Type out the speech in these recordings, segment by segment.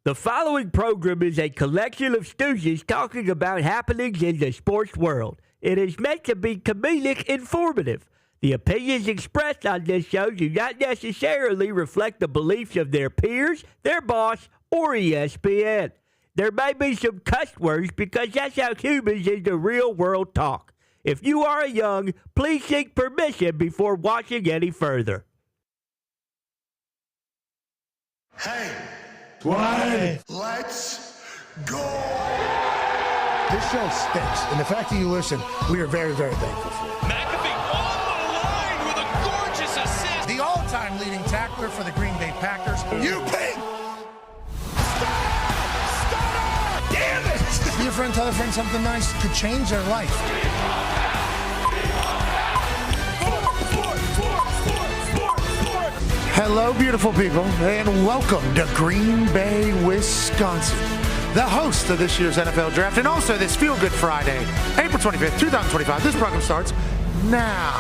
The following program is a collection of stooges talking about happenings in the sports world. It is meant to be comedic informative. The opinions expressed on this show do not necessarily reflect the beliefs of their peers, their boss, or ESPN. There may be some cuss words because that's how humans in the real world talk. If you are young, please seek permission before watching any further. Hey. Why? Let's go! This show stinks, and the fact that you listen, we are very, very thankful for it. McAfee on the line with a gorgeous assist. The all-time leading tackler for the Green Bay Packers. You pig! Stop! Damn it! Be a friend, tell a friend something nice could change their life. Hello, beautiful people, and welcome to Green Bay, Wisconsin, the host of this year's NFL Draft, and also this Feel Good Friday, April 25th, 2025. This program starts now.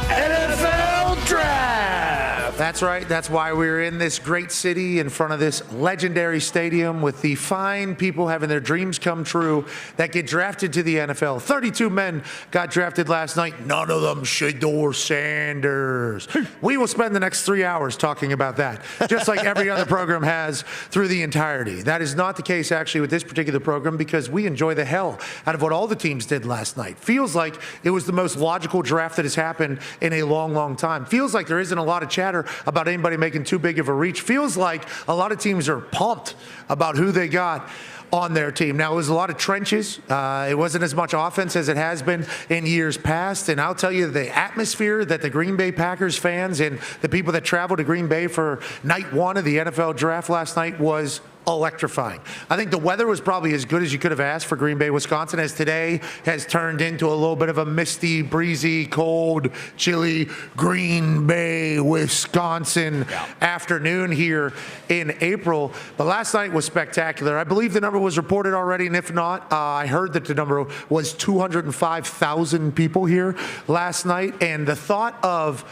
NFL Draft! That's right. That's why we're in this great city in front of this legendary stadium with the fine people having their dreams come true that get drafted to the NFL. 32 men got drafted last night. None of them Shedeur Sanders. We will spend the next 3 hours talking about that, just like every other program has through the entirety. That is not the case, actually, with this particular program because we enjoy the hell out of what all the teams did last night. Feels like it was the most logical draft that has happened in a long, long time. Feels like there isn't a lot of chatter about anybody making too big of a reach. Feels like a lot of teams are pumped about who they got on their team. Now, it was a lot of trenches. It wasn't as much offense as it has been in years past. And I'll tell you, the atmosphere that the Green Bay Packers fans and the people that traveled to Green Bay for night one of the NFL draft last night was electrifying. I think the weather was probably as good as you could have asked for Green Bay, Wisconsin, as today has turned into a little bit of a misty, breezy, cold, chilly Green Bay, Wisconsin afternoon here in April. But last night was spectacular. I believe the number was reported already, and if not, I heard that the number was 205,000 people here last night. And the thought of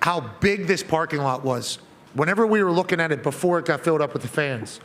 how big this parking lot was, whenever we were looking at it before it got filled up with the fans,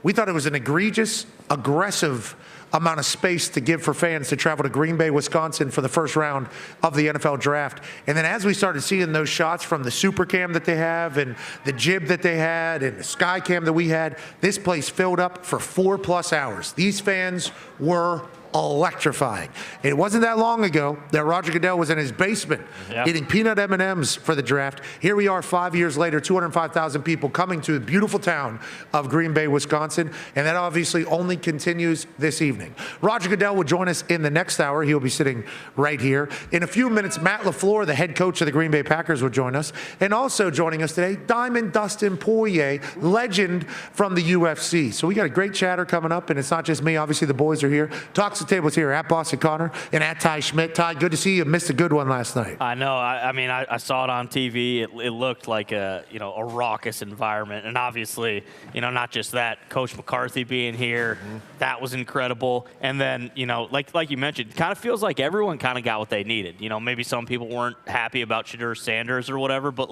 we thought it was an egregious, aggressive amount of space to give for fans to travel to Green Bay, Wisconsin for the first round of the NFL draft. And then as we started seeing those shots from the super cam that they have and the jib that they had and the sky cam that we had, this place filled up for 4+ hours. These fans were electrifying. It wasn't that long ago that Roger Goodell was in his basement eating peanut M&Ms for the draft. Here we are 5 years later, 205,000 people coming to the beautiful town of Green Bay, Wisconsin, and that obviously only continues this evening. Roger Goodell will join us in the next hour. He'll be sitting right here. In a few minutes, Matt LaFleur, the head coach of the Green Bay Packers, will join us. And also joining us today, Diamond Dustin Poirier, legend from the UFC. So we got a great chatter coming up, and it's not just me. Obviously, the boys are here. Talks the tables here at Boston Connor and at Ty Schmidt. Ty, good to see you. Missed a good one last night. I know. I mean, I saw it on TV. It looked like a raucous environment, and obviously, not just that. Coach McCarthy being here, that was incredible. And then, like you mentioned, kind of feels like everyone kind of got what they needed. Maybe some people weren't happy about Shedeur Sanders or whatever, but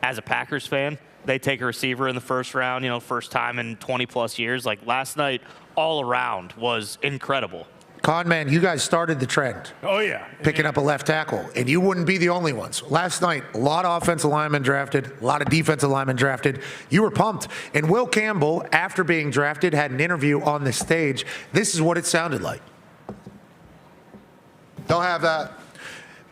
as a Packers fan, they take a receiver in the first round. First time in 20+ years. Last night, all around was incredible. Conman, you guys started the trend. Oh, yeah. Picking up a left tackle, and you wouldn't be the only ones. Last night, a lot of offensive linemen drafted, a lot of defensive linemen drafted. You were pumped. And Will Campbell, after being drafted, had an interview on the stage. This is what it sounded like. Don't have that.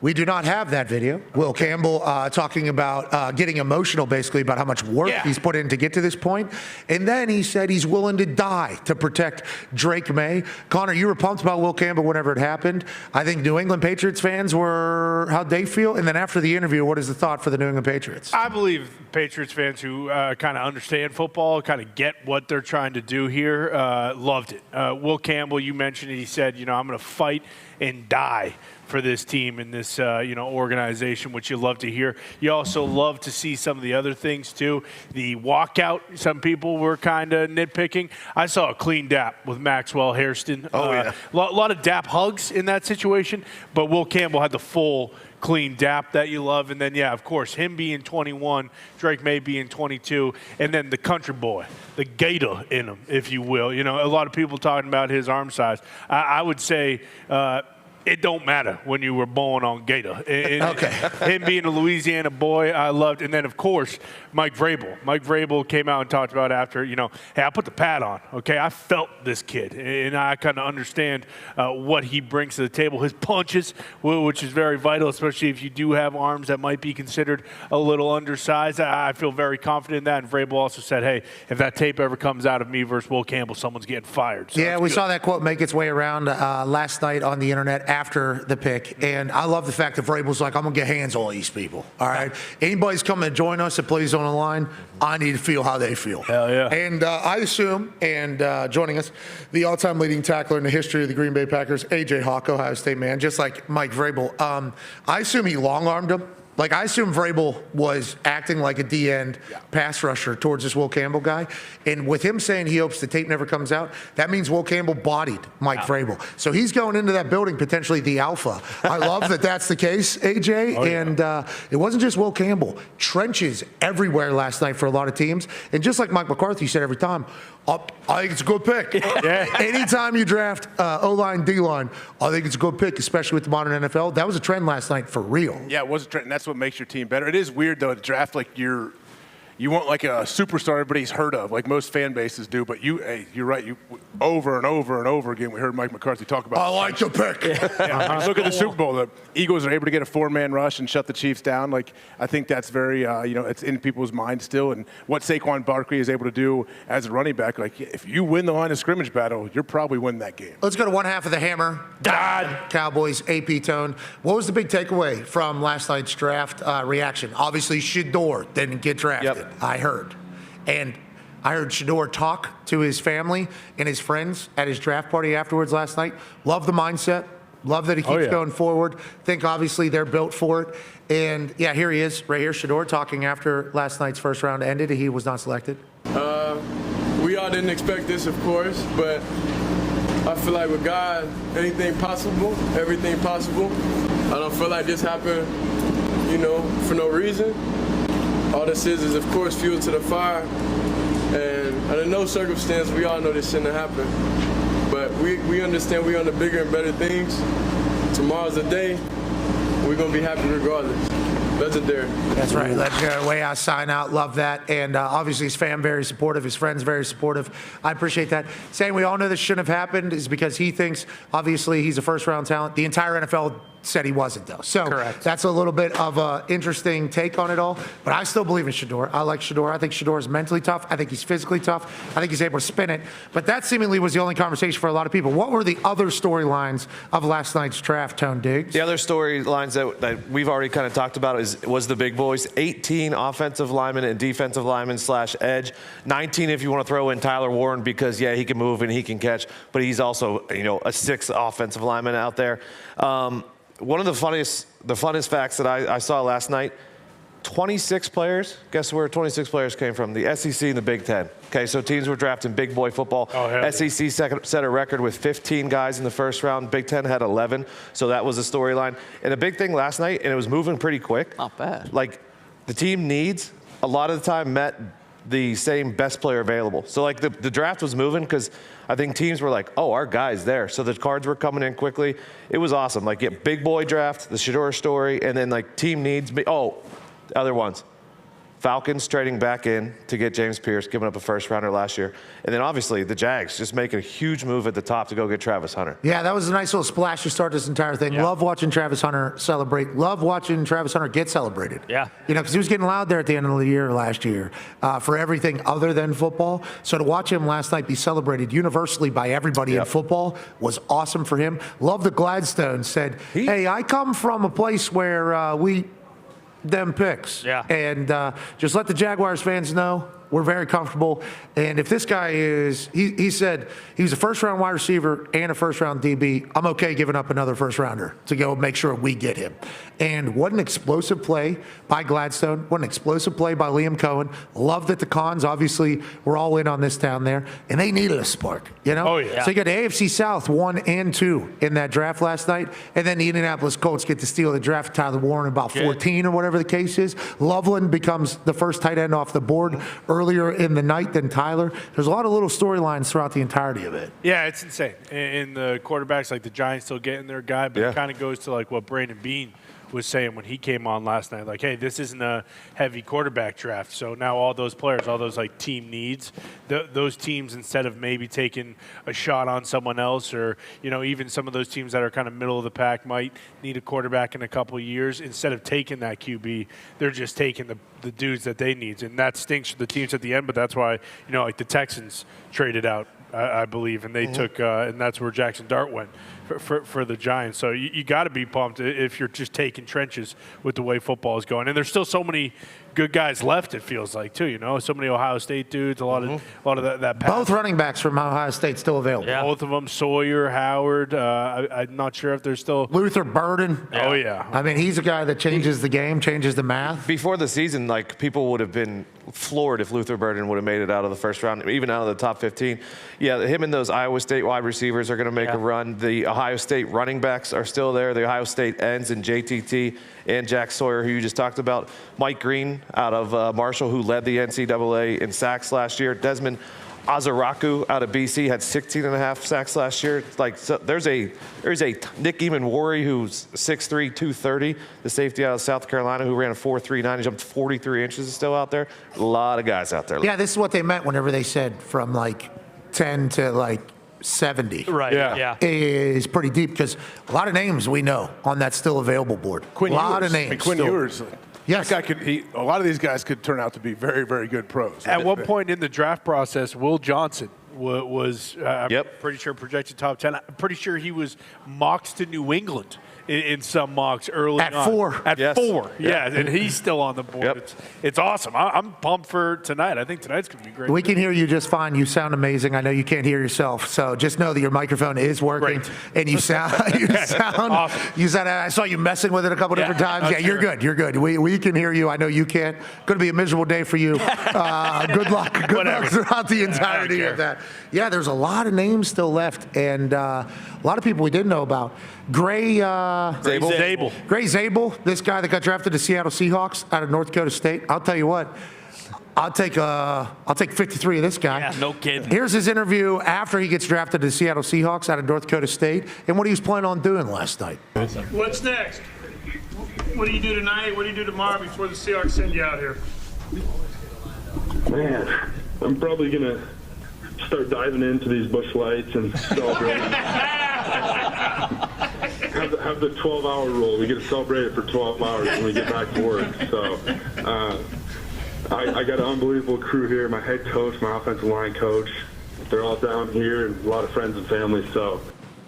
We do not have that video. Will Campbell talking about getting emotional, basically, about how much work he's put in to get to this point. And then he said he's willing to die to protect Drake May. Connor, you were pumped about Will Campbell whenever it happened. I think New England Patriots fans were, how'd they feel? And then after the interview, what is the thought for the New England Patriots? I believe Patriots fans who kind of understand football, kind of get what they're trying to do here, loved it. Will Campbell, you mentioned it. He said, I'm going to fight and die for this team and this organization, which you love to hear. You also love to see some of the other things too. The walkout, some people were kind of nitpicking. I saw a clean dap with Maxwell Hairston. A lot of dap hugs in that situation, but Will Campbell had the full clean dap that you love. And then, yeah, of course, him being 21, Drake May being 22, and then the country boy, the gator in him, if you will. You know, a lot of people talking about his arm size. I would say it don't matter when you were born on gator. Him being a Louisiana boy, I loved. And then, of course, Mike Vrabel. Mike Vrabel came out and talked about after, hey, I put the pad on, okay? I felt this kid, and I kind of understand what he brings to the table. His punches, which is very vital, especially if you do have arms that might be considered a little undersized. I feel very confident in that. And Vrabel also said, hey, if that tape ever comes out of me versus Will Campbell, someone's getting fired. So yeah, we saw that quote make its way around last night on the internet after the pick. And I love the fact that Vrabel's like, I'm going to get hands on all these people. All right? Anybody's coming to join us that plays on the line, I need to feel how they feel. Hell yeah. And I assume, joining us, the all-time leading tackler in the history of the Green Bay Packers, A.J. Hawk, Ohio State man, just like Mike Vrabel. I assume he long-armed him. Like, I assume Vrabel was acting like a D-end pass rusher towards this Will Campbell guy. And with him saying he hopes the tape never comes out, that means Will Campbell bodied Mike Vrabel. So he's going into that building potentially the alpha. I love that that's the case, AJ. And it wasn't just Will Campbell. Trenches everywhere last night for a lot of teams. And just like Mike McCarthy said every time, I think it's a good pick. Anytime you draft O-line, D-line, I think it's a good pick, especially with the modern NFL. That was a trend last night for real. Yeah, it was a trend, and that's what makes your team better. It is weird, though, to draft like you want like a superstar everybody's heard of, like most fan bases do. But you're right. You over and over and over again, we heard Mike McCarthy talk about. I like the pick. Look at the Super Bowl. The Eagles are able to get a 4-man rush and shut the Chiefs down. Like, I think that's very, it's in people's minds still. And what Saquon Barkley is able to do as a running back, like if you win the line of scrimmage battle, you're probably winning that game. Let's go to one half of the hammer. Dahn, Cowboys, AP tone. What was the big takeaway from last night's draft reaction? Obviously, Shedeur didn't get drafted. Yep. I heard. And I heard Shedeur talk to his family and his friends at his draft party afterwards last night. Love the mindset. Love that he keeps going forward. Think, obviously, they're built for it. And, yeah, here he is, right here, Shedeur, talking after last night's first round ended. He was not selected. We all didn't expect this, of course, but I feel like with God, anything possible, everything possible. I don't feel like this happened, for no reason. All this is of course, fuel to the fire. And under no circumstance, we all know this shouldn't have happened. But we understand we're on the bigger and better things. Tomorrow's the day. We're going to be happy regardless. Legendary. That's right. Legendary. Way out, sign out. Love that. And obviously his fam very supportive. His friends very supportive. I appreciate that. Saying we all know this shouldn't have happened is because he thinks, obviously, he's a first-round talent. The entire NFL said he wasn't, though. So that's a little bit of an interesting take on it all. But I still believe in Shedeur. I like Shedeur. I think Shedeur is mentally tough. I think he's physically tough. I think he's able to spin it. But that seemingly was the only conversation for a lot of people. What were the other storylines of last night's draft, Tone Diggs? The other storylines that we've already kind of talked about was the big boys. 18 offensive linemen and defensive linemen / edge. 19 if you want to throw in Tyler Warren because, he can move and he can catch. But he's also, a 6th offensive lineman out there. One of the funnest facts that I saw last night, 26 players. Guess where 26 players came from? The SEC and the Big Ten. Okay, so teams were drafting big boy football. SEC set a record with 15 guys in the first round. Big Ten had 11, so that was a storyline. And a big thing last night, and it was moving pretty quick. Not bad. Like, the team needs, a lot of the time, met the same best player available. So, like, the draft was moving because I think teams were like, oh, our guy's there. So the cards were coming in quickly. It was awesome. Like, big boy draft, the Shedeur story, and then, like, team needs me. Oh, other ones. Falcons trading back in to get James Pierce, giving up a first-rounder last year. And then, obviously, the Jags just making a huge move at the top to go get Travis Hunter. Yeah, that was a nice little splash to start this entire thing. Yeah. Love watching Travis Hunter celebrate. Love watching Travis Hunter get celebrated. Yeah. Because he was getting loud there at the end of the year last year for everything other than football. So to watch him last night be celebrated universally by everybody in football was awesome for him. Love that Gladstone said, hey, I come from a place where we them picks. Yeah. And just let the Jaguars fans know We're very comfortable. And if this guy is, he said he was a first-round wide receiver and a first-round DB, I'm okay giving up another first-rounder to go make sure we get him. And what an explosive play by Gladstone. What an explosive play by Liam Cohen. Love that the Cons, obviously, were all in on this down there. And they needed a spark, you know? Oh, yeah. So you got the AFC South 1 and 2 in that draft last night. And then the Indianapolis Colts get to steal the draft. Tyler Warren about 14 or whatever the case is. Loveland becomes the first tight end off the board earlier in the night than Tyler. There's a lot of little storylines throughout the entirety of it. Yeah, it's insane. In the quarterbacks, like the Giants still getting their guy, but it kind of goes to like what Brandon Beane was saying when he came on last night, like, hey, this isn't a heavy quarterback draft. So now all those players, all those like team needs, those teams, instead of maybe taking a shot on someone else, or, you know, even some of those teams that are kind of middle of the pack might need a quarterback in a couple of years, instead of taking that QB, they're just taking the dudes that they need. And that stinks for the teams at the end, but that's why, you know, like the Texans traded out, I believe, and they took, and that's where Jackson Dart went for the Giants. So you got to be pumped if you're just taking trenches with the way football is going. And there's still so many good guys left, it feels like, too, you know, so many Ohio State dudes, a lot of that pass. Both running backs from Ohio State still available. Yeah. Both of them, Sawyer, Howard. I'm not sure if there's still Luther Burden. Oh, yeah. I mean, he's a guy that changes the game, changes the math. Before the season, like, people would have been floored if Luther Burden would have made it out of the first round, even out of the top 15. Yeah, him and those Iowa State wide receivers are going to make a run. The Ohio State running backs are still there. The Ohio State ends in JTT and Jack Sawyer, who you just talked about. Mike Green out of Marshall, who led the NCAA in sacks last year. Desmond Azaraku out of BC had 16.5 sacks last year. Like, so there's a Nick Eamon-Worry, who's 6'3", 230, the safety out of South Carolina, who ran a 4.39. He jumped 43 inches, is still out there. A lot of guys out there. Yeah, this is what they meant whenever they said from like 10 to like 70. Right. Yeah. Is pretty deep, because a lot of names we know on that still available board. Quinn a lot Ewers. of names. And Quinn still. Ewers. Yes. That guy a lot of these guys could turn out to be very, very good pros. At one point in the draft process, Will Johnson was pretty sure projected top 10. I'm pretty sure he was mocked to New England in some mocks early At on. 4. At 4, yeah, and he's still on the board. It's awesome. I'm pumped for tonight. I think tonight's going to be great. We can hear you just fine. You sound amazing. I know you can't hear yourself, so just know that your microphone is working, Great. and you sound Awesome. You sound. I saw you messing with it a couple different times. Yeah, you're good. You're good. We can hear you. I know you can't. Going to be a miserable day for you. Good luck. Good luck throughout the entirety of that. Yeah, there's a lot of names still left, and a lot of people we didn't know about. Gray Zabel. Gray Zabel, this guy that got drafted to Seattle Seahawks out of North Dakota State. I'll tell you what, I'll take 53 of this guy. Yeah, no kidding. Here's his interview after he gets drafted to the Seattle Seahawks out of North Dakota State, and what he was planning on doing last night. What's next? What do you do tonight? What do you do tomorrow before the Seahawks send you out here? Man, I'm probably going to start diving into these bush lights and celebrating. have the 12-hour rule. We get to celebrate it for 12 hours when we get back to work. So I got an unbelievable crew here. My head coach, my offensive line coach, they're all down here, and a lot of friends and family. So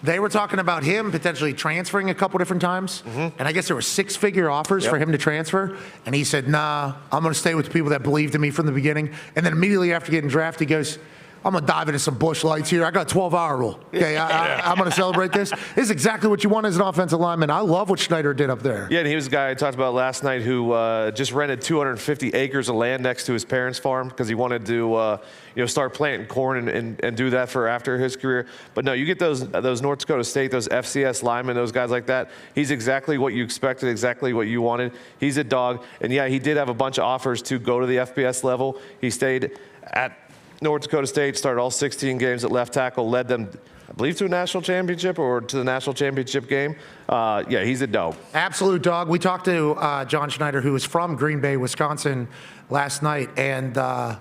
They were talking about him potentially transferring a couple different times, and I guess there were 6-figure offers for him to transfer, and he said, nah, I'm going to stay with the people that believed in me from the beginning. And then immediately after getting drafted, he goes, I'm going to dive into some bush lights here. I got a 12-hour rule. Okay, I'm going to celebrate this. This is exactly what you want as an offensive lineman. I love what Schneider did up there. Yeah, and he was the guy I talked about last night who just rented 250 acres of land next to his parents' farm because he wanted to start planting corn and do that for after his career. But no, you get those North Dakota State, those FCS linemen, those guys like that. He's exactly what you expected, exactly what you wanted. He's a dog. And, yeah, he did have a bunch of offers to go to the FBS level. He stayed at North Dakota State, started all 16 games at left tackle, led them, I believe, to a national championship or to the national championship game. Yeah, he's a dog. Absolute dog. We talked to John Schneider, who is from Green Bay, Wisconsin, last night, and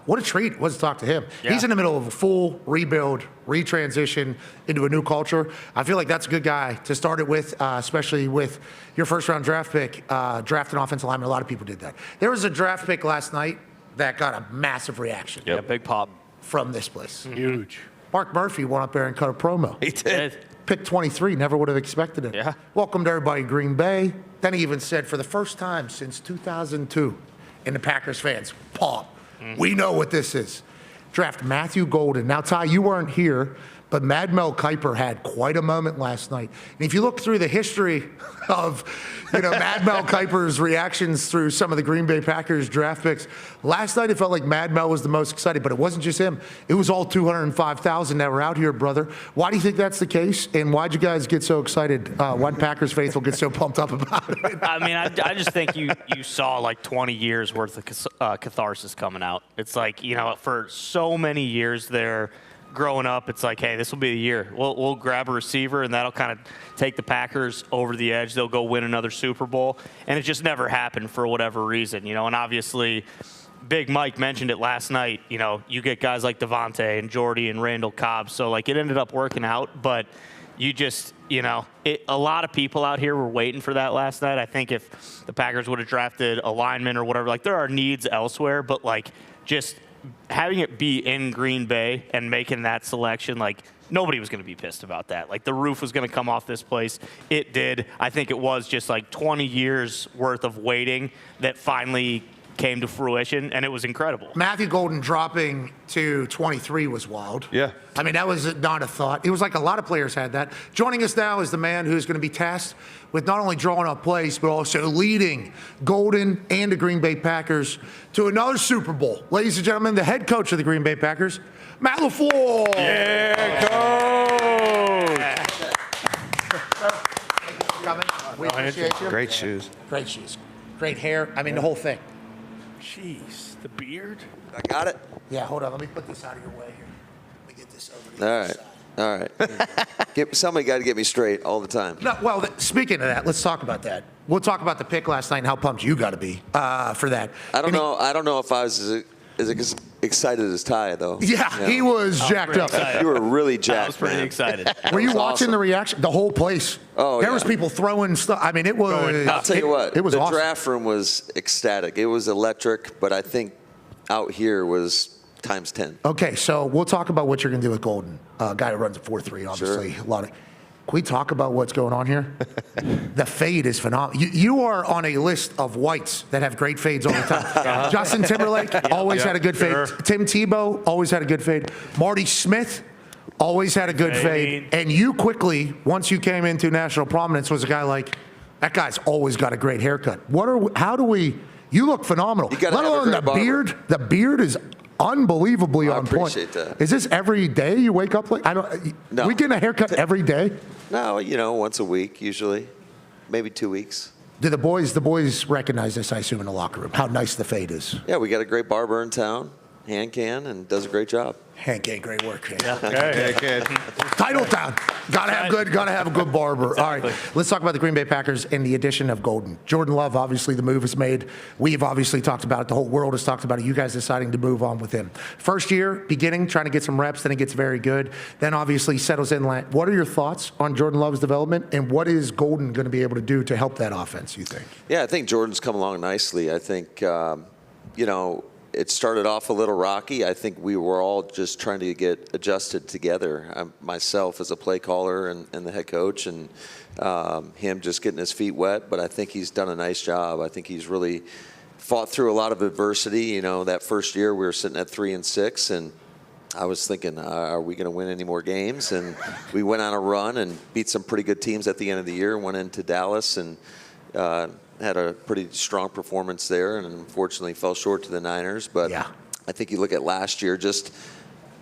what a treat it was to talk to him. Yeah. He's in the middle of a full rebuild, retransition into a new culture. I feel like that's a good guy to start it with, especially with your first-round draft pick, draft an offensive lineman. A lot of people did that. There was a draft pick last night that got a massive reaction. Yeah, big pop. From this place. Huge. Mark Murphy went up there and cut a promo. He did. Pick 23, never would have expected it. Yeah. Welcomed everybody Green Bay. Then he even said, for the first time since 2002, and the Packers fans, pop. We know what this is. Draft Matthew Golden. Now, Ty, you weren't here, but Mad Mel Kiper had quite a moment last night. And if you look through the history of, Mad Mel Kiper's reactions through some of the Green Bay Packers draft picks, last night it felt like Mad Mel was the most excited, but it wasn't just him. It was all 205,000 that were out here, brother. Why do you think that's the case? And why'd you guys get so excited? Why'd Packers faithful get so pumped up about it? I mean, I just think you saw like 20 years worth of catharsis coming out. It's like, for so many years there, growing up, it's like, hey, this will be the year. We'll grab a receiver, and that'll kind of take the Packers over the edge. They'll go win another Super Bowl. And it just never happened for whatever reason, And obviously, Big Mike mentioned it last night. You get guys like Devontae and Jordy and Randall Cobb. So, like, it ended up working out. But you just, a lot of people out here were waiting for that last night. I think if the Packers would have drafted a lineman or whatever, like, there are needs elsewhere. But, like, just having it be in Green Bay and making that selection, like, nobody was going to be pissed about that. Like, the roof was going to come off this place. It did. I think it was just like 20 years worth of waiting that finally came to fruition, and it was incredible. Matthew Golden dropping to 23 was wild. Yeah. I mean, that was not a thought. It was like a lot of players had that. Joining us now is the man who's going to be tasked with not only drawing up plays, but also leading Golden and the Green Bay Packers to another Super Bowl. Ladies and gentlemen, the head coach of the Green Bay Packers, Matt LaFleur. Yeah, coach. We appreciate you. Great shoes. Great shoes. Great hair. I mean, the whole thing. Jeez, the beard. I got it. Yeah, hold on. Let me put this out of your way here. Let me get this over to the other side. All right. Somebody got to get me straight all the time. No, well, speaking of that, let's talk about that. We'll talk about the pick last night and how pumped you got to be for that. I don't know if I was as excited as Ty, though. Yeah, he was jacked up. You were really jacked. I was pretty excited. Were you watching the reaction? The whole place. Oh, there was people throwing stuff. I mean, it was. I'll tell you what. It was the awesome. draft room was ecstatic. It was electric, but I think out here was times 10. Okay, so we'll talk about what you're going to do with Golden, a guy who runs a 4.3, obviously. Sure. A lot of. Can we talk about what's going on here? The fade is phenomenal. You are on a list of whites that have great fades all the time. Justin Timberlake always had a good fade. Tim Tebow always had a good fade. Marty Smith always had a good fade. And you quickly, once you came into national prominence, was a guy like, that guy's always got a great haircut. How do we, you look phenomenal. Let alone the beard. The beard is unbelievably on point. I appreciate that. Is this every day you wake up like? No. We getting a haircut every day? No, once a week usually, maybe 2 weeks. Do the boys recognize this, I assume, in the locker room, how nice the fade is? Yeah, we got a great barber in town, Hand Can, and does a great job. Hand Can, great work. Okay. Title town. Gotta have a good barber. Exactly. All right, let's talk about the Green Bay Packers and the addition of Golden. Jordan Love, obviously the move is made. We've obviously talked about it. The whole world has talked about it. You guys deciding to move on with him. First year, beginning, trying to get some reps, then he gets very good. Then obviously settles in. What are your thoughts on Jordan Love's development, and what is Golden going to be able to do to help that offense, you think? Yeah, I think Jordan's come along nicely. I think, it started off a little rocky. I think we were all just trying to get adjusted together. Myself as a play caller and the head coach, and him just getting his feet wet. But I think he's done a nice job. I think he's really fought through a lot of adversity. That first year we were sitting at 3-6, and I was thinking, are we going to win any more games? And we went on a run and beat some pretty good teams at the end of the year. Went into Dallas and had a pretty strong performance there, and unfortunately fell short to the Niners. But yeah. I think you look at last year, just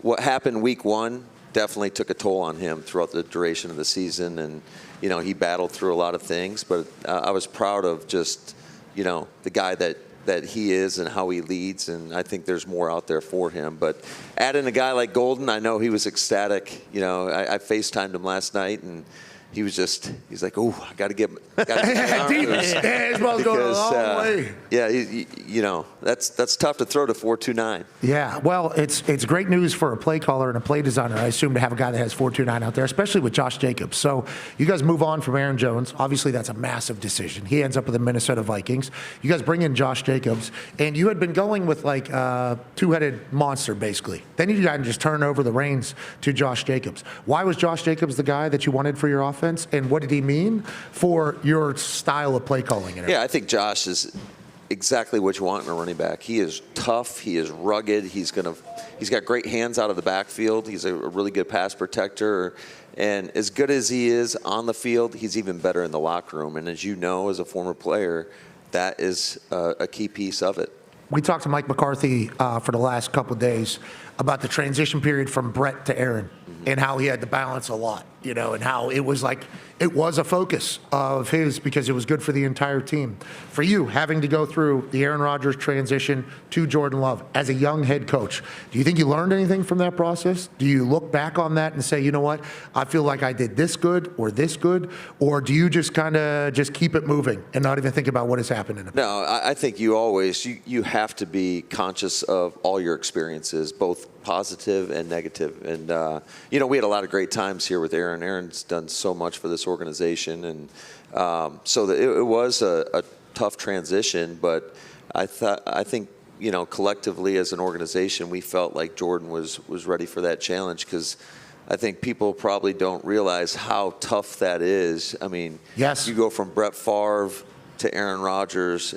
what happened week one definitely took a toll on him throughout the duration of the season. And, he battled through a lot of things. But I was proud of just, the guy that he is and how he leads. And I think there's more out there for him. But adding a guy like Golden, I know he was ecstatic. I FaceTimed him last night, and he's like, oh, I got to get his ball's going a long way. Yeah, that's tough to throw to 4.29. Yeah, well, it's great news for a play caller and a play designer, I assume, to have a guy that has 4.29 out there, especially with Josh Jacobs. So you guys move on from Aaron Jones. Obviously, that's a massive decision. He ends up with the Minnesota Vikings. You guys bring in Josh Jacobs, and you had been going with like a two-headed monster, basically. Then you guys just turn over the reins to Josh Jacobs. Why was Josh Jacobs the guy that you wanted for your offense, and what did he mean for your style of play calling? Yeah, I think Josh is exactly what you want in a running back. He is tough. He is rugged. He's got great hands out of the backfield. He's a really good pass protector. And as good as he is on the field, he's even better in the locker room. And as you know, as a former player, that is a key piece of it. We talked to Mike McCarthy for the last couple of days about the transition period from Brett to Aaron and how he had to balance a lot, and how it was a focus of his because it was good for the entire team. For you, having to go through the Aaron Rodgers transition to Jordan Love as a young head coach, do you think you learned anything from that process? Do you look back on that and say, you know what, I feel like I did this good? Or do you just kind of just keep it moving and not even think about what has happened in the past? No, I think you have to be conscious of all your experiences, both positive and negative. And, we had a lot of great times here with Aaron. Aaron's done so much for this organization. And so it was a tough transition, but I think, collectively as an organization, we felt like Jordan was ready for that challenge because I think people probably don't realize how tough that is. I mean, yes. You go from Brett Favre to Aaron Rodgers,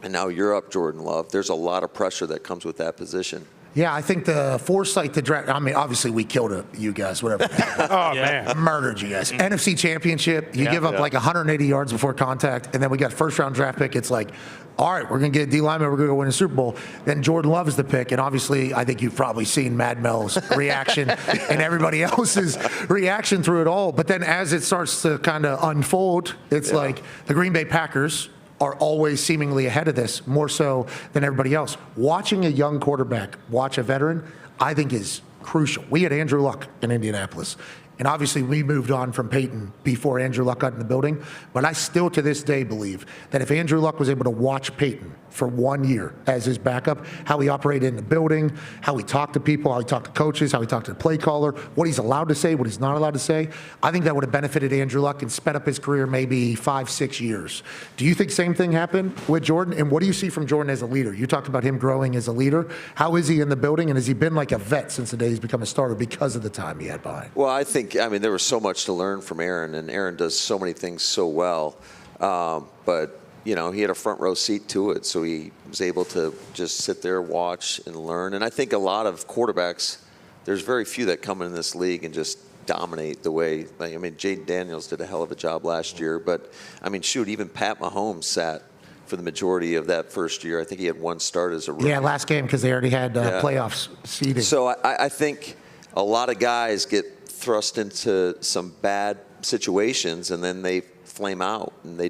and now you're up Jordan Love. There's a lot of pressure that comes with that position. Yeah, I think the foresight to draft. I mean, obviously we killed it, you guys, whatever. Man, murdered you guys. NFC Championship. You give up like 180 yards before contact, and then we got first round draft pick. It's like, all right, we're gonna get a D lineman. We're gonna go win a Super Bowl. Then Jordan Love is the pick, and obviously I think you've probably seen Mad Mel's reaction and everybody else's reaction through it all. But then as it starts to kind of unfold, it's like the Green Bay Packers are always seemingly ahead of this, more so than everybody else. Watching a young quarterback watch a veteran, I think is crucial. We had Andrew Luck in Indianapolis, and obviously we moved on from Peyton before Andrew Luck got in the building, but I still to this day believe that if Andrew Luck was able to watch Peyton for 1 year as his backup, how he operated in the building, how he talked to people, how he talked to coaches, how he talked to the play caller, what he's allowed to say, what he's not allowed to say, I think that would have benefited Andrew Luck and sped up his career maybe 5-6 years. Do you think same thing happened with Jordan? And what do you see from Jordan as a leader? You talked about him growing as a leader. How is he in the building? And has he been like a vet since the day he's become a starter because of the time he had behind? Well, I mean, there was so much to learn from Aaron, and Aaron does so many things so well. But he had a front row seat to it, so he was able to just sit there, watch, and learn. And I think a lot of quarterbacks, there's very few that come in this league and just dominate the way. Jaden Daniels did a hell of a job last year, but even Pat Mahomes sat for the majority of that first year. I think he had one start as a rookie. Yeah, last game because they already had playoffs seeding. So I think a lot of guys get thrust into some bad situations and then they flame out, and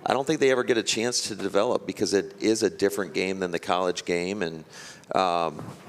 I don't think they ever get a chance to develop because it is a different game than the college game. And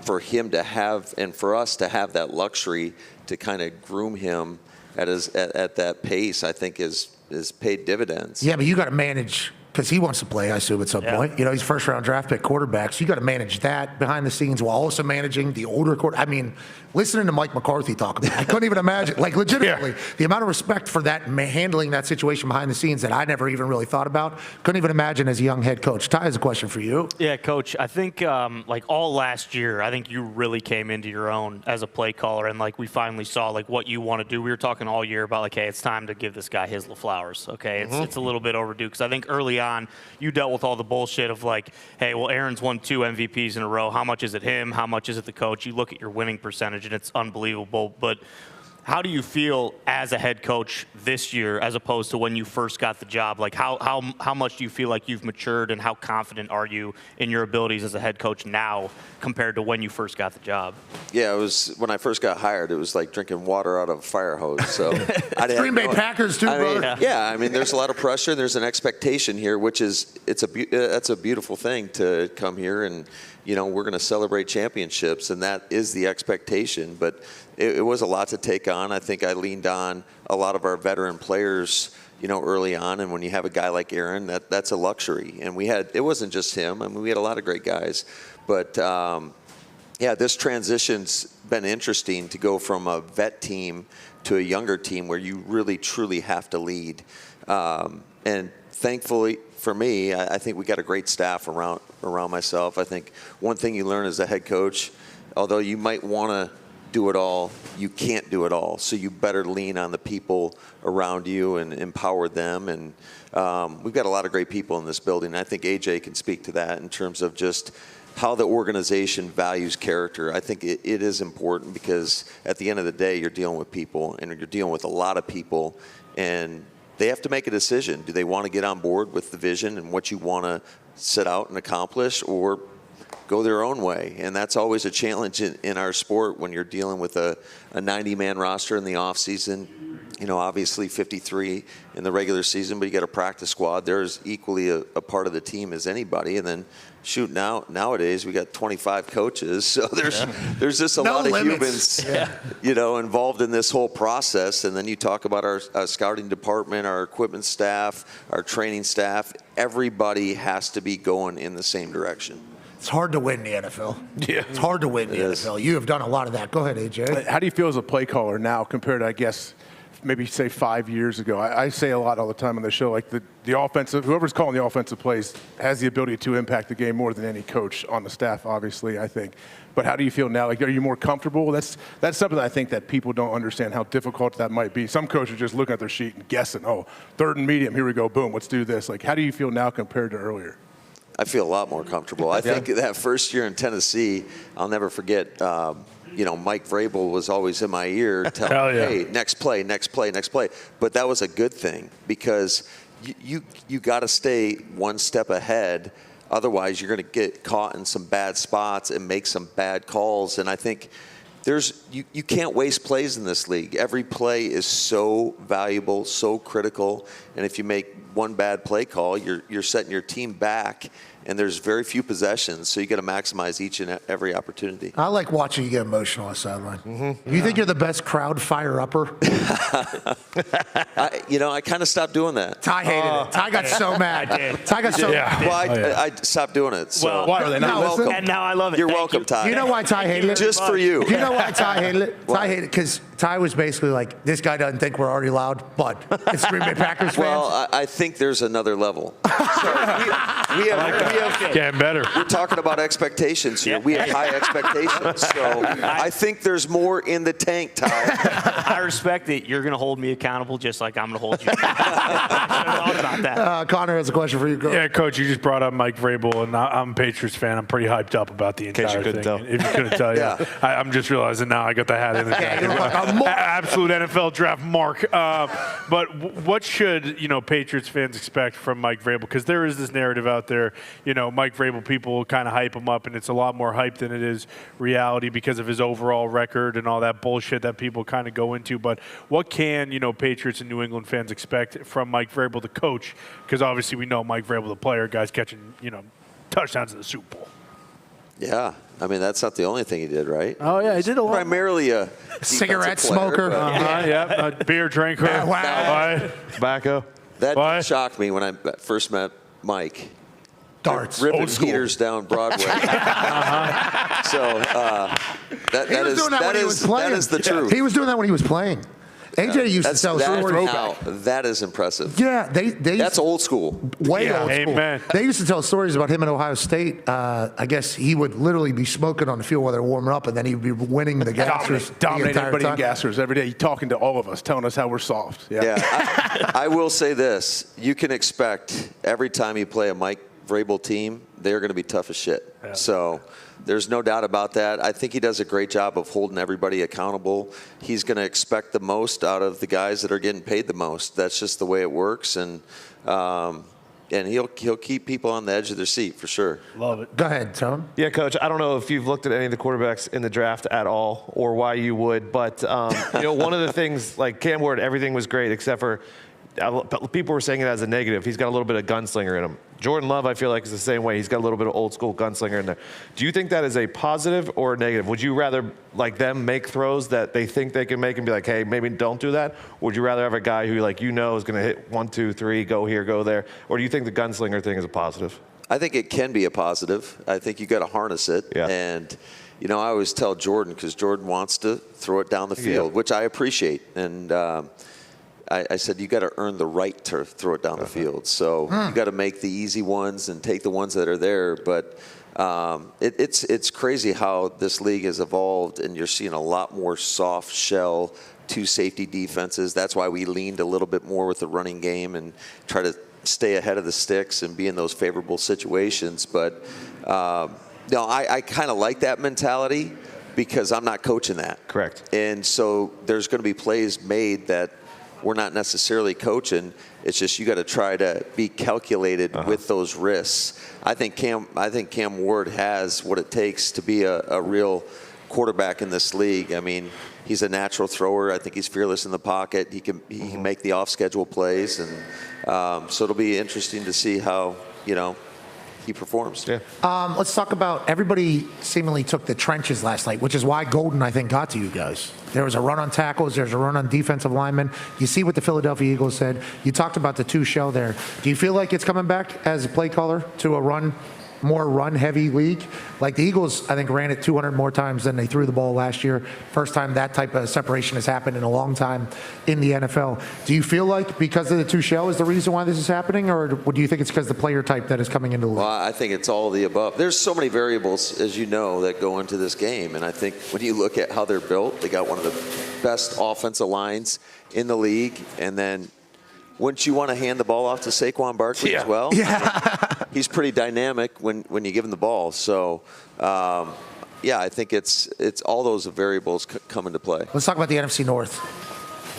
for him to have, and for us to have that luxury to kind of groom him at that pace, I think is paid dividends. Yeah, but you got to manage, because he wants to play, I assume, at some point. He's first-round draft pick quarterback, so you got to manage that behind the scenes while also managing the older quarterback. Listening to Mike McCarthy talk about it, I couldn't even imagine, legitimately, the amount of respect for that, handling that situation behind the scenes that I never even really thought about. Couldn't even imagine as a young head coach. Ty has a question for you. Yeah, Coach, I think all last year, I think you really came into your own as a play caller, and we finally saw what you want to do. We were talking all year about hey, it's time to give this guy his LaFleurs. Okay, it's a little bit overdue because I think early on you dealt with all the bullshit of hey, well, Aaron's won 2 MVPs in a row. How much is it him? How much is it the coach? You look at your winning percentage and it's unbelievable. But how do you feel as a head coach this year as opposed to when you first got the job? How much do you feel like you've matured, and how confident are you in your abilities as a head coach now compared to when you first got the job? Yeah, it was when I first got hired, it was like drinking water out of a fire hose. So Green Bay Packers too, brother. There's a lot of pressure. There's an expectation here, which is that's a beautiful thing to come here and we're going to celebrate championships, and that is the expectation. But it was a lot to take on. I think I leaned on a lot of our veteran players, early on. And when you have a guy like Aaron, that's a luxury. And it wasn't just him. We had a lot of great guys. But this transition's been interesting to go from a vet team to a younger team where you really truly have to lead. And thankfully for me, I think we got a great staff around myself. I think one thing you learn as a head coach, although you might want to do it all. You can't do it all. So you better lean on the people around you and empower them. And we've got a lot of great people in this building. I think AJ can speak to that in terms of just how the organization values character. I think it is important because at the end of the day, you're dealing with people and you're dealing with a lot of people, and they have to make a decision. Do they want to get on board with the vision and what you want to set out and accomplish, or go their own way? And that's always a challenge in our sport when you're dealing with a 90-man roster in the offseason. You know, obviously 53 in the regular season, but you got a practice squad. They're as equally a part of the team as anybody. And then, shoot, nowadays we got 25 coaches, so there's just a lot of humans, you know, involved in this whole process. And then you talk about our scouting department, our equipment staff, our training staff. Everybody has to be going in the same direction. It's hard to win the NFL. Yeah. It's hard to win the NFL. You have done a lot of that. Go ahead, AJ. How do you feel as a play caller now compared to, I guess, maybe say 5 years ago? I say a lot all the time on the show, like the offensive, whoever's calling the offensive plays has the ability to impact the game more than any coach on the staff, obviously, I think. But how do you feel now? Like, are you more comfortable? That's something that I think that people don't understand how difficult that might be. Some coaches just looking at their sheet and guessing, oh, 3rd and medium, here we go, boom, let's do this. Like, how do you feel now compared to earlier? I feel a lot more comfortable. I think that first year in Tennessee, I'll never forget, you know, Mike Vrabel was always in my ear telling me, hey, next play, next play, next play. But that was a good thing because you got to stay one step ahead. Otherwise, you're going to get caught in some bad spots and make some bad calls. And I think you can't waste plays in this league. Every play is so valuable, so critical. And if you make one bad play call, you're setting your team back. And there's very few possessions, so you got to maximize each and every opportunity. I like watching you get emotional on the sideline. Mm-hmm. You think you're the best crowd fire-upper? I kind of stopped doing that. Ty hated it. Ty got so mad. Ty got so mad. Well, I stopped doing it. So. Well, why are they not welcome? And now I love it. You're welcome, Ty. You know why Ty hated it? Just for you. Do you know why Ty hated it? Ty hated it because Ty was basically like, this guy doesn't think we're already loud, but it's Green Bay Packers fans. Well, I think there's another level. So we have getting better. We're talking about expectations here. We have high expectations. So I think there's more in the tank, Ty. I respect that you're going to hold me accountable just like I'm going to hold you. I thought about that. Connor has a question for you. Go. Yeah, Coach, you just brought up Mike Vrabel, and I'm a Patriots fan. I'm pretty hyped up about the entire thing. Tell. If you couldn't tell, I'm just realizing now I got the hat in the absolute NFL draft mark. But what should Patriots fans expect from Mike Vrabel? Because there is this narrative out there, Mike Vrabel, people kind of hype him up, and it's a lot more hype than it is reality because of his overall record and all that bullshit that people kind of go into. But what can, Patriots and New England fans expect from Mike Vrabel, the coach? Because obviously we know Mike Vrabel, the player, guys catching, touchdowns in the Super Bowl. Yeah. I mean, that's not the only thing he did, right? Oh, yeah, he did a lot. Primarily a cigarette player, smoker. Beer drinker. Tobacco. That shocked me when I first met Mike. Darts. Ripping heaters down Broadway. So that is the truth. He was doing that when he was playing. AJ used to tell stories. Now, that is impressive. Yeah, that's old school. Way old school. Amen. They used to tell stories about him in Ohio State. I guess he would literally be smoking on the field while they're warming up, and then he would be winning the gassers. Dominate everybody in gassers every day. He's talking to all of us, telling us how we're soft. Yeah. I will say this. You can expect every time you play a Mike Vrabel team, they're going to be tough as shit. Yeah. So there's no doubt about that. I think he does a great job of holding everybody accountable. He's going to expect the most out of the guys that are getting paid the most. That's just the way it works, and he'll keep people on the edge of their seat for sure. Love it. Go ahead, Tom. Yeah, Coach. I don't know if you've looked at any of the quarterbacks in the draft at all, or why you would, but one of the things like Cam Ward, everything was great except for. People were saying it as a negative. He's got a little bit of gunslinger in him. Jordan Love, I feel like, is the same way. He's got a little bit of old school gunslinger in there. Do you think that is a positive or a negative? Would you rather like them make throws that they think they can make and be like, hey, maybe don't do that? Or would you rather have a guy who is going to hit 1, 2, 3, go here, go there? Or do you think the gunslinger thing is a positive? I think it can be a positive. I think you got to harness it. Yeah. And I always tell Jordan, because Jordan wants to throw it down the field, which I appreciate. And I said, you got to earn the right to throw it down the field. So you got to make the easy ones and take the ones that are there. But It's crazy how this league has evolved, and you're seeing a lot more soft shell, 2 safety defenses. That's why we leaned a little bit more with the running game and try to stay ahead of the sticks and be in those favorable situations. But I kind of like that mentality because I'm not coaching that. Correct. And so there's going to be plays made that we're not necessarily coaching. It's just you got to try to be calculated with those risks. I think Cam Ward has what it takes to be a real quarterback in this league. I mean, he's a natural thrower. I think he's fearless in the pocket. He can make the off-schedule plays, and so it'll be interesting to see how he performs. Yeah. Let's talk about everybody seemingly took the trenches last night, which is why Golden, I think, got to you guys. There was a run on tackles. There's a run on defensive linemen. You see what the Philadelphia Eagles said. You talked about the 2 shell there. Do you feel like it's coming back as a play caller to a more run-heavy league? Like the Eagles, I think, ran it 200 more times than they threw the ball last year. First time that type of separation has happened in a long time in the NFL. Do you feel like because of the 2 shell is the reason why this is happening, or do you think it's because the player type that is coming into the league? Well, I think it's all of the above. There's so many variables, as you know, that go into this game, and I think when you look at how they're built, they got one of the best offensive lines in the league, and then wouldn't you want to hand the ball off to Saquon Barkley as well? Yeah. He's pretty dynamic when you give him the ball. So, I think it's all those variables come into play. Let's talk about the NFC North.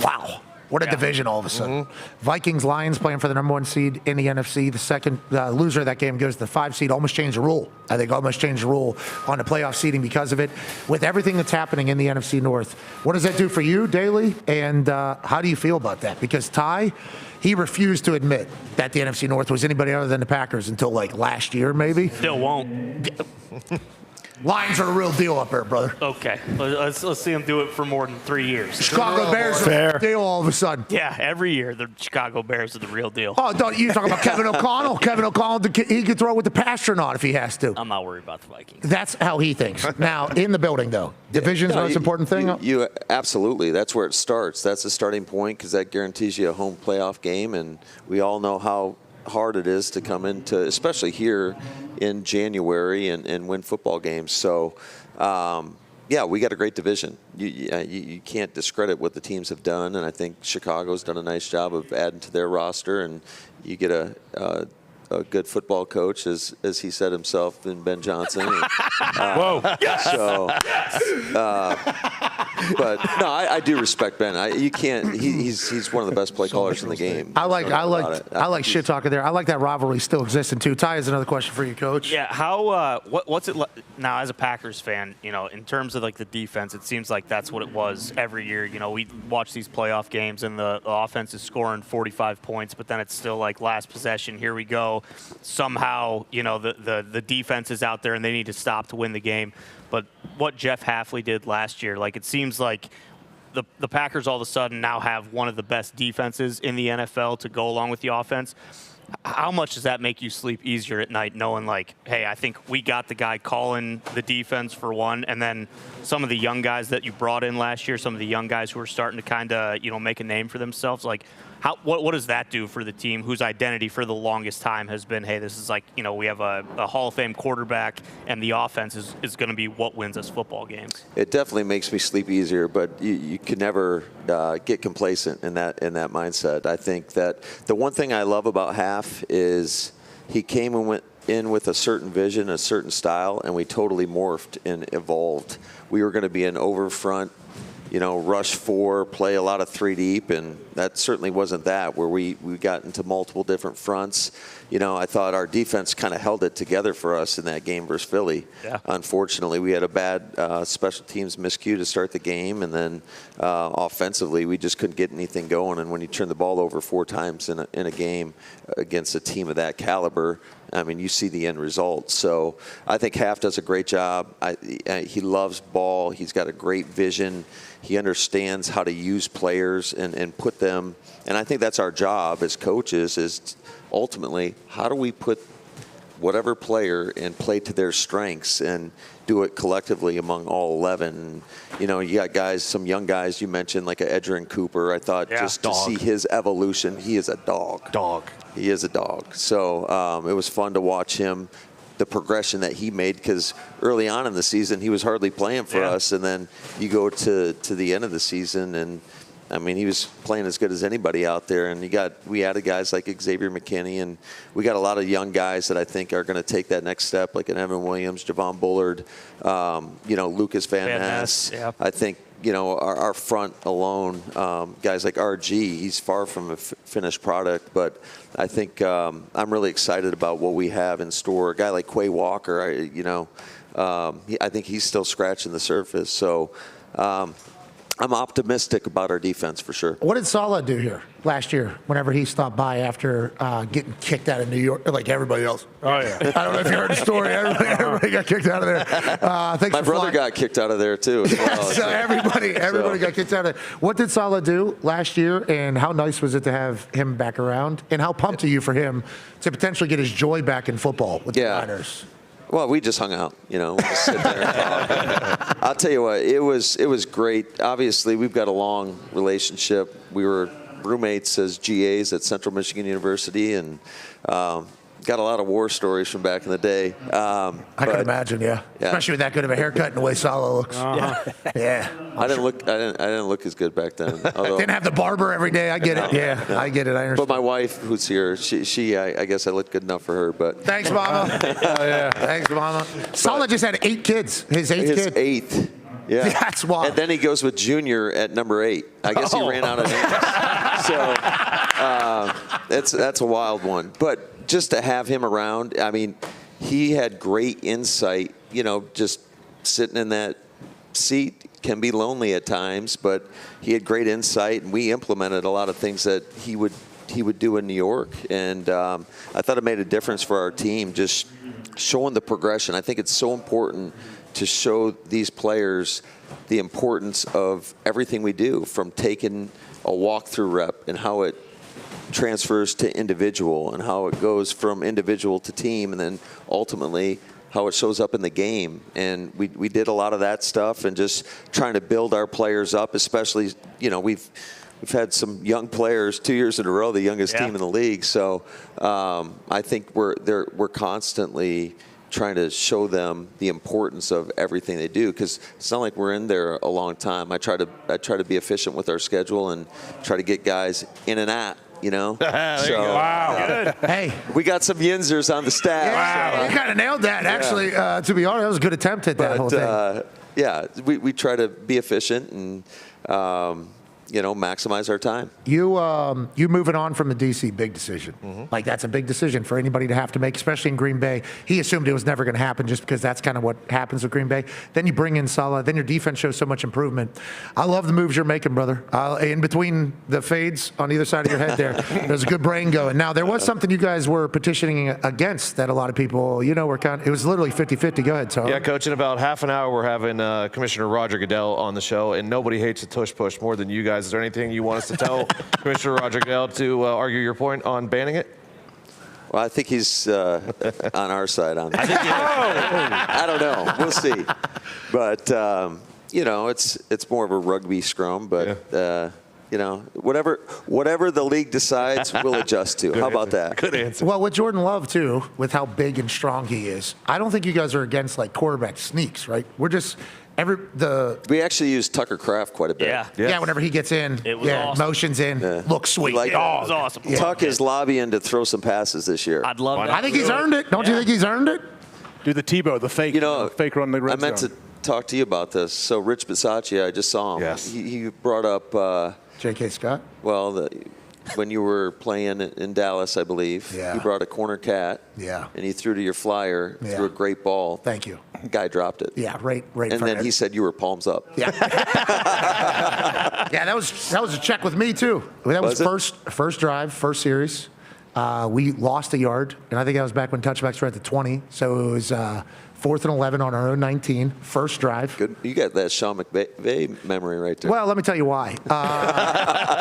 Wow. What a division all of a sudden. Vikings, Lions playing for the number 1 seed in the NFC. The second loser of that game goes to the 5 seed. Almost changed the rule. I think almost changed the rule on the playoff seeding because of it. With everything that's happening in the NFC North, what does that do for you, Daly? And how do you feel about that? Because Ty, he refused to admit that the NFC North was anybody other than the Packers until like last year, maybe. Still won't. Lions are a real deal up there, brother. Okay, let's see them do it for more than 3 years. Chicago Bears are a real deal all of a sudden. Yeah, every year the Chicago Bears are the real deal. Oh, don't you talking about Kevin O'Connell? Kevin O'Connell, he could throw with the pastronaut if he has to. I'm not worried about the Vikings. That's how he thinks. Now, in the building, though, division's the most important thing? You absolutely. That's where it starts. That's the starting point because that guarantees you a home playoff game, and we all know how hard it is to come into, especially here in January, and win football games. So, we got a great division. You can't discredit what the teams have done, and I think Chicago's done a nice job of adding to their roster, and you get a good football coach, as he said himself, in Ben Johnson. Whoa! So, but no, I do respect Ben. You can't. He's one of the best play callers in the game. I like shit talking there. I like that rivalry still existing too. Ty has another question for you, Coach. Yeah, how what's it like now as a Packers fan? In terms of like the defense, it seems like that's what it was every year. We watch these playoff games and the offense is scoring 45 points, but then it's still like last possession. Here we go. Somehow, the defense is out there and they need to stop to win the game. But what Jeff Hafley did last year, like it seems like the Packers all of a sudden now have one of the best defenses in the NFL to go along with the offense. How much does that make you sleep easier at night knowing like, hey, I think we got the guy calling the defense for one, and then some of the young guys that you brought in last year, some of the young guys who are starting to kind of, make a name for themselves, like what does that do for the team whose identity for the longest time has been, hey, this is like, we have a Hall of Fame quarterback and the offense is going to be what wins us football games? It definitely makes me sleep easier, but you can never get complacent in that mindset. I think that the one thing I love about Half is he came and went in with a certain vision, a certain style, and we totally morphed and evolved. We were going to be an over front, rush 4, play a lot of 3 deep, and that certainly wasn't that, where we got into multiple different fronts. I thought our defense kind of held it together for us in that game versus Philly. Yeah. Unfortunately, we had a bad special teams miscue to start the game, and then offensively, we just couldn't get anything going. And when you turn the ball over 4 times in a game against a team of that caliber, I mean, you see the end result. So I think Half does a great job. He loves ball. He's got a great vision. He understands how to use players and put them. And I think that's our job as coaches is ultimately how do we put whatever player and play to their strengths and do it collectively among all 11. You got guys, some young guys you mentioned, like Edgerrin Cooper. I thought to see his evolution, he is a dog. He is a dog. So it was fun to watch him the progression that he made, because early on in the season he was hardly playing for us, and then you go to the end of the season, and I mean, he was playing as good as anybody out there, and we added guys like Xavier McKinney, and we got a lot of young guys that I think are going to take that next step, like an Evan Williams, Javon Bullard, Lucas Van Ness. Yeah. I think, our front alone, guys like RG, he's far from a finished product, but I think I'm really excited about what we have in store. A guy like Quay Walker, I think he's still scratching the surface. So I'm optimistic about our defense for sure. What did Saleh do here last year whenever he stopped by after getting kicked out of New York like everybody else? Oh, yeah. I don't know if you heard the story. Everybody got kicked out of there. My brother got kicked out of there too. As well. So everybody got kicked out of there. What did Saleh do last year, and how nice was it to have him back around? And how pumped are you for him to potentially get his joy back in football with the Niners? Well, we just hung out, we just sit there and talk. I'll tell you what, it was great. Obviously, we've got a long relationship. We were roommates as GAs at Central Michigan University, and got a lot of war stories from back in the day. I can imagine, yeah. Especially with that good of a haircut and the way Saleh looks. Yeah. I didn't look as good back then. Although, didn't have the barber every day. I get it. Yeah, I get it. I understand. But my wife, who's here, I guess I looked good enough for her. But thanks, Mama. Thanks, Mama. Saleh just had 8 kids. His eighth. Yeah. That's wild. And then he goes with Junior at number 8. I guess he ran out of names. So that's a wild one. But just to have him around, I mean, he had great insight, just sitting in that seat can be lonely at times, but he had great insight, and we implemented a lot of things that he would do in New York. And I thought it made a difference for our team, just showing the progression. I think it's so important to show these players the importance of everything we do, from taking a walkthrough rep and how it transfers to individual, and how it goes from individual to team, and then ultimately how it shows up in the game. And we did a lot of that stuff, and just trying to build our players up, especially, we've had some young players 2 years in a row, the youngest team in the league. So I think we're constantly trying to show them the importance of everything they do, because it's not like we're in there a long time. I try to be efficient with our schedule and try to get guys in and out. There you go. Wow. Good. Hey. We got some Yinzers on the staff. Wow. You kind of nailed that, actually. To be honest, that was a good attempt at that whole thing. We try to be efficient and, maximize our time. You moving on from the DC, big decision. Mm-hmm. Like, that's a big decision for anybody to have to make, especially in Green Bay. He assumed it was never going to happen just because that's kind of what happens with Green Bay. Then you bring in Saleh. Then your defense shows so much improvement. I love the moves you're making, brother. In between the fades on either side of your head there's a good brain going. Now, there was something you guys were petitioning against that a lot of people, were it was literally 50-50. Go ahead, Tom. Yeah, Coach, in about half an hour, we're having Commissioner Roger Goodell on the show, and nobody hates a tush push more than you guys. Is there anything you want us to tell Commissioner Roger Goodell to argue your point on banning it? Well, I think he's on our side on that. I don't know. We'll see. But, it's more of a rugby scrum. But, whatever the league decides, we'll adjust to. How about that? Good answer. Well, with Jordan Love, too, with how big and strong he is, I don't think you guys are against, quarterback sneaks, right? We're just – we actually use Tucker Kraft quite a bit. Yeah, whenever he gets in, motions in, looks sweet. It was awesome. Tuck is lobbying to throw some passes this year. I'd love that. I think he's earned it. Don't you think he's earned it? Do the Tebow, the fake, fake run the red I meant zone. to talk to you about this. So Rich Bisaccia, I just saw him. Yes. He brought up J.K. Scott? Well, when you were playing in Dallas, I believe, you brought a corner cat. Yeah. And he threw to your flyer, threw a great ball. Thank you. Guy dropped it. Yeah, right. And then he said you were palms up. Yeah. Yeah, that was a check with me too. That was first drive, first series. We lost a yard, and I think that was back when touchbacks were at the 20. So it was 4th and 11 on our own 19, first drive. Good. You got that Sean McVay memory right there. Well, let me tell you why.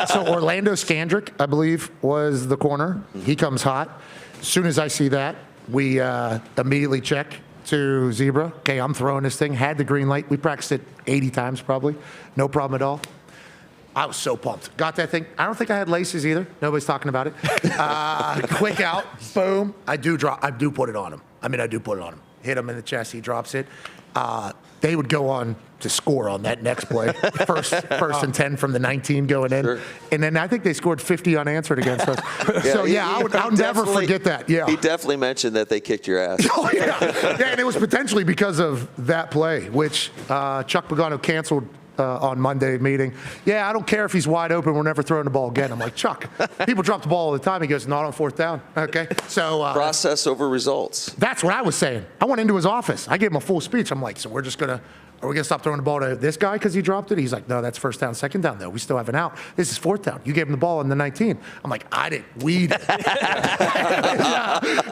So Orlando Scandrick, I believe, was the corner. He comes hot. As soon as I see that, we immediately check to Zebra. Okay, I'm throwing this thing. Had the green light. We practiced it 80 times probably. No problem at all. I was so pumped. Got that thing. I don't think I had laces either. Nobody's talking about it. Quick out. Boom. I do put it on him. I mean, I do put it on him. Hit him in the chest, he drops it. They would go on to score on that next play. First and 10 from the 19 going in. Sure. And then I think they scored 50 unanswered against us. I'll never forget that. Yeah. He definitely mentioned that they kicked your ass. Oh, yeah. And it was potentially because of that play, which Chuck Pagano canceled on Monday meeting. Yeah, I don't care if he's wide open. We're never throwing the ball again. I'm like, Chuck, people drop the ball all the time. He goes, not on 4th down. Okay. So process over results. That's what I was saying. I went into his office. I gave him a full speech. I'm like, so are we going to stop throwing the ball to this guy because he dropped it? He's like, no, that's 1st down, 2nd down, though. We still have an out. This is 4th down. You gave him the ball in the 19. I'm like, I didn't. We did.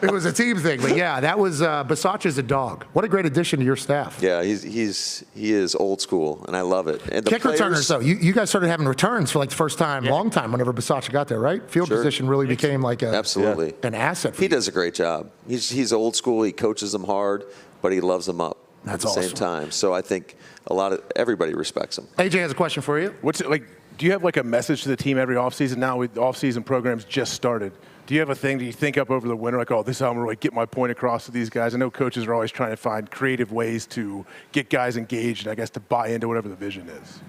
It was a team thing. But, yeah, that was Bisaccia's a dog. What a great addition to your staff. Yeah, he is old school, and I love it. And the kick returners, though. You guys started having returns for like the first time, long time, whenever Bisaccia got there, right? Field position really became like an asset for He does a great job. He's old school. He coaches them hard, but he loves them up at the same time. So I think everybody respects him. AJ has a question for you. What's it like? Do you have like a message to the team every offseason? Now with offseason programs just started, do you have a thing that you think up over the winter, like, oh, this is how I'm going to get my point across to these guys? I know coaches are always trying to find creative ways to get guys engaged and I guess to buy into whatever the vision is.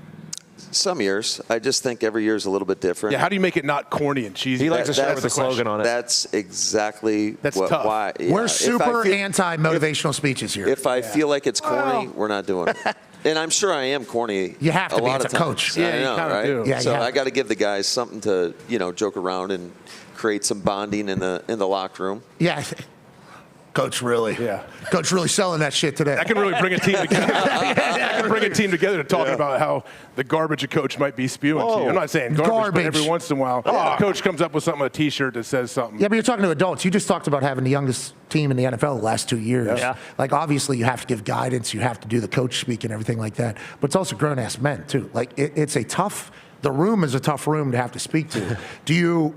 Some years. I just think every year is a little bit different. Yeah, how do you make it not corny and cheesy? He likes to start with a slogan on it. That's exactly tough. Why. Yeah, we're super anti-motivational speeches here. If I feel like it's corny, we're not doing it. And I'm sure I am corny. You have to a be lot as of a coach. Yeah, I know, right? do. Yeah, so I got to give the guys something to, joke around and create some bonding in the locker room. Yeah. Coach really selling that shit today. That can really bring a team together. That can bring a team together to talk about how the garbage a coach might be spewing to you. I'm not saying garbage, but every once in a while, a coach comes up with something, a T-shirt that says something. Yeah, but you're talking to adults. You just talked about having the youngest team in the NFL the last 2 years. Yeah. Like, obviously, you have to give guidance. You have to do the coach speak and everything like that. But it's also grown-ass men, too. Like, it's a tough – the room is a tough room to have to speak to.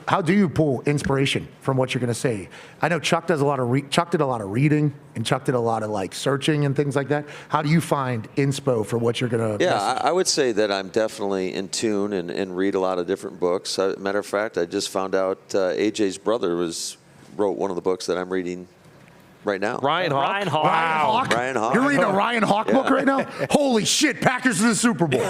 How do you pull inspiration from what you're going to say? I know Chuck does Chuck did a lot of reading, and Chuck did a lot of like searching and things like that. How do you find inspo for what you're going to? Yeah, I would say that I'm definitely in tune and read a lot of different books. Matter of fact, I just found out AJ's brother wrote one of the books that I'm reading right now. Ryan Hawk. Wow. Ryan Hawk. You're reading a Ryan Hawk book right now? Holy shit, Packers to the Super Bowl.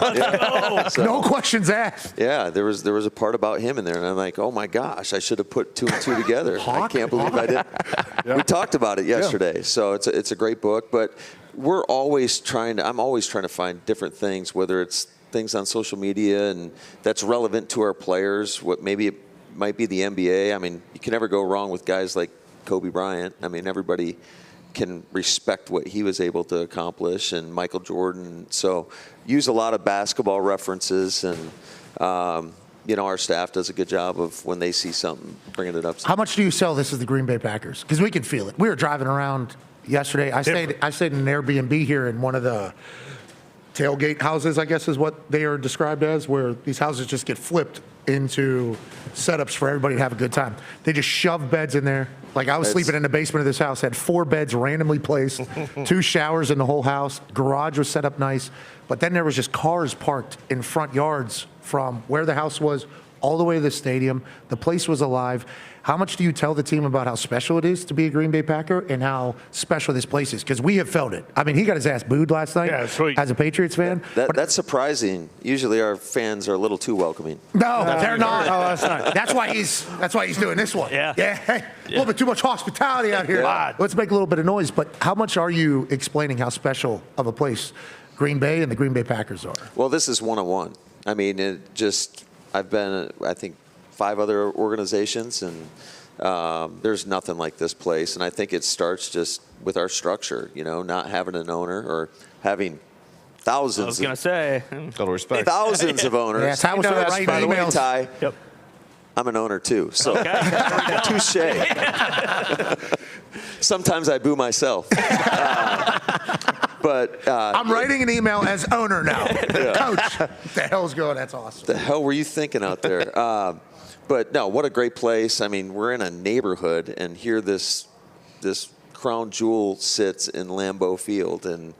No questions asked. Yeah, there was a part about him in there, and I'm like, oh my gosh, I should have put 2 and 2 together. I can't believe I didn't. We talked about it yesterday, so it's a great book, but I'm always trying to find different things, whether it's things on social media and that's relevant to our players, what maybe it might be the NBA. I mean, you can never go wrong with guys like Kobe Bryant. I mean, everybody can respect what he was able to accomplish, and Michael Jordan. So use a lot of basketball references, and our staff does a good job of when they see something, bringing it up. How much do you sell this as the Green Bay Packers? Because we can feel it. We were driving around yesterday. I stayed in an Airbnb here in one of the tailgate houses, I guess is what they are described as, where these houses just get flipped into setups for everybody to have a good time. They just shove beds in there. Like, I was sleeping in the basement of this house, had 4 beds randomly placed, 2 showers in the whole house. Garage was set up nice. But then there was just cars parked in front yards from where the house was all the way to the stadium. The place was alive. How much do you tell the team about how special it is to be a Green Bay Packer and how special this place is? Because we have felt it. I mean, he got his ass booed last night as a Patriots fan. That's surprising. Usually our fans are a little too welcoming. No, they're not. Oh, that's not. That's why he's doing this one. Yeah. Hey, a little bit too much hospitality out here. Let's make a little bit of noise. But how much are you explaining how special of a place Green Bay and the Green Bay Packers are? Well, this is one-on-one. I mean, I've been, I think, 5 other organizations, and there's nothing like this place. And I think it starts just with our structure, not having an owner or having thousands. I was going to say. Total respect. Thousands of owners. Yes, how was By right the way, emails? Ty, Yep. I'm an owner too, so touche. Sometimes I boo myself. But I'm writing an email as owner now. Coach, what the hell's going? That's awesome. The hell were you thinking out there? But no, what a great place. I mean, we're in a neighborhood, and here this crown jewel sits in Lambeau Field, and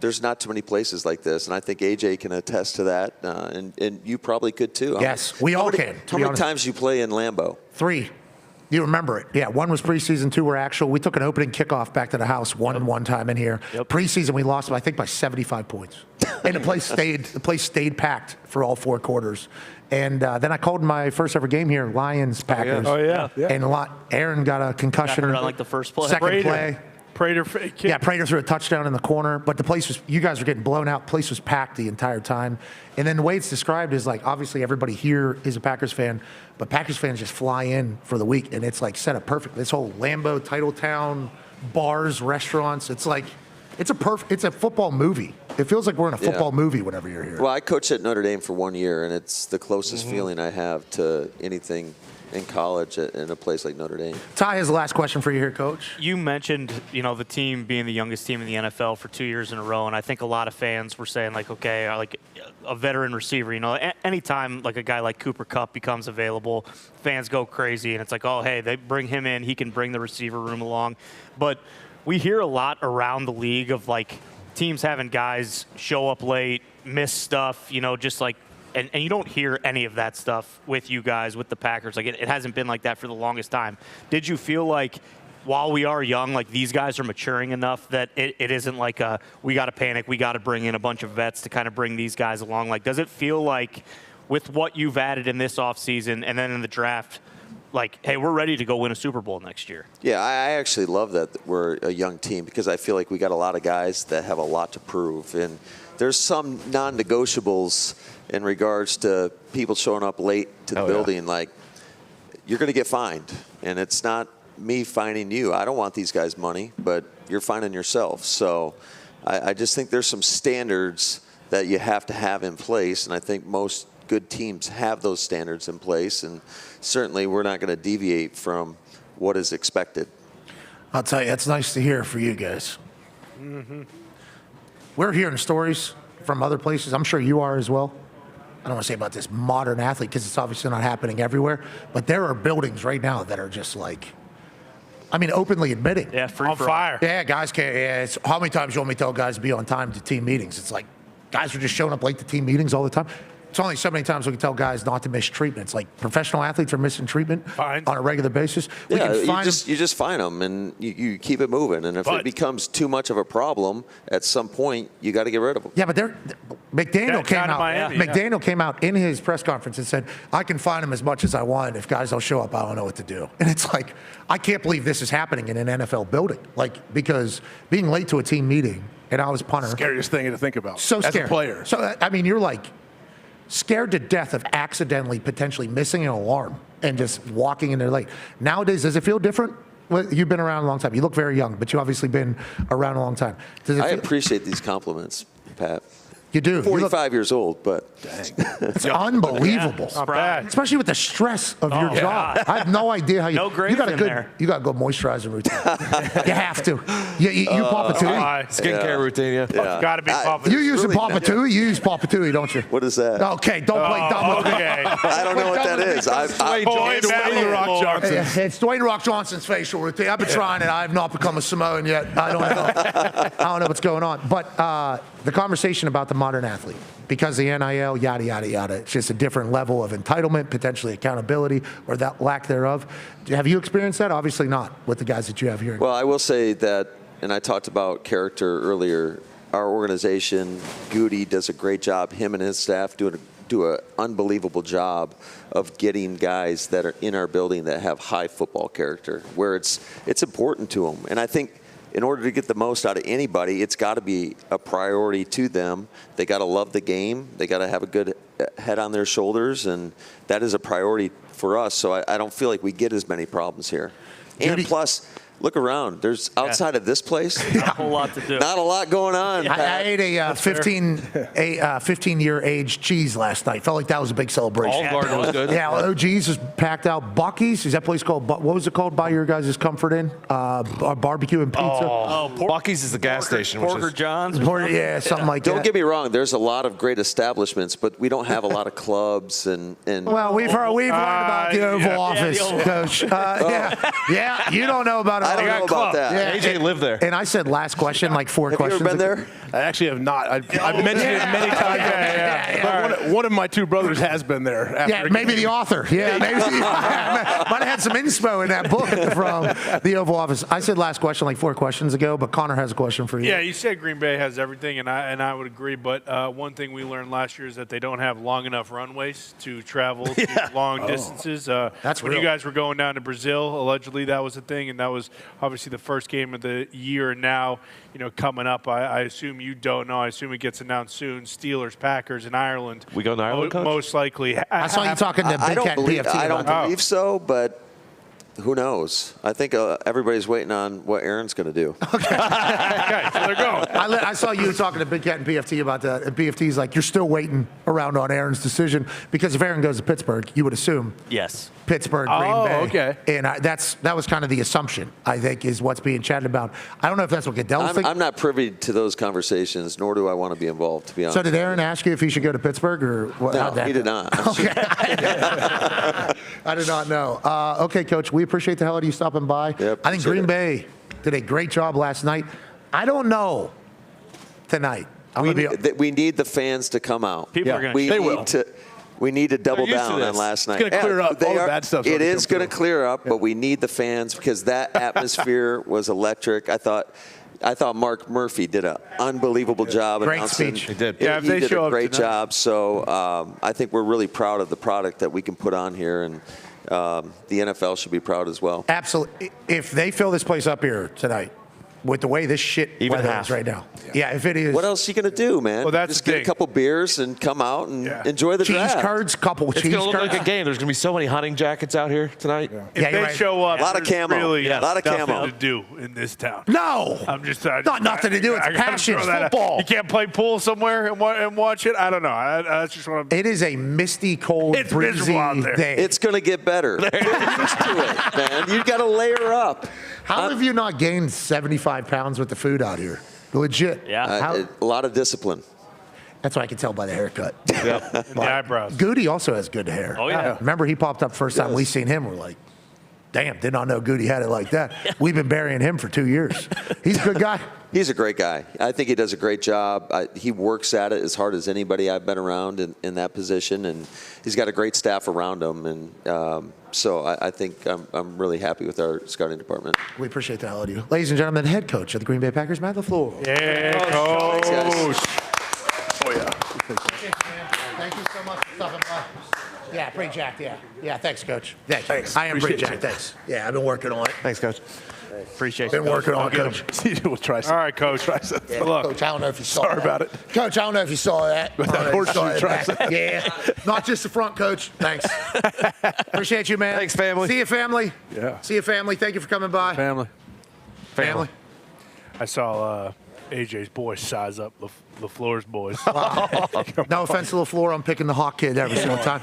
there's not too many places like this, and I think AJ can attest to that, and you probably could too. Yes, we all can. How many times you play in Lambeau? 3. You remember it. Yeah, one was preseason, two were actual. We took an opening kickoff back to the house one time in here. Preseason, we lost, I think, by 75 points. And the place stayed packed for all 4 quarters. And then I called my first ever game here, Lions-Packers. Oh, yeah. And Aaron got a concussion. Got hurt on like the first play. Second play. Prater threw a touchdown in the corner, but the place was, you guys were getting blown out. The place was packed the entire time. And then the way it's described is like, obviously everybody here is a Packers fan, but Packers fans just fly in for the week, and it's like set up perfect. This whole Lambeau, Titletown, bars, restaurants, it's like, it's a football movie. It feels like we're in a football movie whenever you're here. Well, I coached at Notre Dame for 1 year, and it's the closest feeling I have to anything in college in a place like Notre Dame. Ty has the last question for you here, Coach. You mentioned, the team being the youngest team in the NFL for 2 years in a row, and I think a lot of fans were saying, like, okay, like a veteran receiver, anytime like a guy like Cooper Kupp becomes available, fans go crazy, and it's like, oh, hey, they bring him in, he can bring the receiver room along. But we hear a lot around the league of, like, teams having guys show up late, miss stuff, just like, and you don't hear any of that stuff with you guys, with the Packers. Like, it hasn't been like that for the longest time. Did you feel like, while we are young, like these guys are maturing enough that it isn't like we got to panic, we got to bring in a bunch of vets to kind of bring these guys along? Like, does it feel like with what you've added in this offseason and then in the draft, like, hey, we're ready to go win a Super Bowl next year? Yeah, I actually love that we're a young team because I feel like we got a lot of guys that have a lot to prove. And there's some non-negotiables in regards to people showing up late to the building. Like, you're going to get fined, and it's not me fining you. I don't want these guys' money, but you're fining yourself. So I just think there's some standards that you have to have in place, and I think most good teams have those standards in place, and certainly we're not going to deviate from what is expected. I'll tell you, it's nice to hear for you guys. Mm-hmm. We're hearing stories from other places. I'm sure you are as well. I don't want to say about this modern athlete because it's obviously not happening everywhere, but there are buildings right now that are just like, openly admitting. Yeah, on fire. Yeah, guys can't. Yeah, it's, how many times you want me to tell guys to be on time to team meetings? It's like guys are just showing up late to team meetings all the time. It's only so many times we can tell guys not to miss treatment. It's like professional athletes are missing treatment on a regular basis. You just fine them and you keep it moving. And if it becomes too much of a problem, at some point you got to get rid of them. Yeah, but McDaniel came out in his press conference and said, "I can fine them as much as I want. If guys don't show up, I don't know what to do." And it's like, I can't believe this is happening in an NFL building. Like, because being late to a team meeting, and I was punter. Scariest thing to think about. So as scared. a player. So you're like scared to death of accidentally, potentially missing an alarm and just walking in there late. Nowadays, does it feel different? Well, you've been around a long time. You look very young, but you've obviously been around a long time. I appreciate these compliments, Pat. You do. 45 years old, but it's unbelievable. Not bad. Especially with the stress of your job. I have no idea how you. No grace you got a in good. there. You got a good moisturizing routine. You have to. You Paw Patooey. Skincare routine, yeah. Got to be Paw Patooey. You use Paw Patooey. You use Paw Patooey, don't you? What is that? Okay, don't play dumb with me. Okay. I don't know what that is. Dwayne Rock Johnson. It's Dwayne Rock Johnson's facial routine. I've been trying it. I have not become a Samoan yet. I don't know. I don't know what's going on. But the conversation about the modern athlete, because the NIL, yada, yada, yada, it's just a different level of entitlement, potentially accountability, or that lack thereof. Have you experienced that? Obviously not with the guys that you have here. Well, I will say that, and I talked about character earlier, our organization, Goody, does a great job. Him and his staff do an unbelievable job of getting guys that are in our building that have high football character, where it's important to them. And I think in order to get the most out of anybody, it's got to be a priority to them. They got to love the game. They got to have a good head on their shoulders, and that is a priority for us. So I don't feel like we get as many problems here. And plus, look around. There's outside of this place, not a whole lot to do. Not a lot going on. I ate a 15-year aged cheese last night. Felt like that was a big celebration. Olive Garden was good. Yeah, OG's was packed out. Bucky's, is that place called? What was it called? By your guys' Comfort Inn, barbecue and pizza. Bucky's is the gas station. Porter John's. Yeah, something like that. Don't get me wrong. There's a lot of great establishments, but we don't have a lot of clubs and. Well, we've heard about the Oval Office, Coach. Yeah, you don't know about I don't know about that. AJ lived there. And I said last question, like 4 questions. Have you ever been there? I actually have not. I've mentioned it many times. But one of my 2 brothers has been there. Yeah, maybe the author. Yeah, maybe might have had some inspo in that book from the Oval Office. I said last question like 4 questions ago, but Connor has a question for you. Yeah, you said Green Bay has everything, and I would agree. But one thing we learned last year is that they don't have long enough runways to travel to long distances. That's when real. you guys were going down to Brazil, allegedly that was a thing, and that was obviously the first game of the year. And now, coming up, I assume you don't know. I assume it gets announced soon. Steelers, Packers in Ireland. We go to Ireland, Coach? Most likely. I saw you talking to Big Cat PFT. I don't believe so, but who knows? I think everybody's waiting on what Aaron's going to do. Okay, so they're going. I saw you talking to Big Cat and PFT about that. And PFT's like, you're still waiting around on Aaron's decision because if Aaron goes to Pittsburgh, you would assume. Yes. Pittsburgh, Green Bay. Okay. And that was kind of the assumption, I think, is what's being chatted about. I don't know if that's what Goodell thinks. I'm not privy to those conversations, nor do I want to be involved, to be honest. So did Aaron ask you if he should go to Pittsburgh? Or what? No, he did not. Okay. I did not know. Okay, Coach, we appreciate the hell out of you stopping by. Yep, I think Green Bay did a great job last night. I don't know tonight. We need the fans to come out. People are going to. We need to double down on last night. It's going to clear up all the bad stuff. It is going to clear up, but we need the fans because that atmosphere was electric. I thought Mark Murphy did an unbelievable job. Great announcing. speech. He did. Yeah, if He they did show a up great tonight. job. So I think we're really proud of the product that we can put on here, and the NFL should be proud as well. Absolutely. If they fill this place up here tonight, with the way this shit Even weather half. is right now. Yeah, if it is. What else are you going to do, man? Well, that's just the get thing. a couple beers and come out and enjoy the cheese draft. curds, couple It's cheese going to look curds. like a game. There's going to be so many hunting jackets out here tonight. If Yeah, they you're right. show up, A lot of there's camo. really Yeah, a lot of nothing camo. to do in this town. No. I'm just Not nothing to do. It's I gotta passion. throw It's that out. football. You can't play pool somewhere and watch it. I don't know. That's just what I'm. It is a misty, cold, It's breezy miserable out there. day. It's going to get better. Get used to it, man. You've got to layer up. How have you not gained 75 pounds with the food out here? Legit. Yeah. A lot of discipline. That's what I can tell by the haircut. And the eyebrows. Goody also has good hair. Oh, yeah. Remember, he popped up first time we seen him. We're like, damn, did not know Goody had it like that. We've been burying him for 2 years. He's a good guy. He's a great guy. I think he does a great job. He works at it as hard as anybody I've been around in that position, and he's got a great staff around him. And so I think I'm really happy with our scouting department. We appreciate the hell out of you. Ladies and gentlemen, head coach of the Green Bay Packers, Matt LaFleur. Yeah, coach. Oh, yeah. Thank you so much for stopping by. Yeah, pretty jacked, yeah. Yeah, thanks, Coach. Thanks. I am Appreciate pretty jacked, thanks. Yeah, I've been working on it. Thanks, Coach. Appreciate Been you. working on it, Coach. We'll try some. All right, coach. Yeah, Look. Coach, I don't know if you saw Sorry that. about it. Coach, I don't know if you saw that. I don't know if you horseshoe saw that tricep. back. Yeah. Not just the front, Coach. Thanks. Appreciate you, man. Thanks, family. See you, family. Yeah. See you, family. Thank you for coming by. Family. Family. I saw AJ's boys size up LaFleur's boys. No offense to LaFleur, I'm picking the Hawk kid every single time.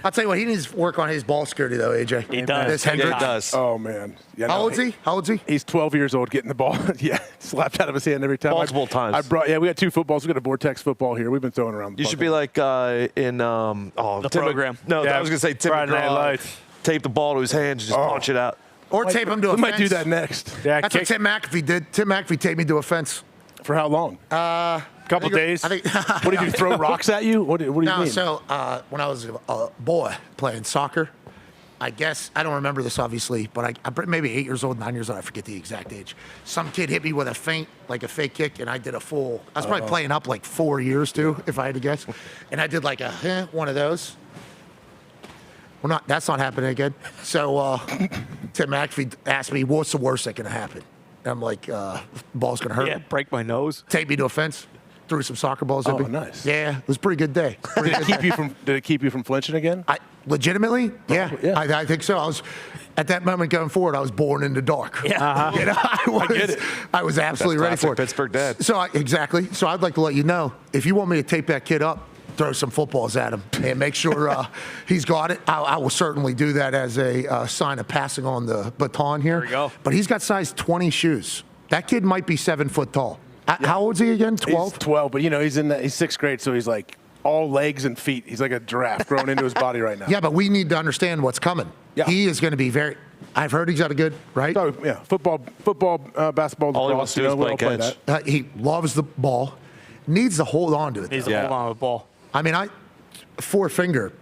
I'll tell you what, he needs to work on his ball security, though, AJ. He does. This Yeah, Hendrick. it does. Oh, man. Yeah, How no, old's he? How old's he? He's 12 years old getting the ball. Yeah, slapped out of his hand every time. Multiple times. We got 2 footballs. We got a Vortex football here. We've been throwing around. You should be like in the program. No, Yeah, I was going to say Tim Friday Night McGraw. Lights. Tape the ball to his hands and just punch it out. Or tape him to a We fence. might do that next. Yeah, That's what Tim McAfee did. Tim McAfee taped me to a fence. For how long? couple days. I think. What did you throw rocks at you? What do you No, mean? so when I was a boy playing soccer, I guess, I don't remember this obviously, but I'm maybe 8 years old, 9 years old, I forget the exact age. Some kid hit me with a feint, like a fake kick, and I did a full, I was probably playing up like 4 years too, if I had to guess. And I did like a, one of those. Well, that's not happening again. So Tim McAfee asked me, what's the worst that can happen? And I'm like, ball's going to hurt. Yeah, break my nose. Take me to a fence. Threw some soccer balls at me. Oh, nice. Yeah, it was a pretty good day. Did it keep you from flinching again? Legitimately? Yeah. Yeah. I think so. I was, at that moment going forward, I was born in the dark. Yeah. You know, I get it. I was absolutely ready for it. Pittsburgh dad. So exactly. So I'd like to let you know, if you want me to tape that kid up, throw some footballs at him and make sure he's got it. I will certainly do that as a sign of passing on the baton here. There we go. But he's got size 20 shoes. That kid might be 7 foot tall. How old is he again? 12? He's 12, but he's he's 6th grade, so he's like all legs and feet. He's like a giraffe growing into his body right now. Yeah, but we need to understand what's coming. Yeah. He is going to be I've heard he's got a good, right? Oh, yeah. Football, basketball, All he lacrosse, wants to do is play catch. He loves the ball. Needs to hold on to it. Needs though. to hold on to the ball. I mean, four-finger.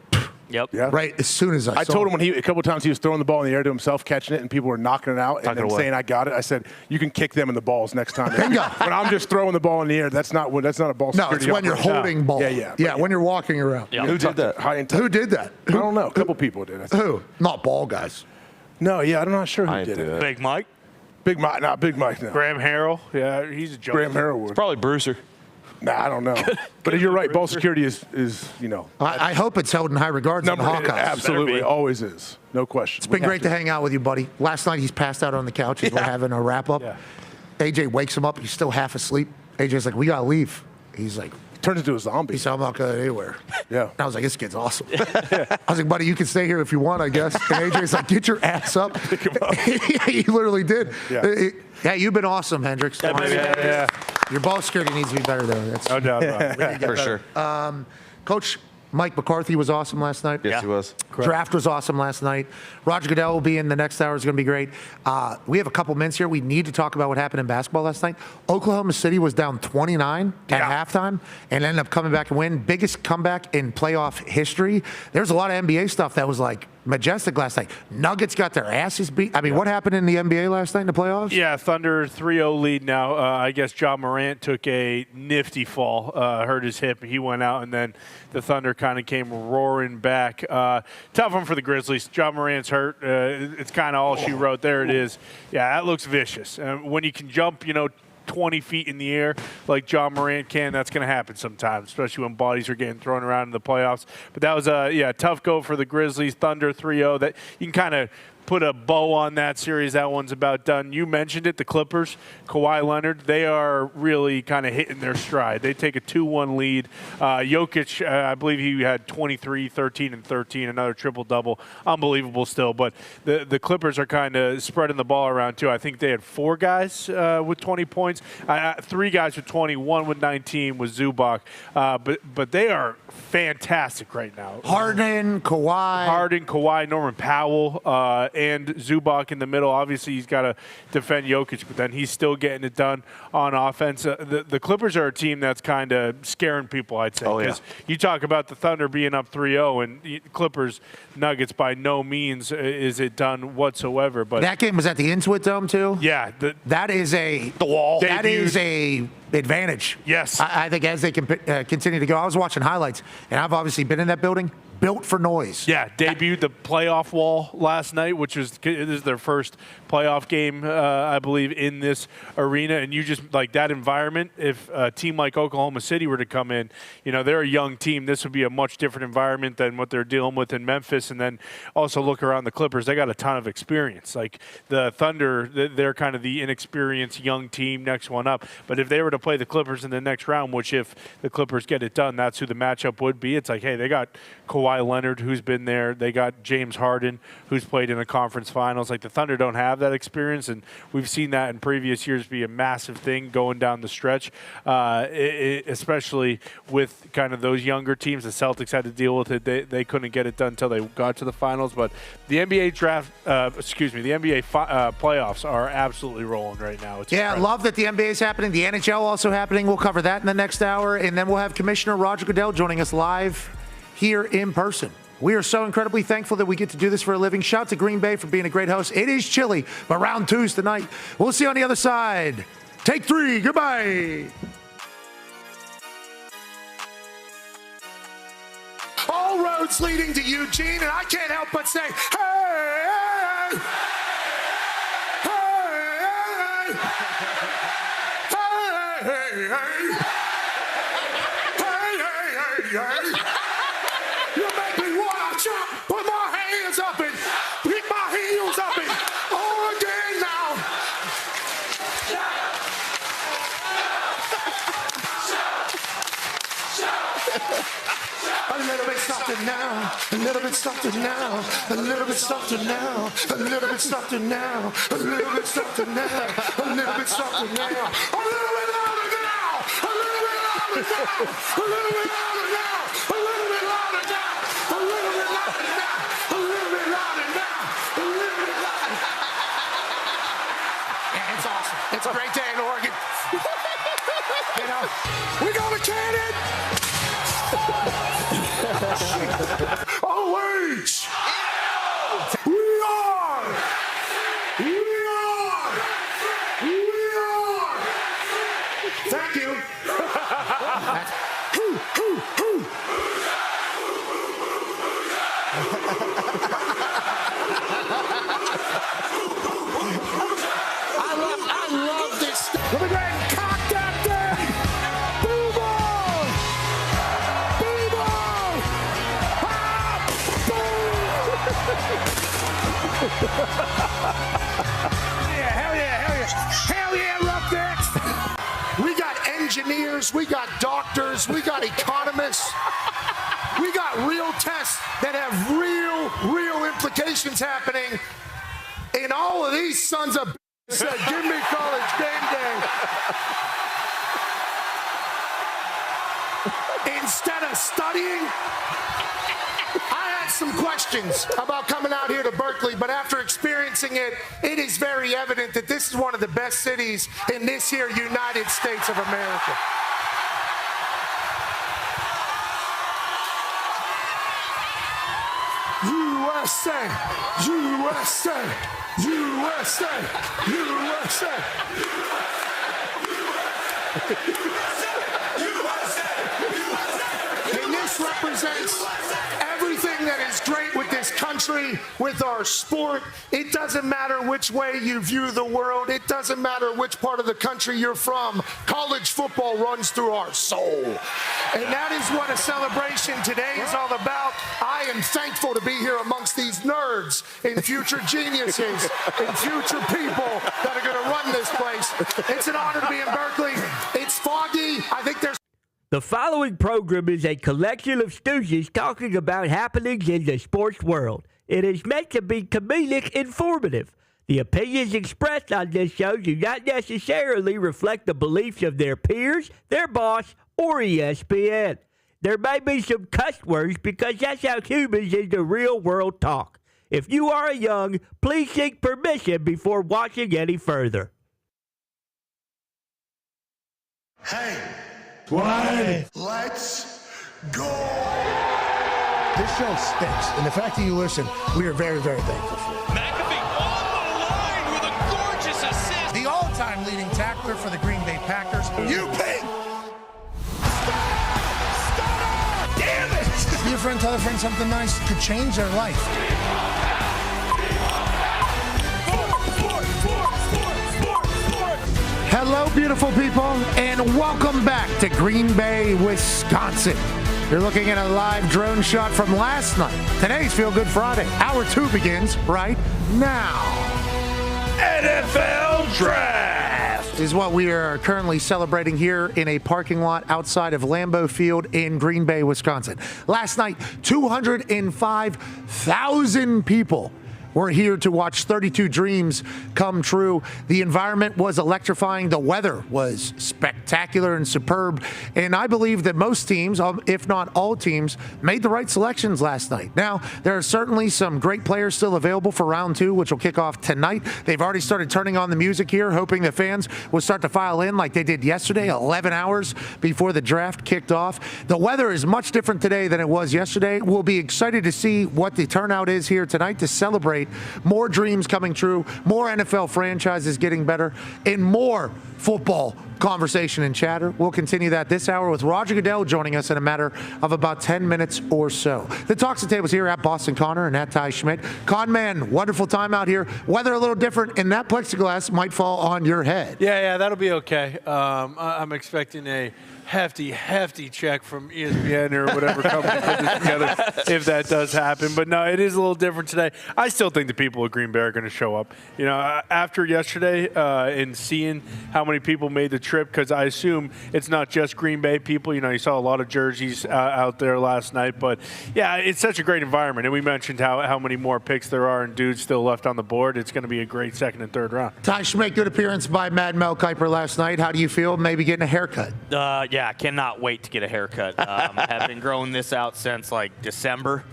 Yep. Yeah. Right as soon as I saw told him when a couple of times he was throwing the ball in the air to himself, catching it, and people were knocking it out and then saying, "I got it." I said, "You can kick them in the balls next time." Bingo. When I'm just throwing the ball in the air, that's not a ball. No, it's when you're holding ball. Yeah. When you're walking around. Yep. Who did that? Who did that? I don't know. A couple people did. I think. Who? Not ball guys. No, I'm not sure who I did did it. it. Big Mike. Big Mike, not Big Mike. No. Graham Harrell. Yeah, he's a joke. Graham Harrell would. Probably Brewster. Nah, I don't know. But you're right. Ball security is I hope it's held in high regards on the Hawkeyes. Absolutely, always is. No question. It's been great to hang out with you, buddy. Last night he's passed out on the couch as we're having a wrap up. Yeah. AJ wakes him up. He's still half asleep. AJ's like, "We gotta leave." He's like, turns into a zombie. He said, "I'm not going anywhere." Yeah. And I was like, "This kid's awesome." I was like, "Buddy, you can stay here if you want, I guess." And AJ's like, "Get your ass up." He literally did. Yeah, you've been awesome, Hendricks. Yeah. Your ball security needs to be better, though. That's No doubt about it. For sure. Coach Mike McCarthy was awesome last night. Yes, he was. Draft was awesome last night. Roger Goodell will be in the next hour. It's going to be great. We have a couple minutes here. We need to talk about what happened in basketball last night. Oklahoma City was down 29 at halftime and ended up coming back and win. Biggest comeback in playoff history. There's a lot of NBA stuff that was like majestic last night. Nuggets got their asses beat. I mean, what happened in the NBA last night in the playoffs? Yeah, Thunder 3-0 lead now. I guess Ja Morant took a nifty fall, hurt his hip. He went out, and then the Thunder kind of came roaring back. Tough one for the Grizzlies. Ja Morant's hurt. It's kind of all she wrote. There it is. Yeah, that looks vicious. When you can jump, 20 feet in the air like Ja Morant can, that's going to happen sometimes, especially when bodies are getting thrown around in the playoffs. But that was a tough go for the Grizzlies. Thunder 3-0. That you can kind of put a bow on that series. That one's about done. You mentioned it, the Clippers, Kawhi Leonard, they are really kind of hitting their stride. They take a 2-1 lead. Jokic, I believe he had 23, 13, and 13, another triple-double. Unbelievable still. But the Clippers are kind of spreading the ball around, too. I think they had 4 guys with 20 points, 3 guys with 20, 1 with 19 with Zubac. But they are fantastic right now. Harden, Kawhi, Norman Powell, and Zubac in the middle. Obviously, he's got to defend Jokic, but then he's still getting it done on offense. The Clippers are a team that's kind of scaring people, I'd say. Because you talk about the Thunder being up 3-0, and Clippers, Nuggets, by no means is it done whatsoever. But that game was at the Intuit Dome, too? Yeah. That is the wall. That is a advantage. Yes. I think as they continue to go. I was watching highlights, and I've obviously been in that building. Built for noise. Yeah, debuted the playoff wall last night, which this is their first playoff game, I believe, in this arena. And you just like that environment. If a team like Oklahoma City were to come in, they're a young team. This would be a much different environment than what they're dealing with in Memphis. And then also look around the Clippers. They got a ton of experience. Like the Thunder, they're kind of the inexperienced young team, next one up. But if they were to play the Clippers in the next round, which if the Clippers get it done, that's who the matchup would be. It's like, hey, they got Kawhi Leonard, who's been there. They got James Harden, who's played in the conference finals. Like the Thunder don't have that experience, and we've seen that in previous years be a massive thing going down the stretch, especially with kind of those younger teams. The Celtics had to deal with it. They couldn't get it done until they got to the finals. But the NBA playoffs are absolutely rolling right now. It's I love that the NBA is happening. The NHL also happening. We'll cover that in the next hour, and then we'll have Commissioner Roger Goodell joining us live here in person. We are so incredibly thankful that we get to do this for a living. Shout out to Green Bay for being a great host. It is chilly, but round 2's tonight. We'll see you on the other side. Take 3. Goodbye. All roads leading to Eugene, and I can't help but say, hey, hey, hey, hey, hey. You make me wanna jump, put my hands up and pick my heels up and all again now. A little bit softer now, a little bit softer now, a little bit softer now, a little bit softer now, a little bit softer now, a little bit softer now, a little bit louder now, a little bit louder now, a little bit louder now, a little bit louder now, a little bit louder now, a little bit louder now, a little bit louder. OH! We are! Thank you. I love this. Let me go ahead and cock that thing. Boom on. Boom on. Hell yeah, Roughnecks. We got engineers, we got doctors, we got economists. We got real tests that have real implications happening. And all of these sons of said, give me college game day. Instead of studying, I had some questions about coming out here to Berkeley, but after experiencing it, it is very evident that this is one of the best cities in this here United States of America. USA, USA, USA, USA. And this represents everything that is great with this country, with our sport. It doesn't matter which way you view the world. It doesn't matter which part of the country you're from. College football runs through our soul. And that is what a celebration today is all about. I am thankful to be here amongst these nerds and future geniuses and future people that are going to run this place. It's an honor to be in Berkeley. It's foggy. I think there's The following program is a collection of stooges talking about happenings in the sports world. It is meant to be comedic informative. The opinions expressed on this show do not necessarily reflect the beliefs of their peers, their boss, or ESPN. There may be some cuss words because that's how humans in the real world talk. If you are young, please seek permission before watching any further. Hey, Why? let's go! This show stinks, and the fact that you listen, we are very, very thankful for it. McAfee on the line with a gorgeous assist. The all-time leading tackler for the Green Bay Packers. You pig! Damn it! Be a friend, tell a friend something nice could change their life. Hello, beautiful people, and welcome back to Green Bay, Wisconsin. You're looking at a live drone shot from last night. Today's Feel Good Friday. Hour 2 begins right now. NFL Draft Is what we are currently celebrating here in a parking lot outside of Lambeau Field in Green Bay, Wisconsin. Last night, 205,000 people were here to watch 32 dreams come true. The environment was electrifying. The weather was spectacular and superb. And I believe that most teams, if not all teams, made the right selections last night. Now, there are certainly some great players still available for round 2, which will kick off tonight. They've already started turning on the music here, hoping the fans will start to file in like they did yesterday, 11 hours before the draft kicked off. The weather is much different today than it was yesterday. We'll be excited to see what the turnout is here tonight to celebrate more dreams coming true, more NFL franchises getting better, and more football conversation and chatter. We'll continue that this hour with Roger Goodell joining us in a matter of about 10 minutes or so. The Talks and Tables here at Boston Connor and at Ty Schmidt. Conman, wonderful time out here. Weather a little different, and that plexiglass might fall on your head. Yeah, that'll be okay. I'm expecting a hefty check from ESPN or whatever company put this together if that does happen. But no, it is a little different today. I still think the people of Green Bay are going to show up. You know, after yesterday and seeing how many people made the trip, because I assume it's not just Green Bay people. You know, you saw a lot of jerseys out there last night. But, yeah, it's such a great environment. And we mentioned how many more picks there are and dudes still left on the board. It's going to be a great second and third round. Ty Schmidt, good appearance by Mad Mel Kiper last night. How do you feel maybe getting a haircut? Yeah, I cannot wait to get a haircut. Have been growing this out since like December,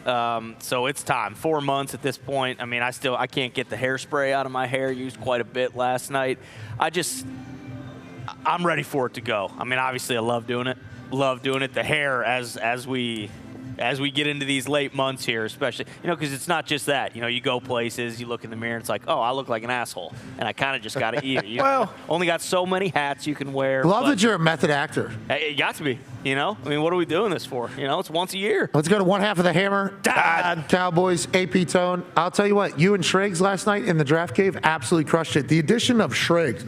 so it's time. 4 months at this point. I mean, I can't get the hairspray out of my hair. Used quite a bit last night. I'm ready for it to go. I mean, obviously, I love doing it. The hair, as we as we get into these late months here, especially, because it's not just that. You go places, you look in the mirror, it's like, oh, I look like an asshole, and I kind of just got to eat it. Well, only got so many hats you can wear. Love that you're a method actor. It got to be. What are we doing this for? It's once a year. Let's go to one half of the hammer. Dad. Cowboys, AP Tone. I'll tell you what, you and Shriggs last night in the draft cave absolutely crushed it. The addition of Shriggs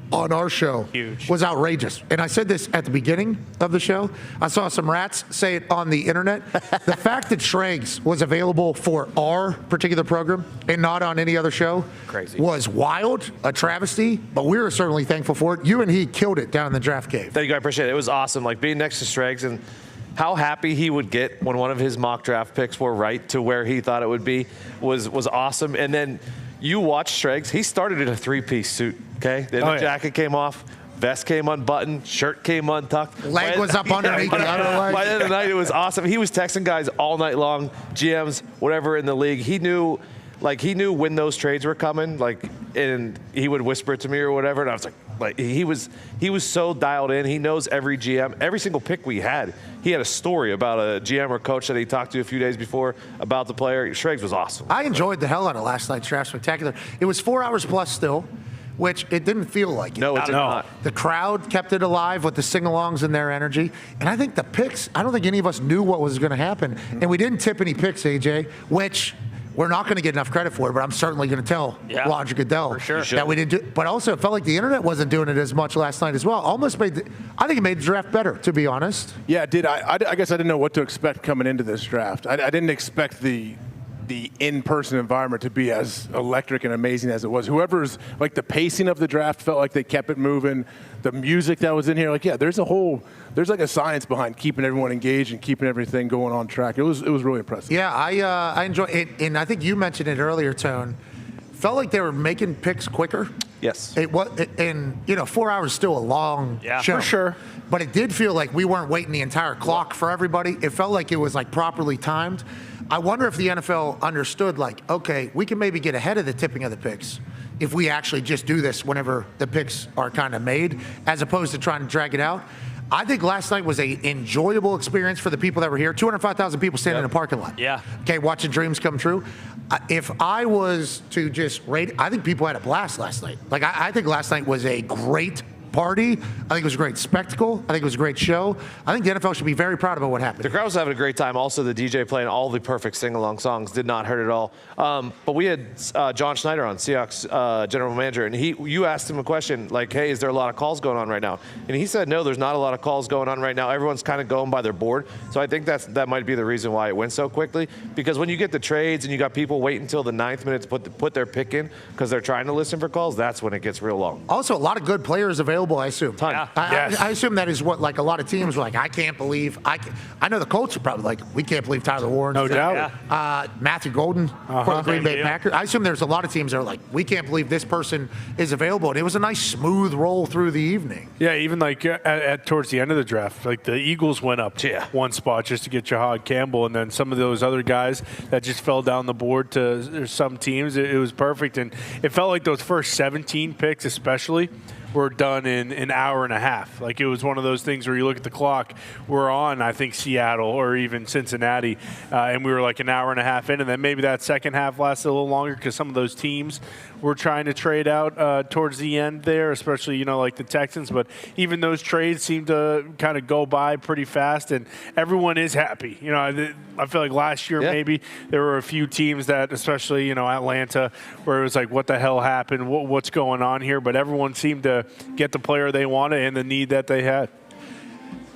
on our show was outrageous. And I said this at the beginning of the show. I saw some rats say it on the internet. The fact that Shriggs was available for our particular program and not on any other show was wild, a travesty, but we were certainly thankful for it. You and he killed it down in the draft cave. Thank you, I appreciate it. It was awesome, being next to Shriggs and how happy he would get when one of his mock draft picks were right to where he thought it would be was awesome. And then you watch Shriggs, he started in a three-piece suit, okay? Then the jacket came off, vest came unbuttoned, shirt came untucked. Leg was up underneath the other leg. By the end of the night, it was awesome. He was texting guys all night long, GMs, whatever in the league. He knew when those trades were coming, and he would whisper it to me or whatever, and I was like he was so dialed in. He knows every GM, every single pick we had. He had a story about a GM or coach that he talked to a few days before about the player. Shriggs was awesome. I enjoyed the hell out of last night's Draft Spectacular. It was 4 hours plus still, which it didn't feel like it. No, it did not. The crowd kept it alive with the sing-alongs and their energy. And I think the picks, I don't think any of us knew what was going to happen. And we didn't tip any picks, AJ, which we're not going to get enough credit for, but I'm certainly going to tell Roger Goodell that we didn't do. But also, it felt like the internet wasn't doing it as much last night as well. Almost I think it made the draft better, to be honest. Yeah, it did. I guess I didn't know what to expect coming into this draft. I didn't expect the in-person environment to be as electric and amazing as it was. Whoever's, the pacing of the draft felt like they kept it moving. The music that was in here, there's a science behind keeping everyone engaged and keeping everything going on track. It was really impressive. Yeah, I enjoy it, and I think you mentioned it earlier, Tone. Felt like they were making picks quicker. Yes. It was, and 4 hours is still a long show. For sure. But it did feel like we weren't waiting the entire clock for everybody. It felt like it was properly timed. I wonder if the NFL understood, okay, we can maybe get ahead of the tipping of the picks if we actually just do this whenever the picks are kind of made, as opposed to trying to drag it out. I think last night was an enjoyable experience for the people that were here. 205,000 people standing in a parking lot. Yeah. Okay, watching dreams come true. If I was to just rate, I think people had a blast last night. I think last night was a great party. I think it was a great spectacle. I think it was a great show. I think the NFL should be very proud about what happened. The crowd was having a great time. Also, the DJ playing all the perfect sing-along songs did not hurt at all. But we had John Schneider on, Seahawks general manager, and you asked him a question hey, is there a lot of calls going on right now? And he said, no, there's not a lot of calls going on right now. Everyone's kind of going by their board. So I think that might be the reason why it went so quickly. Because when you get the trades and you got people waiting until the 9th minute to put their pick in because they're trying to listen for calls, that's when it gets real long. Also, a lot of good players available, I assume. Yeah. I assume that is what a lot of teams were I can't believe. I know the Colts are probably we can't believe Tyler Warren. No doubt. Matthew Golden for the Green Bay Packers. I assume there's a lot of teams that are we can't believe this person is available. And it was a nice smooth roll through the evening. Yeah, even at towards the end of the draft, the Eagles went up one spot just to get Jahad Campbell, and then some of those other guys that just fell down the board to some teams. It was perfect, and it felt like those first 17 picks especially were done in an hour and a half. It was one of those things where you look at the clock, we're on, I think, Seattle or even Cincinnati, and we were an hour and a half in, and then maybe that second half lasted a little longer because some of those teams were trying to trade out towards the end there, especially, the Texans. But even those trades seem to kind of go by pretty fast, and everyone is happy. I feel like last year maybe there were a few teams that, especially, Atlanta, where it was what the hell happened? What's going on here? But everyone seemed to get the player they wanted and the need that they had.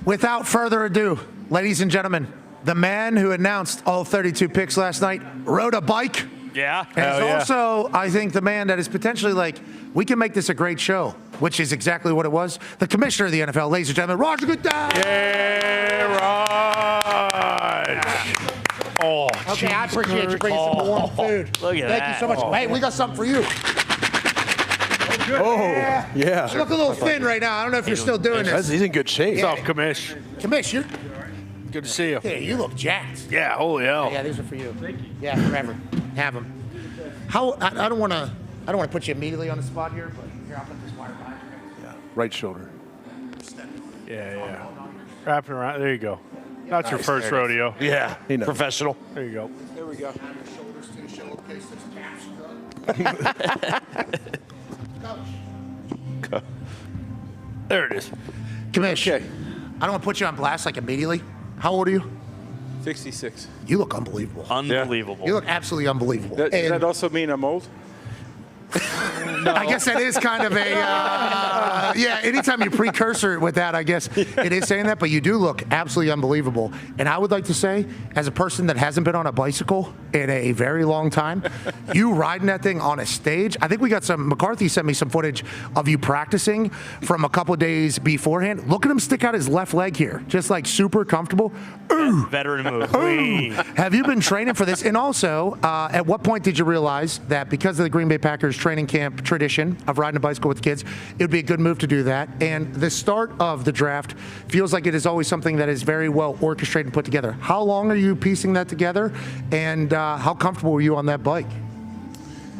Without further ado, ladies and gentlemen, the man who announced all 32 picks last night rode a bike. Yeah. And is also, I think, the man that is potentially we can make this a great show, which is exactly what it was. The commissioner of the NFL, ladies and gentlemen, Roger Goodell. Yeah, Raj. Oh, okay, I appreciate you bringing some warm food. Look at that. Thank you so much. Hey, we got something for you. Oh, yeah. You look a little thin right now. I don't know if you're still doing this. He's in good shape. What's up, Commish? Commish, you're... Good to see you. Yeah, you look jacked. Yeah, holy hell. Yeah, these are for you. Thank you. Yeah, forever. Have them. I don't want to put you immediately on the spot here, but here, I'll put this wire behind you. Yeah, right shoulder. Yeah. Wrapping around. There you go. Not your first rodeo. Yeah, professional. There you go. There we go. There it is. Commish, I don't want to put you on blast like immediately. How old are you? 66. You look unbelievable. Unbelievable. You look absolutely unbelievable. Does that also mean I'm old? I guess that is kind of a, yeah, anytime you precursor with that, I guess it is saying that, but you do look absolutely unbelievable. And I would like to say, as a person that hasn't been on a bicycle in a very long time, you riding that thing on a stage, I think we got McCarthy sent me some footage of you practicing from a couple of days beforehand. Look at him stick out his left leg here, just like super comfortable. Ooh. Veteran move. Ooh. Have you been training for this? And also, at what point did you realize that because of the Green Bay Packers training camp tradition of riding a bicycle with kids, it would be a good move to do that? And the start of the draft feels like it is always something that is very well orchestrated and put together. How long are you piecing that together, and how comfortable were you on that bike?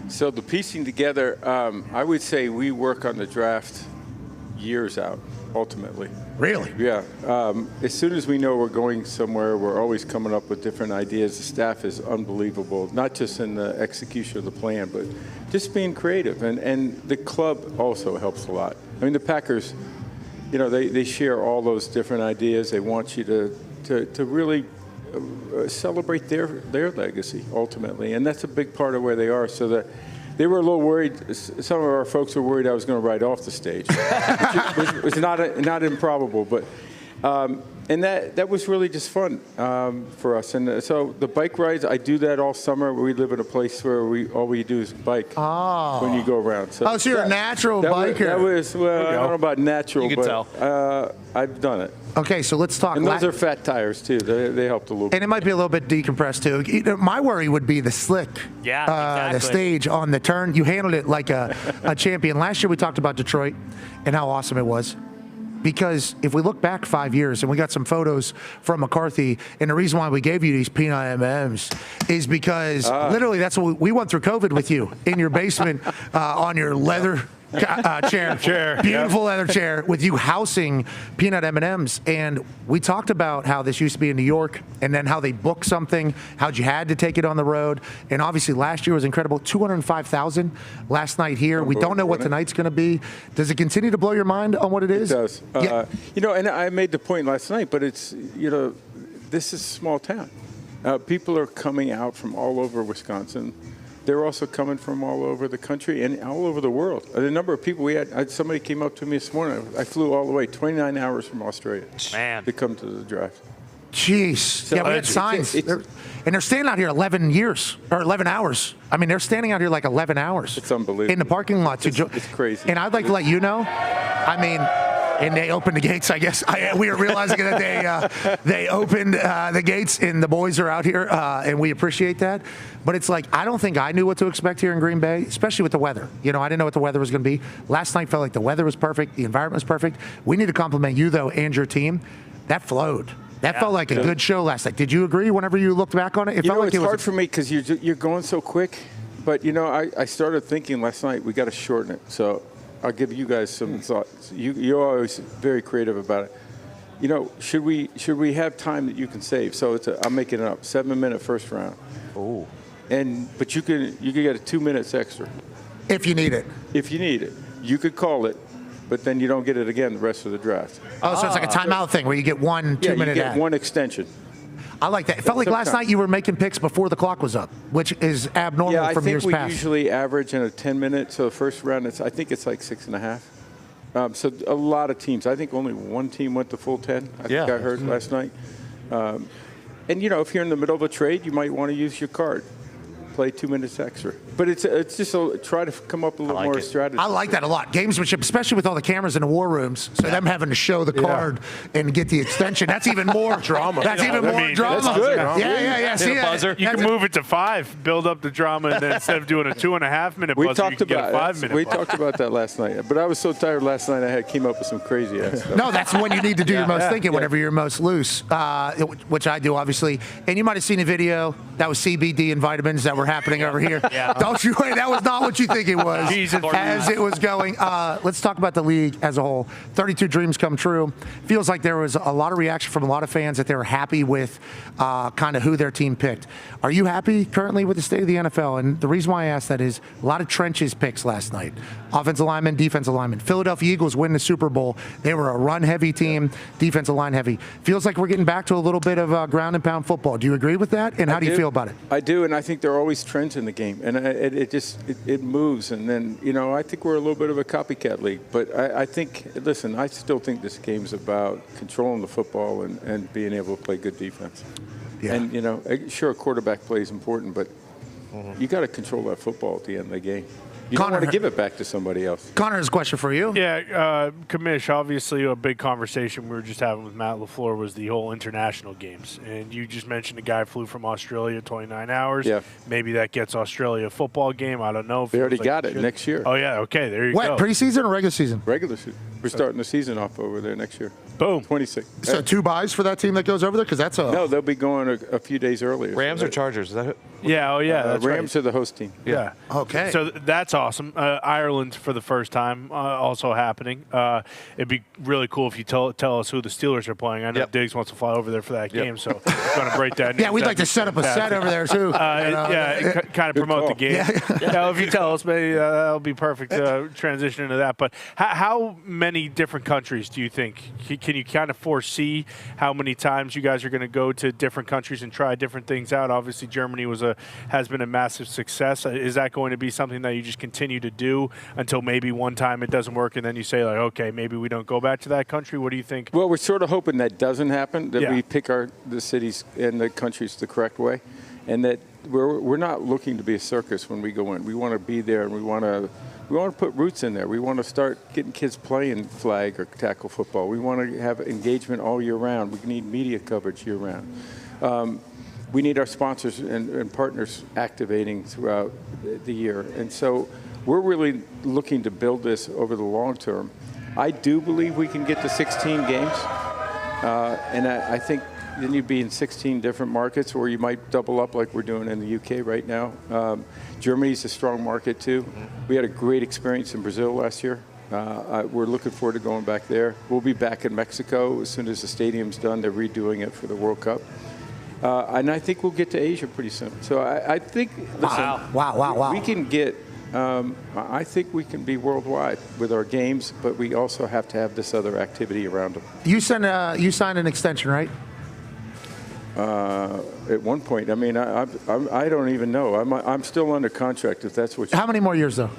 So the piecing together, I would say we work on the draft years out, ultimately. Really? Yeah. As soon as we know we're going somewhere, we're always coming up with different ideas. The staff is unbelievable, not just in the execution of the plan, but just being creative. And the club also helps a lot. I mean, the Packers, you know, they share all those different ideas. They want you to really celebrate their legacy, ultimately. And that's a big part of where they are. So that they were a little worried. Some of our folks were worried I was going to ride off the stage, which was not improbable. But and that was really just fun for us. And so the bike rides, I do that all summer. We live in a place where all we do is bike when you go around. So you're a natural biker. That was, well, I don't know about natural, You can but I've done it. Okay, so let's talk. And those are fat tires, too. They helped a little bit. And it might be a little bit decompressed, too. You know, my worry would be the slick, exactly. the stage on the turn. You handled it like a champion. Last year we talked about Detroit and how awesome it was. Because if we look back 5 years, and we got some photos from McCarthy, and the reason why we gave you these peanut M&Ms is because literally that's what we went through COVID with you in your basement on your leather chair, beautiful leather chair with you housing peanut M&Ms. And we talked about how this used to be in New York, and then how they booked something, how you had to take it on the road. And obviously last year was incredible. 205,000 last night here. We don't know what tonight's going to be. Does it continue to blow your mind on what it is? It does. Yeah. You know, and I made the point last night, but it's, you know, this is a small town. People are coming out from all over Wisconsin. They're also coming from all over the country and all over the world. The number of people we had, somebody came up to me this morning. I flew all the way 29 hours from Australia to come to the draft. Jeez. So yeah, we had signs. And they're standing out here 11 hours. I mean, they're standing out here like 11 hours. It's unbelievable. In the parking lot. It's crazy. And I'd like to let you know, I mean, and they opened the gates, I guess. We were realizing that they opened the gates, and the boys are out here, and we appreciate that. But it's like, I don't think I knew what to expect here in Green Bay, especially with the weather. You know, I didn't know what the weather was going to be. Last night felt like the weather was perfect. The environment was perfect. We need to compliment you, though, and your team. That flowed. That felt like a good show last night. Did you agree whenever you looked back on it? It felt like it's hard for me because you're going so quick. But, you know, I started thinking last night, we got to shorten it. So I'll give you guys some thoughts. You're always very creative about it. You know, should we have time that you can save? So I'm making it up. 7-minute first round. Oh. But you can get 2 minutes extra. If you need it. If you need it. You could call it, but then you don't get it again the rest of the draft. Oh, so it's like a timeout thing where you get 1 2-minute you get one extension. I like that. It felt like last night you were making picks before the clock was up, which is abnormal from years past. Yeah, I think we usually average in a 10-minute. So the first round, I think it's like 6.5. So a lot of teams. I think only one team went the full 10. I think I heard last night. And, you know, if you're in the middle of a trade, you might want to use your card. Play 2 minutes extra. But it's just try to come up with a little more strategy. I like that a lot. Gamesmanship, especially with all the cameras in the war rooms. So them having to show the card and get the extension. That's even more drama. That's even more drama. That's good. Yeah. See, buzzer. You can move it to 5, build up the drama, and then instead of doing a 2.5-minute buzzer, you can get a 5-minute We talked about that last night. But I was so tired last night, I came up with some crazy ass stuff. No, that's when you need to do your most thinking, whenever you're most loose, which I do, obviously. And you might have seen a video. That was CBD and vitamins that were takeover happening over here. Don't you worry, that was not what you think it was as it was going. Let's talk about the league as a whole. 32 dreams come true. Feels like there was a lot of reaction from a lot of fans that they were happy with kind of who their team picked. Are you happy currently with the state of the NFL? And the reason why I ask that is a lot of trenches picks last night. Offensive lineman, defensive lineman. Philadelphia Eagles win the Super Bowl. They were a run-heavy team, defensive line-heavy. Feels like we're getting back to a little bit of ground and pound football. Do you agree with that? And how do you feel about it? I do, and I think there are always trends in the game, and it moves. And then, I think we're a little bit of a copycat league. But I think, listen, I still think this game's about controlling the football and being able to play good defense. Yeah. And, sure, quarterback play is important, but you got to control that football at the end of the game. You don't want to give it back to somebody else. Connor's question for you. Yeah, Commish, obviously a big conversation we were just having with Matt LaFleur was the whole international games. And you just mentioned a guy flew from Australia 29 hours. Yeah. Maybe that gets Australia a football game. I don't know. They already got it next year. Oh, yeah, okay, there you go. Preseason or regular season? Regular season. We're starting the season off over there next year. Boom. 26. So 2 buys for that team that goes over there? Because that's a... No, they'll be going a few days earlier. Rams or Chargers? Is that it? Yeah, that's Rams right. are the host team. Yeah. Okay. So that's awesome. Ireland for the first time also happening. It'd be really cool if you tell us who the Steelers are playing. I know Diggs wants to fly over there for that game, so I'm going to break that news. Yeah, we'd like to set up a set over there, too. Kind of promote the game. If you tell us, maybe that'll be perfect transition into that. But how many different countries do you think? Can you kind of foresee how many times you guys are going to go to different countries and try different things out? Obviously, Germany has been a massive success. Is that going to be something that you just continue to do until maybe one time it doesn't work and then you say, like, okay, maybe we don't go back to that country? What do you think? Well, we're sort of hoping that doesn't happen, that we pick the cities and the countries the correct way, and that we're not looking to be a circus when we go in. We want to be there, and we want to put roots in there. We want to start getting kids playing flag or tackle football. We want to have engagement all year round. We need media coverage year round. We need our sponsors and partners activating throughout the year. And so we're really looking to build this over the long term. I do believe we can get to 16 games. And I think then you'd be in 16 different markets, or you might double up like we're doing in the UK right now. Germany's a strong market, too. We had a great experience in Brazil last year. We're looking forward to going back there. We'll be back in Mexico as soon as the stadium's done. They're redoing it for the World Cup. And I think we'll get to Asia pretty soon. So I think, listen, wow. We can get, I think we can be worldwide with our games, but we also have to have this other activity around them. You signed an extension, right? At one point, I mean, I don't even know. I'm still under contract, if that's what. How many more years, though?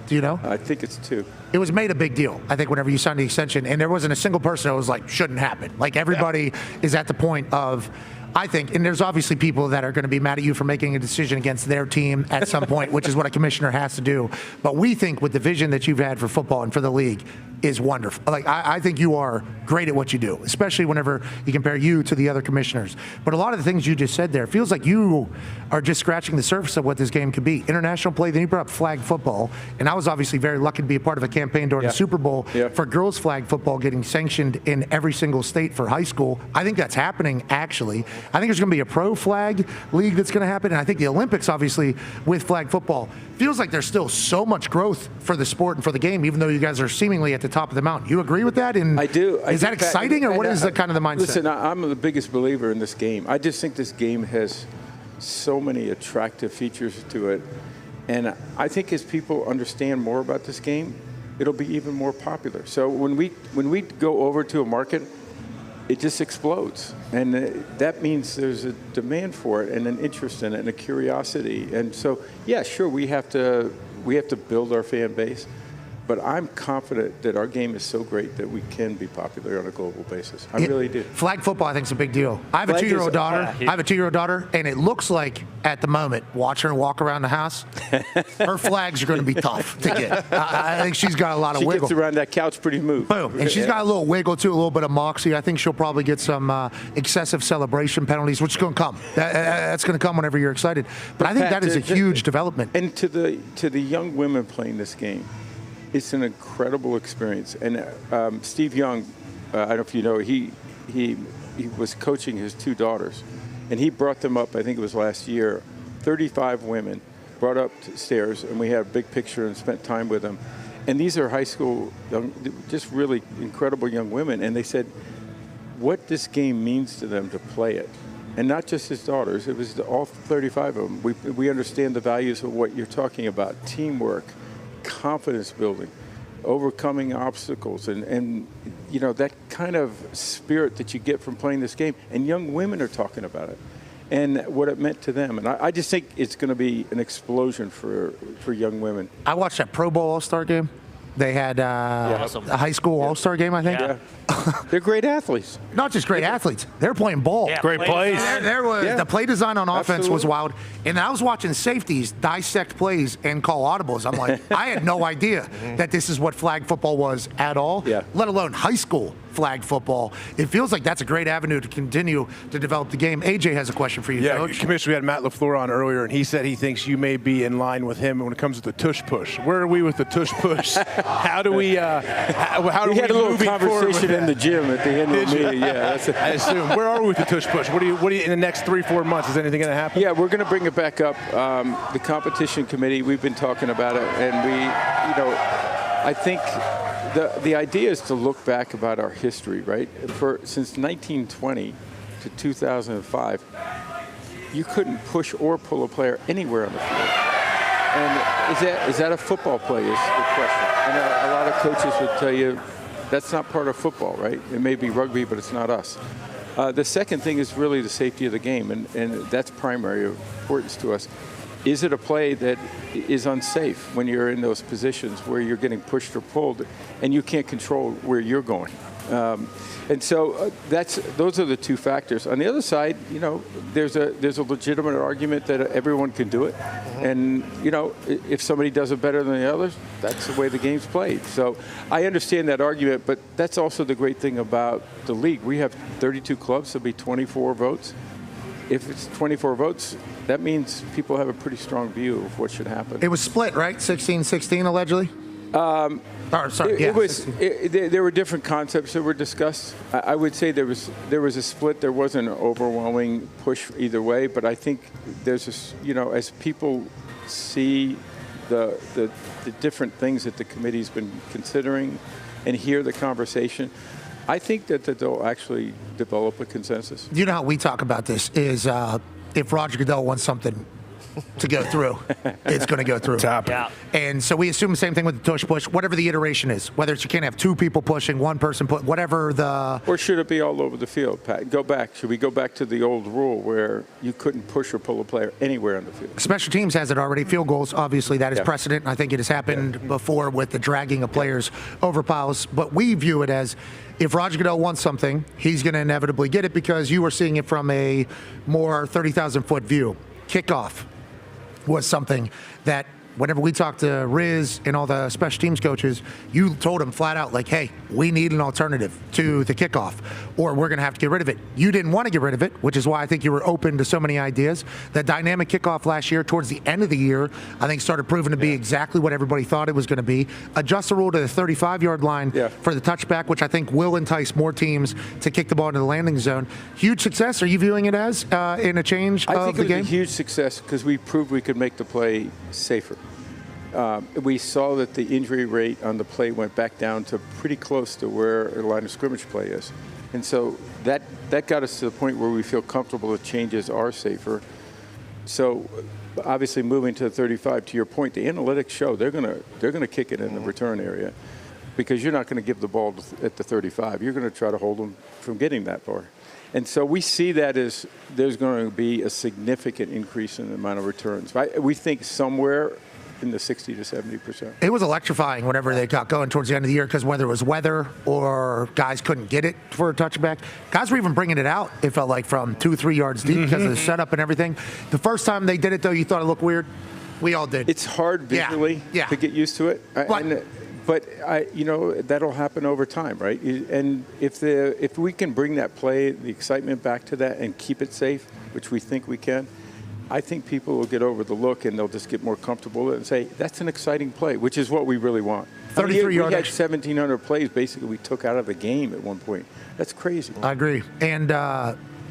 Do you know? I think it's 2. It was made a big deal, I think, whenever you signed the extension, and there wasn't a single person that was like, shouldn't happen. Like, everybody is at the point of, I think, and there's obviously people that are going to be mad at you for making a decision against their team at some point, which is what a commissioner has to do. But we think with the vision that you've had for football and for the league is wonderful. Like, I think you are great at what you do, especially whenever you compare you to the other commissioners. But a lot of the things you just said there, feels like you are just scratching the surface of what this game could be. International play, then you brought up flag football. And I was obviously very lucky to be a part of a campaign during the Super Bowl for girls flag football getting sanctioned in every single state for high school. I think that's happening, actually. I think there's going to be a pro flag league that's going to happen. And I think the Olympics, obviously, with flag football, feels like there's still so much growth for the sport and for the game, even though you guys are seemingly at the top of the mountain. You agree with that? And I do. Is that exciting, or what is the kind of the mindset? Listen, I'm the biggest believer in this game. I just think this game has so many attractive features to it. And I think as people understand more about this game, it'll be even more popular. So when we go over to a market, it just explodes. And that means there's a demand for it and an interest in it and a curiosity. And so, yeah, sure, we have to build our fan base. But I'm confident that our game is so great that we can be popular on a global basis. I really do. Flag football, I think, is a big deal. I have a 2-year-old daughter. And it looks like, at the moment, watch her walk around the house, her flags are going to be tough to get. I think she's got a lot of wiggle. She gets around that couch pretty smooth. Boom. And she's got a little wiggle, too, a little bit of moxie. I think she'll probably get some excessive celebration penalties, which is going to come. That's going to come whenever you're excited. But I think that is a huge development. And to the young women playing this game, it's an incredible experience. And Steve Young, I don't know if you know, he was coaching his 2 daughters. And he brought them up, I think it was last year, 35 women brought upstairs, and we had a big picture and spent time with them. And these are high school, just really incredible young women. And they said what this game means to them to play it. And not just his daughters, it was all 35 of them. We understand the values of what you're talking about, teamwork, confidence building, overcoming obstacles, and you know, that kind of spirit that you get from playing this game. And young women are talking about it and what it meant to them. And I just think it's going to be an explosion for young women. I watched that Pro Bowl All-Star game. They had a high school All-Star game, I think. Yeah. They're great athletes. Not just great athletes. They're playing ball. Yeah, great plays. There was the play design on offense was wild. And I was watching safeties dissect plays and call audibles. I'm like, I had no idea that this is what flag football was at all, let alone high school flag football. It feels like that's a great avenue to continue to develop the game. AJ has a question for you, Coach. Commissioner, we had Matt LaFleur on earlier, and he said he thinks you may be in line with him when it comes to the tush push. Where are we with the tush push? How do we? How do we had a little moving conversation in the gym at the end of the meeting. Yeah, I assume. Where are we with the tush push? What do you in the next 3-4 months? Is anything going to happen? Yeah, we're going to bring it back up. The competition committee, we've been talking about it, and I think the idea is to look back about our history, right? Since 1920 to 2005, you couldn't push or pull a player anywhere on the field. And is that a football play is the question. And a lot of coaches would tell you that's not part of football, right? It may be rugby, but it's not us. The second thing is really the safety of the game, and that's primary importance to us. Is it a play that is unsafe when you're in those positions where you're getting pushed or pulled and you can't control where you're going? And so those are the two factors. On the other side, there's a legitimate argument that everyone can do it. And, if somebody does it better than the others, that's the way the game's played. So I understand that argument, but that's also the great thing about the league. We have 32 clubs, so it'll be 24 votes. If it's 24 votes, that means people have a pretty strong view of what should happen. It was split, right? 16-16, allegedly? There were different concepts that were discussed. I would say there was a split. There wasn't an overwhelming push either way, but I think there's this, as people see the different things that the committee's been considering and hear the conversation, I think that they'll actually develop a consensus. You know how we talk about this is if Roger Goodell wants something to go through, it's going to go through. Yeah. And so we assume the same thing with the tush push, whatever the iteration is, whether it's you can't have two people pushing, one person whatever the... Or should it be all over the field, Pat? Should we go back to the old rule where you couldn't push or pull a player anywhere on the field? Special teams has it already. Field goals, obviously, that is precedent. I think it has happened before with the dragging of players over piles. But we view it as if Roger Goodell wants something, he's going to inevitably get it because you were seeing it from a more 30,000-foot view. Kickoff was something that whenever we talked to Riz and all the special teams coaches, you told them flat out, like, hey, we need an alternative to the kickoff, or we're going to have to get rid of it. You didn't want to get rid of it, which is why I think you were open to so many ideas. That dynamic kickoff last year, towards the end of the year, I think started proving to be exactly what everybody thought it was going to be. Adjust the rule to the 35-yard line for the touchback, which I think will entice more teams to kick the ball into the landing zone. Huge success. Are you viewing it as in a change of the game? I think it was a huge success because we proved we could make the play safer. We saw that the injury rate on the play went back down to pretty close to where a line of scrimmage play is. And so that got us to the point where we feel comfortable that changes are safer. So obviously moving to the 35, to your point, the analytics show they're gonna kick it in the return area because you're not going to give the ball at the 35. You're going to try to hold them from getting that far. And so we see that as there's going to be a significant increase in the amount of returns. We think somewhere in the 60 to 70%. It was electrifying whenever they got going towards the end of the year because whether it was weather or guys couldn't get it for a touchback, guys were even bringing it out, it felt like, from 2-3 yards deep because of the setup and everything. The first time they did it, though, you thought it looked weird? We all did. It's hard visually to get used to it. But that'll happen over time, right? And if we can bring that play, the excitement back to that and keep it safe, which we think we can, I think people will get over the look and they'll just get more comfortable with it and say, that's an exciting play, which is what we really want. 33 yards. We had 1,700 plays basically we took out of the game at one point. That's crazy. I agree. And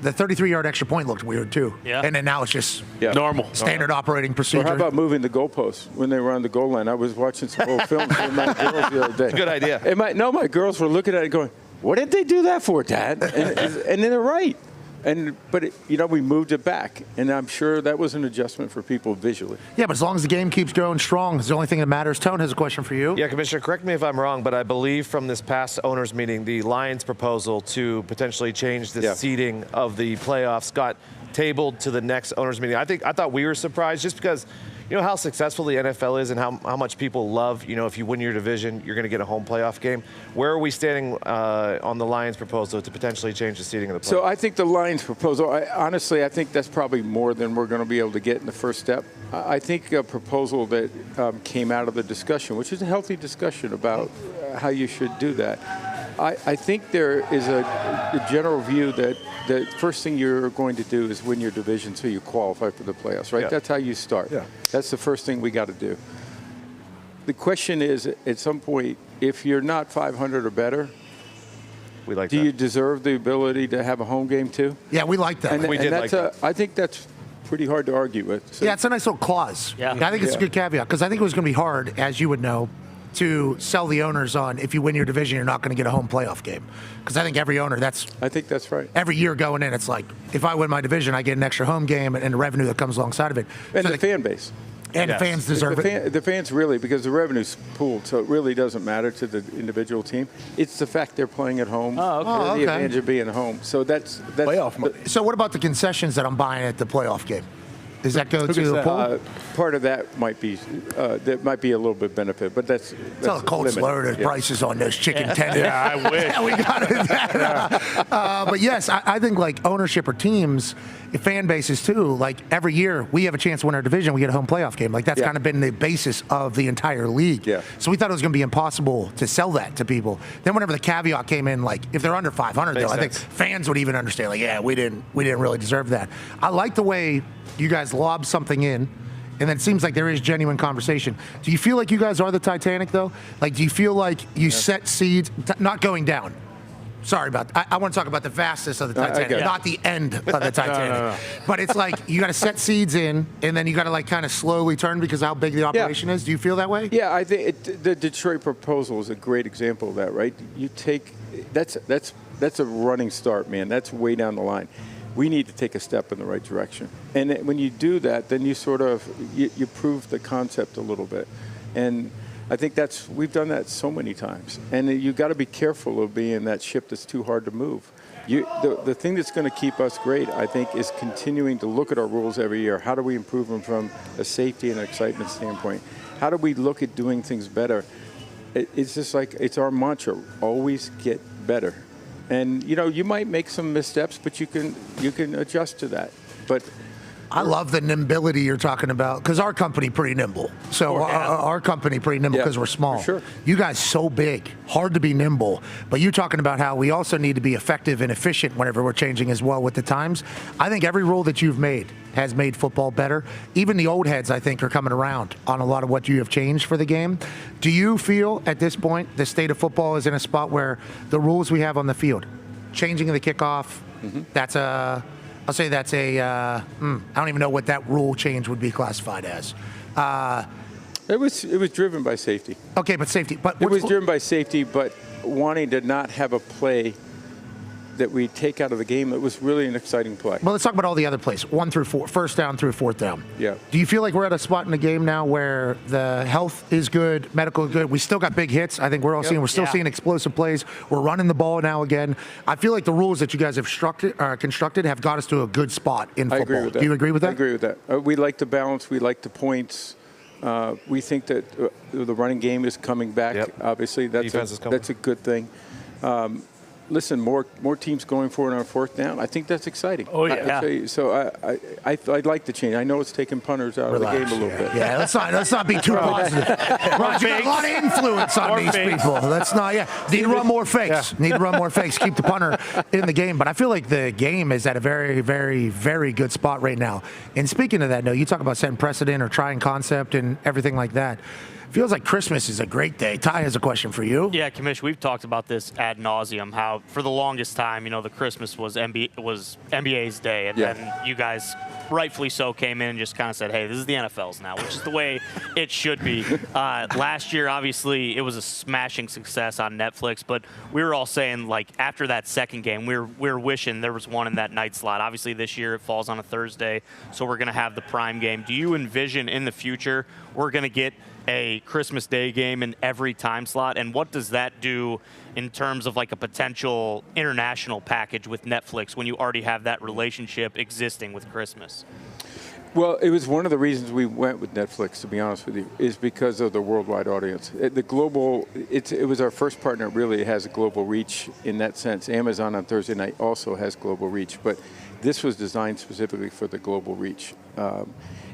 the 33-yard extra point looked weird too. Yeah. And then now it's just normal standard operating procedure. Or how about moving the goalposts when they were on the goal line? I was watching some old films with my girls the other day. Good idea. And my girls were looking at it going, "What did they do that for, Dad?" And then they're right. But we moved it back, and I'm sure that was an adjustment for people visually. Yeah, but as long as the game keeps going strong, it's the only thing that matters. Tone has a question for you. Yeah, Commissioner, correct me if I'm wrong, but I believe from this past owners meeting, the Lions' proposal to potentially change the seeding of the playoffs got tabled to the next owners meeting. I thought we were surprised just because you know how successful the NFL is and how much people love, if you win your division, you're going to get a home playoff game. Where are we standing on the Lions' proposal to potentially change the seeding of the playoffs? So I think the Lions' proposal, honestly, I think that's probably more than we're going to be able to get in the first step. I think a proposal that came out of the discussion, which is a healthy discussion about how you should do that. I think there is a general view that the first thing you're going to do is win your division so you qualify for the playoffs, right? Yeah. That's how you start. Yeah. That's the first thing we got to do. The question is, at some point, if you're not 500 or better, do you deserve the ability to have a home game too? Yeah, we like that. I think that's pretty hard to argue with. So. Yeah, it's a nice little clause. Yeah. I think it's a good caveat because I think it was going to be hard, as you would know, to sell the owners on if you win your division, you're not going to get a home playoff game. Because I think every owner, I think that's right. Every year going in, it's like, if I win my division, I get an extra home game and the revenue that comes alongside of it. And so the fan base. And the fans deserve it. The fans really, because the revenue's pooled, so it really doesn't matter to the individual team. It's the fact they're playing at home. Oh, okay. The advantage of being home. So that's playoff money. So what about the concessions that I'm buying at the playoff game? Does that go to the pool? Part of that might be a little bit benefit, but that's Tell the Colts lower the prices on those chicken tenders. Yeah, I wish. Yeah, we got it. But yes, I think like ownership or teams, fan bases too. Like every year we have a chance to win our division, we get a home playoff game. Like that's kind of been the basis of the entire league. Yeah. So we thought it was going to be impossible to sell that to people. Then whenever the caveat came in, like if they're under 500, though, I think fans would even understand. Like, yeah, we didn't really deserve that. I like the way you guys lob something in, and then it seems like there is genuine conversation. Do you feel like you guys are the Titanic, though? Like, do you feel like you set seeds, not going down? Sorry about that. I want to talk about the vastness of the Titanic, not the end of the Titanic. No. But it's like you got to set seeds in, and then you got to like kind of slowly turn because of how big the operation is. Do you feel that way? Yeah, I think the Detroit proposal is a great example of that, right? You take that's a running start, man. That's way down the line. We need to take a step in the right direction. And when you do that, then you sort of, you prove the concept a little bit. And I think we've done that so many times. And you got to be careful of being that ship that's too hard to move. The thing that's going to keep us great, I think, is continuing to look at our rules every year. How do we improve them from a safety and excitement standpoint? How do we look at doing things better? It's just like, it's our mantra, always get better. And you might make some missteps, but you can adjust to that. But I love the nimbility you're talking about because our company pretty nimble. So our company pretty nimble because we're small. Sure. You guys so big, hard to be nimble. But you talking about how we also need to be effective and efficient whenever we're changing as well with the times. I think every rule that you've made has made football better. Even the old heads, I think, are coming around on a lot of what you have changed for the game. Do you feel at this point the state of football is in a spot where the rules we have on the field, changing of the kickoff, I'll say that's I don't even know what that rule change would be classified as. It was driven by safety. Okay, but safety. But it was driven by safety, but wanting to not have a play that we take out of the game. It was really an exciting play. Well, let's talk about all the other plays, 1 through 4, first down through fourth down. Yeah. Do you feel like we're at a spot in the game now where the health is good, medical is good? We still got big hits. I think we're all seeing seeing explosive plays. We're running the ball now again. I feel like the rules that you guys have constructed have got us to a good spot in football. I agree with that. Do you agree with that? I agree with that. We like the balance. We like the points. We think that the running game is coming back. Yep. Obviously, that's a good thing. Listen, more teams going for it on fourth down. I think that's exciting. Oh, yeah. I'd like to change. I know it's taking punters out of the game a little bit. Yeah, let's not be too positive. Ron, you got a lot of influence on these people. Let's not. Need to run more fakes. Yeah. Need to run more fakes. Keep the punter in the game. But I feel like the game is at a very, very, very good spot right now. And speaking of that, you talk about setting precedent or trying concept and everything like that. Feels like Christmas is a great day. Ty has a question for you. Yeah, Commish, we've talked about this ad nauseum, how for the longest time, the Christmas was NBA's day, and then you guys, rightfully so, came in and just kind of said, hey, this is the NFL's now, which is the way it should be. Last year, obviously, it was a smashing success on Netflix, but we were all saying, like, after that second game, we were wishing there was one in that night slot. Obviously, this year it falls on a Thursday, so we're going to have the prime game. Do you envision in the future we're going to get a Christmas Day game in every time slot, and what does that do in terms of like a potential international package with Netflix when you already have that relationship existing with Christmas? Well, it was one of the reasons we went with Netflix, to be honest with you, is because of the worldwide audience. It was our first partner. Really, it has a global reach in that sense. Amazon on Thursday night also has global reach, but this was designed specifically for the global reach.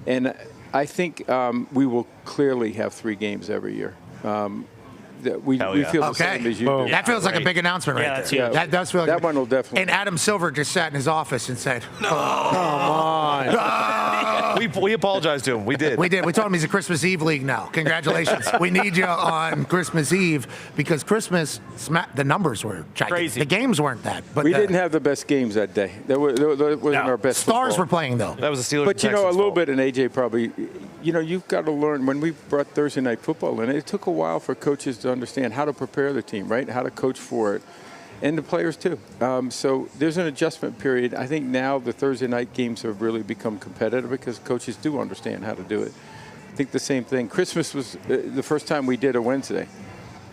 And I think we will clearly have 3 games every year. We feel the same as you do. That feels like a big announcement right there. That does feel like that one will definitely. And Adam Silver just sat in his office and said, "No, come on." We apologized to him. We did. We did. We told him he's a Christmas Eve league now. Congratulations. We need you on Christmas Eve because Christmas, the numbers were crazy. The games weren't that. But we didn't have the best games that day. That wasn't our best. Stars football. were playing though. That was the Steelers. But a little bit, and AJ probably. You've got to learn. When we brought Thursday night football in, it took a while for coaches to understand how to prepare the team, right? How to coach for it, and the players too. So there's an adjustment period. I think now the Thursday night games have really become competitive because coaches do understand how to do it. I think the same thing. Christmas was the first time we did a Wednesday,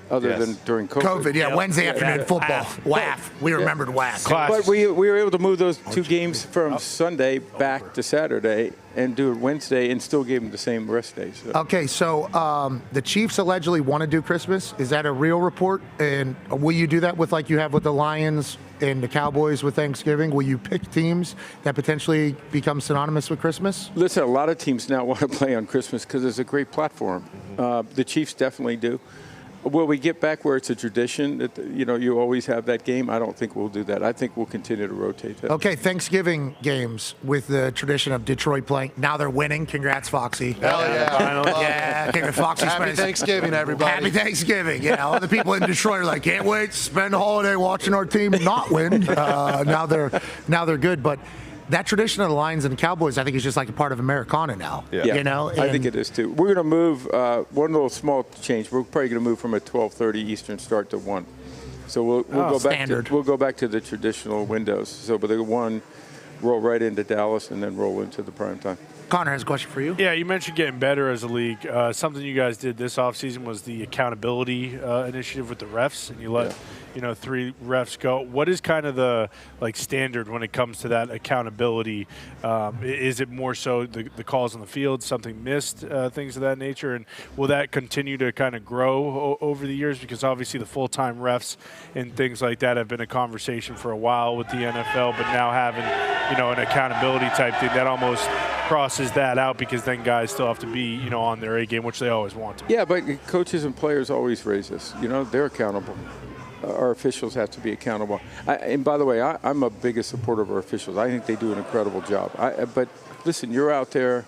other than during COVID. Wednesday afternoon football. WAF. We remembered WAF. But we were able to move those 2 games from Sunday back to Saturday and do it Wednesday and still give them the same rest day. So. Okay, so the Chiefs allegedly want to do Christmas. Is that a real report? And will you do that with like you have with the Lions and the Cowboys with Thanksgiving? Will you pick teams that potentially become synonymous with Christmas? Listen, a lot of teams now want to play on Christmas because it's a great platform. The Chiefs definitely do. Will we get back where it's a tradition that you always have that game? I don't think we'll do that. I think we'll continue to rotate that. Okay, Thanksgiving games with the tradition of Detroit playing. Now they're winning. Congrats, Foxy. Hell yeah. Yeah, Foxy. Happy Thanksgiving, everybody. Happy Thanksgiving. Yeah, all the people in Detroit are like, can't wait to spend the holiday watching our team not win. Now they're good, but. That tradition of the Lions and the Cowboys, I think, is just like a part of Americana now. Yeah. I think it is too. We're going to move one little small change. We're probably going to move from a 12:30 Eastern start to 1. So we'll go back. Standard. We'll go back to the traditional windows. So, but the 1 roll right into Dallas and then roll into the prime time. Connor has a question for you. Yeah, you mentioned getting better as a league. Something you guys did this offseason was the accountability initiative with the refs, and you let 3 refs go. What is kind of the standard when it comes to that accountability? Is it more so the calls on the field, something missed, things of that nature? And will that continue to kind of grow over the years? Because obviously the full-time refs and things like that have been a conversation for a while with the NFL, but now having an accountability type thing that almost crosses that out because then guys still have to be on their A game, which they always want to be. Yeah, but coaches and players always raise this. They're accountable. Our officials have to be accountable. And by the way, I'm a biggest supporter of our officials. I think they do an incredible job. But listen, you're out there,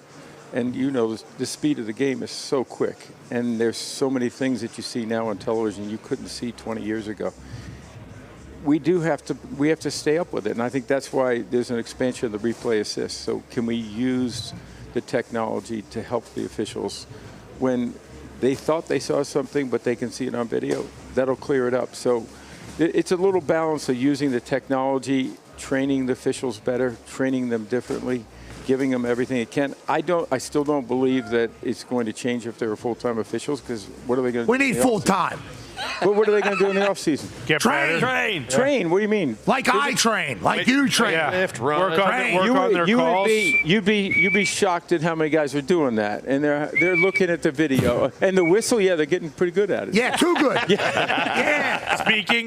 and the speed of the game is so quick, and there's so many things that you see now on television you couldn't see 20 years ago. We have to stay up with it, and I think that's why there's an expansion of the replay assist. So can we use the technology to help the officials when they thought they saw something, but they can see it on video? That'll clear it up. So it's a little balance of using the technology, training the officials better, training them differently, giving them everything it can. I still don't believe that it's going to change if they're full-time officials, because what are they going to do? We need full-time. But what are they going to do in the offseason? Train. What do you mean? Like I train. Like you train. Lift, run. Work on their calls. You'd be shocked at how many guys are doing that. And they're looking at the video. And the whistle, they're getting pretty good at it. Yeah, too good.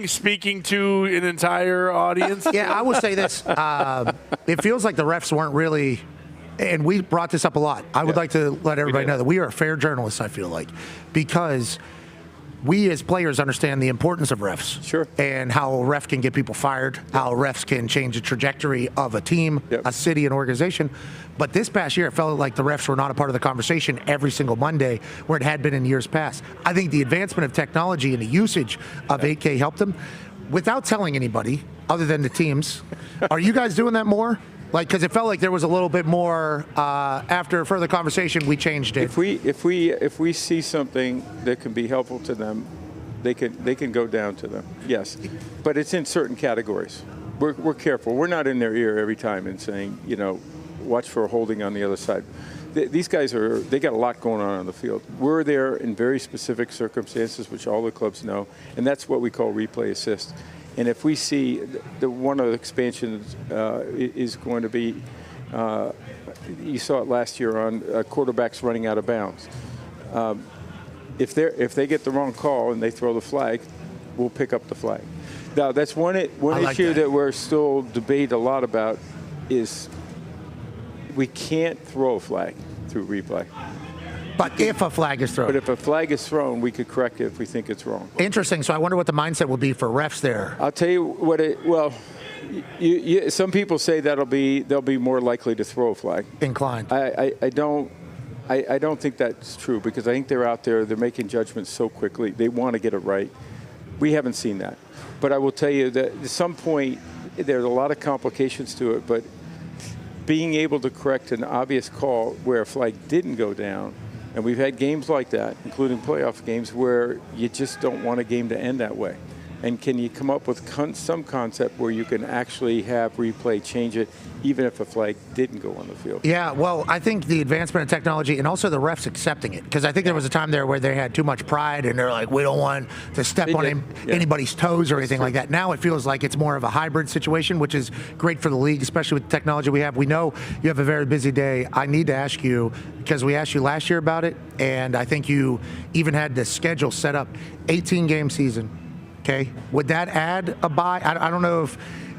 Speaking to an entire audience. Yeah, I would say this. It feels like the refs weren't really and we brought this up a lot. I would like to let everybody know that we are fair journalists, I feel like, because we as players understand the importance of refs. Sure. And how a ref can get people fired, how refs can change the trajectory of a team, a city, an organization. But this past year, it felt like the refs were not a part of the conversation every single Monday where it had been in years past. I think the advancement of technology and the usage of 8K helped them. Without telling anybody, other than the teams, are you guys doing that more? Like, because it felt like there was a little bit more after further conversation. We changed it. If we see something that can be helpful to them, they can go down to them. Yes, but it's in certain categories. We're careful. We're not in their ear every time and saying, watch for a holding on the other side. These guys they got a lot going on the field. We're there in very specific circumstances, which all the clubs know, and that's what we call replay assist. And if we see one of the expansions is going to be, you saw it last year on quarterbacks running out of bounds. If they get the wrong call and they throw the flag, we'll pick up the flag. Now that's one issue that we're still debate a lot about is we can't throw a flag through replay. But if a flag is thrown. But if a flag is thrown, we could correct it if we think it's wrong. Interesting. So I wonder what the mindset will be for refs there. I'll tell you what some people say they'll be more likely to throw a flag. Inclined. I don't think that's true because I think they're out there, they're making judgments so quickly. They want to get it right. We haven't seen that. But I will tell you that at some point there's a lot of complications to it, but being able to correct an obvious call where a flag didn't go down, and we've had games like that, including playoff games, where you just don't want a game to end that way. And can you come up with some concept where you can actually have replay change it, even if a flag didn't go on the field? Yeah, well, I think the advancement of technology and also the refs accepting it. Because I think there was a time there where they had too much pride and they're like, we don't want to step on anybody's toes or anything like that. Now it feels like it's more of a hybrid situation, which is great for the league, especially with the technology we have. We know you have a very busy day. I need to ask you, because we asked you last year about it, and I think you even had the schedule set up, 18-game season. Okay, would that add a bye? I don't know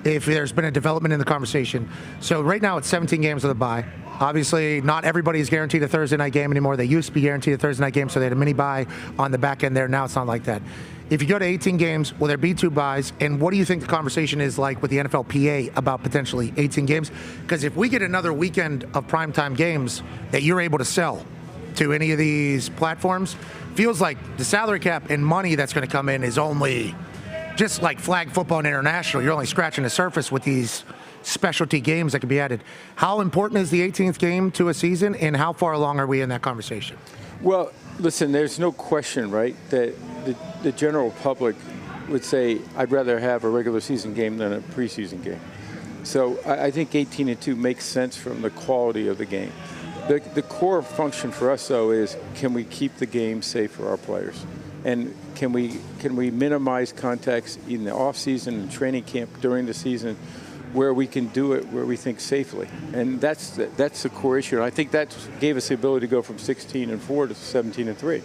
if there's been a development in the conversation. So right now it's 17 games with a bye. Obviously, not everybody is guaranteed a Thursday night game anymore. They used to be guaranteed a Thursday night game, so they had a mini bye on the back end there. Now it's not like that. If you go to 18 games, will there be 2 byes? And what do you think the conversation is like with the NFLPA about potentially 18 games? Because if we get another weekend of primetime games that you're able to sell to any of these platforms, feels like the salary cap and money that's going to come in is only just like flag football and international. You're only scratching the surface with these specialty games that could be added. How important is the 18th game to a season, and how far along are we in that conversation? Well, listen, there's no question, right, that the general public would say, I'd rather have a regular season game than a preseason game. So I think 18-2 makes sense from the quality of the game. The core function for us, though, is can we keep the game safe for our players? And can we minimize contacts in the offseason and training camp during the season where we can do it where we think safely? And that's the core issue. And I think that gave us the ability to go from 16-4 to 17-3.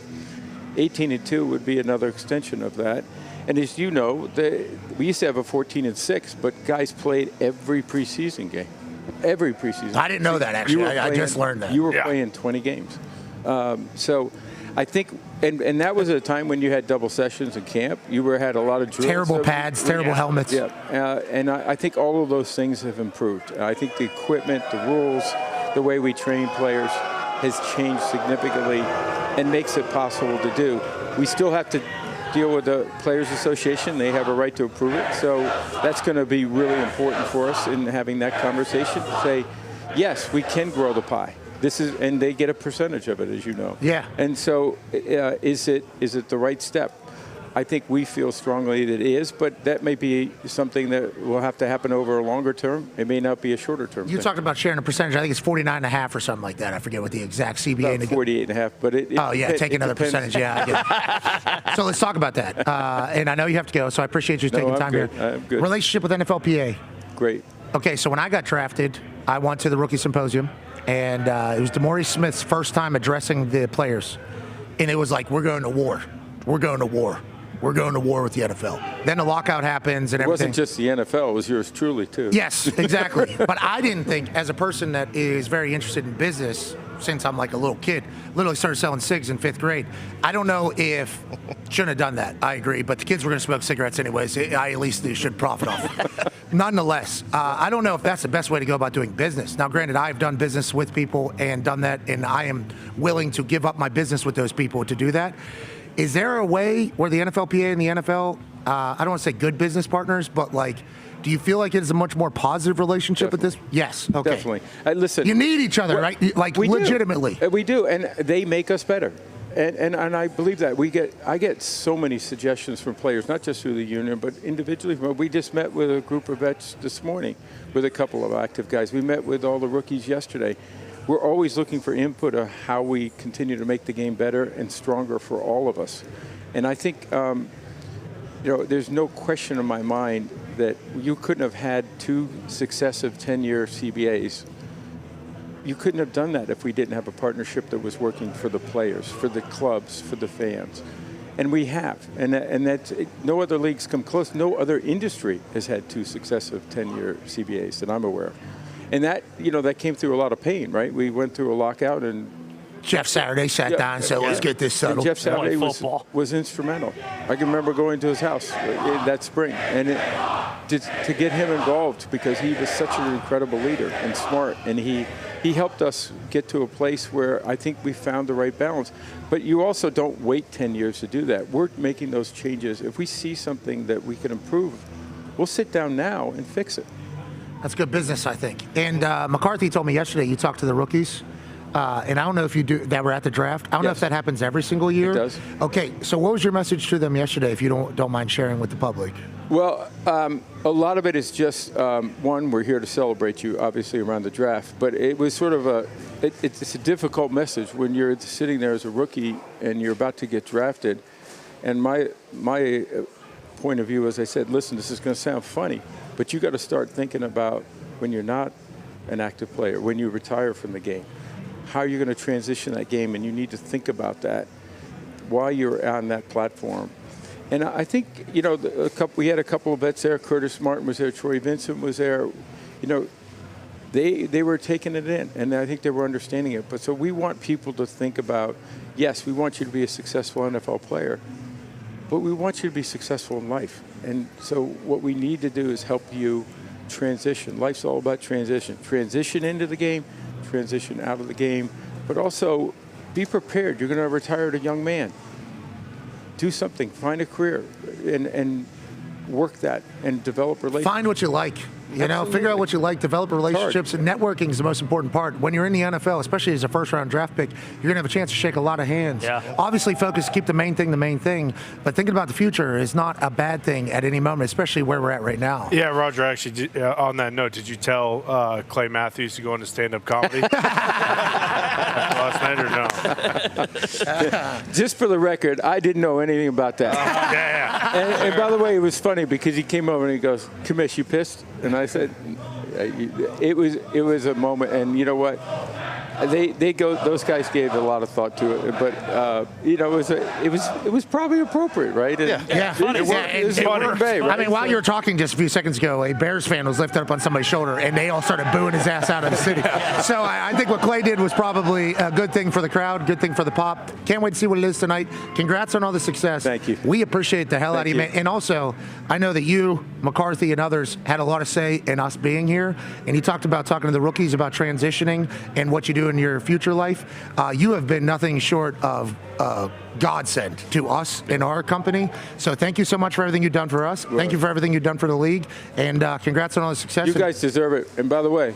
18-2 would be another extension of that. And as you know, we used to have a 14-6, but guys played every preseason game. Every preseason. I didn't know that, actually. I just learned that. You were playing 20 games. So I think, and that was at a time when you had double sessions in camp. You had a lot of drills. Terrible pads, terrible helmets. Yeah, and I think all of those things have improved. I think the equipment, the rules, the way we train players has changed significantly and makes it possible to do. We still have to deal with the Players Association. They have a right to approve it. So that's going to be really important for us in having that conversation to say, yes, we can grow the pie. And they get a percentage of it, as you know. Yeah. And so is it the right step? I think we feel strongly that it is, but that may be something that will have to happen over a longer term. It may not be a shorter term. You talked about sharing a percentage. I think it's 49.5 or something like that. I forget what the exact CBA. About 48.5, but take another percentage. Yeah, I get it. So let's talk about that. And I know you have to go, so I appreciate you taking time here. I'm good. Relationship with NFLPA. Great. Okay, so when I got drafted, I went to the rookie symposium, and it was DeMaurice Smith's first time addressing the players, and it was like, we're going to war. We're going to war. We're going to war with the NFL. Then the lockout happens and everything. It wasn't just the NFL. It was yours truly, too. Yes, exactly. But I didn't think, as a person that is very interested in business since I'm like a little kid. Literally started selling cigs in 5th grade. I don't know if shouldn't have done that. I agree, but the kids were going to smoke cigarettes anyways. I at least should profit off it. Nonetheless, I don't know if that's the best way to go about doing business. Now, granted, I've done business with people and done that, and I am willing to give up my business with those people to do that. Is there a way where the NFLPA and the NFL, I don't want to say good business partners, but like, do you feel like it's a much more positive relationship Definitely. with this? Yes. Okay. Definitely. Listen, you need each other, right? Like we legitimately. We do, and they make us better. And I believe that. I get so many suggestions from players, not just through the union, but individually. We just met with a group of vets this morning with a couple of active guys. We met with all the rookies yesterday. We're always looking for input of how we continue to make the game better and stronger for all of us. And I think, there's no question in my mind that you couldn't have had 2 successive 10-year CBAs. You couldn't have done that if we didn't have a partnership that was working for the players, for the clubs, for the fans. And we have. And that's, no other leagues come close. No other industry has had 2 successive 10-year CBAs that I'm aware of. And that, that came through a lot of pain, right? We went through a lockout, and Jeff Saturday sat down and said, let's get this settled. And Jeff Saturday was instrumental. I can remember going to his house that spring and to get him involved because he was such an incredible leader and smart. And he helped us get to a place where I think we found the right balance. But you also don't wait 10 years to do that. We're making those changes. If we see something that we can improve, we'll sit down now and fix it. That's good business, I think. And McCarthy told me yesterday you talked to the rookies. And I don't know if you do that were at the draft. I don't know if that happens every single year. It does. Okay, so what was your message to them yesterday, if you don't mind sharing with the public? Well, a lot of it is just one. We're here to celebrate you, obviously around the draft. But it was sort of it's a difficult message when you're sitting there as a rookie and you're about to get drafted. And my point of view is, I said, listen, this is going to sound funny, but you got to start thinking about when you're not an active player, when you retire from the game. How are you going to transition that game? And you need to think about that while you're on that platform. And I think, we had a couple of vets there. Curtis Martin was there. Troy Vincent was there. They were taking it in, and I think they were understanding it. But so we want people to think about, yes, we want you to be a successful NFL player, but we want you to be successful in life. And so what we need to do is help you transition. Life's all about transition. Transition into the game, transition out of the game, but also be prepared. You're going to retire as a young man. Do something, find a career, and work that and develop relationships. Find what you like. Figure out what you like, develop relationships, and networking is the most important part. When you're in the NFL, especially as a first-round draft pick, you're going to have a chance to shake a lot of hands. Yeah. Obviously, focus, keep the main thing, but thinking about the future is not a bad thing at any moment, especially where we're at right now. Yeah, Roger, actually, on that note, did you tell Clay Matthews to go into stand-up comedy last night or no? Just for the record, I didn't know anything about that. Yeah. And by the way, it was funny because he came over and he goes, "Commish, you pissed?" And I said, "It was a moment." And you know what? Those guys gave a lot of thought to it, but it was probably appropriate, right? And Yeah. It worked. Bay, right? I mean, while you were talking just a few seconds ago, a Bears fan was lifted up on somebody's shoulder, and they all started booing his ass out of the city. So I think what Clay did was probably a good thing for the crowd, good thing for the pop. Can't wait to see what it is tonight. Congrats on all the success. Thank you. We appreciate the hell out of you, man. And also, I know that you, McCarthy, and others had a lot to say in us being here, and you talked about talking to the rookies about transitioning and what you do in your future life. You have been nothing short of godsend to us in our company. So thank you so much for everything you've done for us. Thank you for everything you've done for the league. And congrats on all the success. You guys deserve it. And by the way,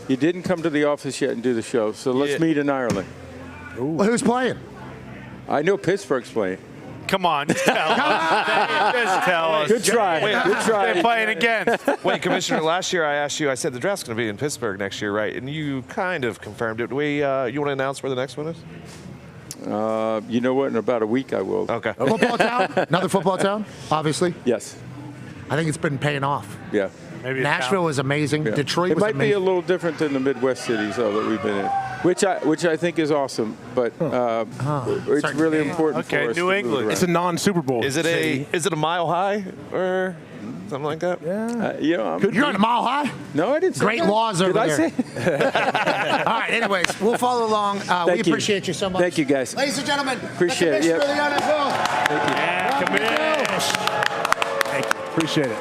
you didn't come to the office yet and do the show, so let's meet in Ireland. Well, who's playing? I know Pittsburgh's playing. Come on, just tell us. Just tell us. Good try. Good try. They're playing again. Wait, Commissioner, last year I asked you, I said the draft's going to be in Pittsburgh next year, right? And you kind of confirmed it. You want to announce where the next one is? You know what? In about a week I will. Okay. Football town? Another football town, obviously? Yes. I think it's been paying off. Yeah. Maybe Nashville was amazing. Yeah. Detroit was amazing. It might be a little different than the Midwest cities, though, that we've been in, which I think is awesome. But it's really important for us. New England. It's a non-Super Bowl. Is it a mile high or? something like that. Yeah. You're on a Mile High? No, I didn't say Great that. laws over Did there. I say? All right, anyways, we'll follow along. We appreciate you so much. Thank you, guys. Ladies and gentlemen, Appreciate it. the Yep. Commissioner of the NFL. Thank you. Appreciate it.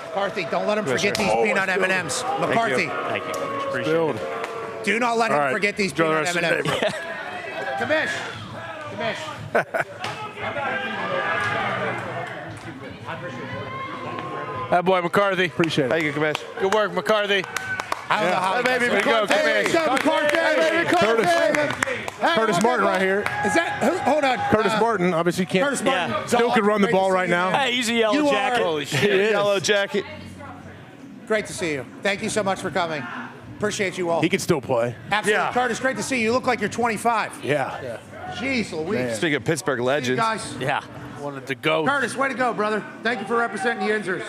McCarthy, don't let him forget these peanut M&Ms. McCarthy, Thank you. Appreciate it. do not let him All right. forget these Enjoy the peanut rest of the M&Ms. day, Commish. That boy McCarthy. Appreciate it. Thank you, Commish. Good work, McCarthy. I don't know how. Hey, baby, Way to go, McCarthy. Curtis Martin right here. Is that? Hold on. Curtis Martin, obviously can't. Curtis Martin. Still could run the Great to ball see right you, now. man. Hey, he's a yellow You jacket. are- Holy He shit. is. Yellow jacket. Great to see you. Thank you so much for coming. Appreciate you all. He can still play. Absolutely. Yeah. Curtis, great to see you. You look like you're 25. Yeah. Jeez Louise. Speaking of Pittsburgh See you legends, guys. Yeah. Wanted to go. Curtis, way to go, brother. Thank you for representing the Yinzers.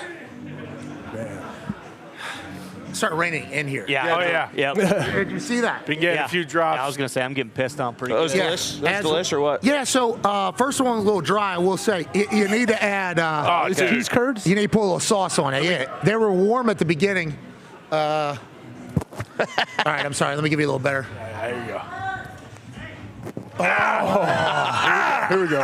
Start raining in here. Yeah. Oh, yeah. Yep. Did you see that? Been getting Yeah. a few drops. I was going to say, I'm getting pissed on pretty those good. delish, those delish or what? Yeah, so first one's a little dry, I will say. You need to add Is it cheese curds? you need to put a little sauce on it. Yeah. They were warm at the beginning. All right, I'm sorry. Let me give you a little better. There you go. Here we go.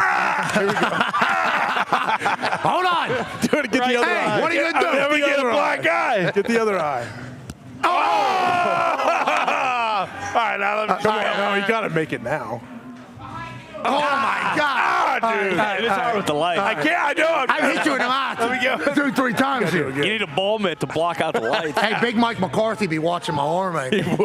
Hold on. Do it. Get the other eye. What are you going to do? Let me get a black eye. Get the other eye. All right, now let me Come on. No, you got to make it now. Oh, my God. dude. It's hard with the light. I can't. I know. I hit you in the mouth. Let me go. 2-3 times here. You need a ball mitt to block out the lights. Hey, Big Mike McCarthy be watching my arm right now.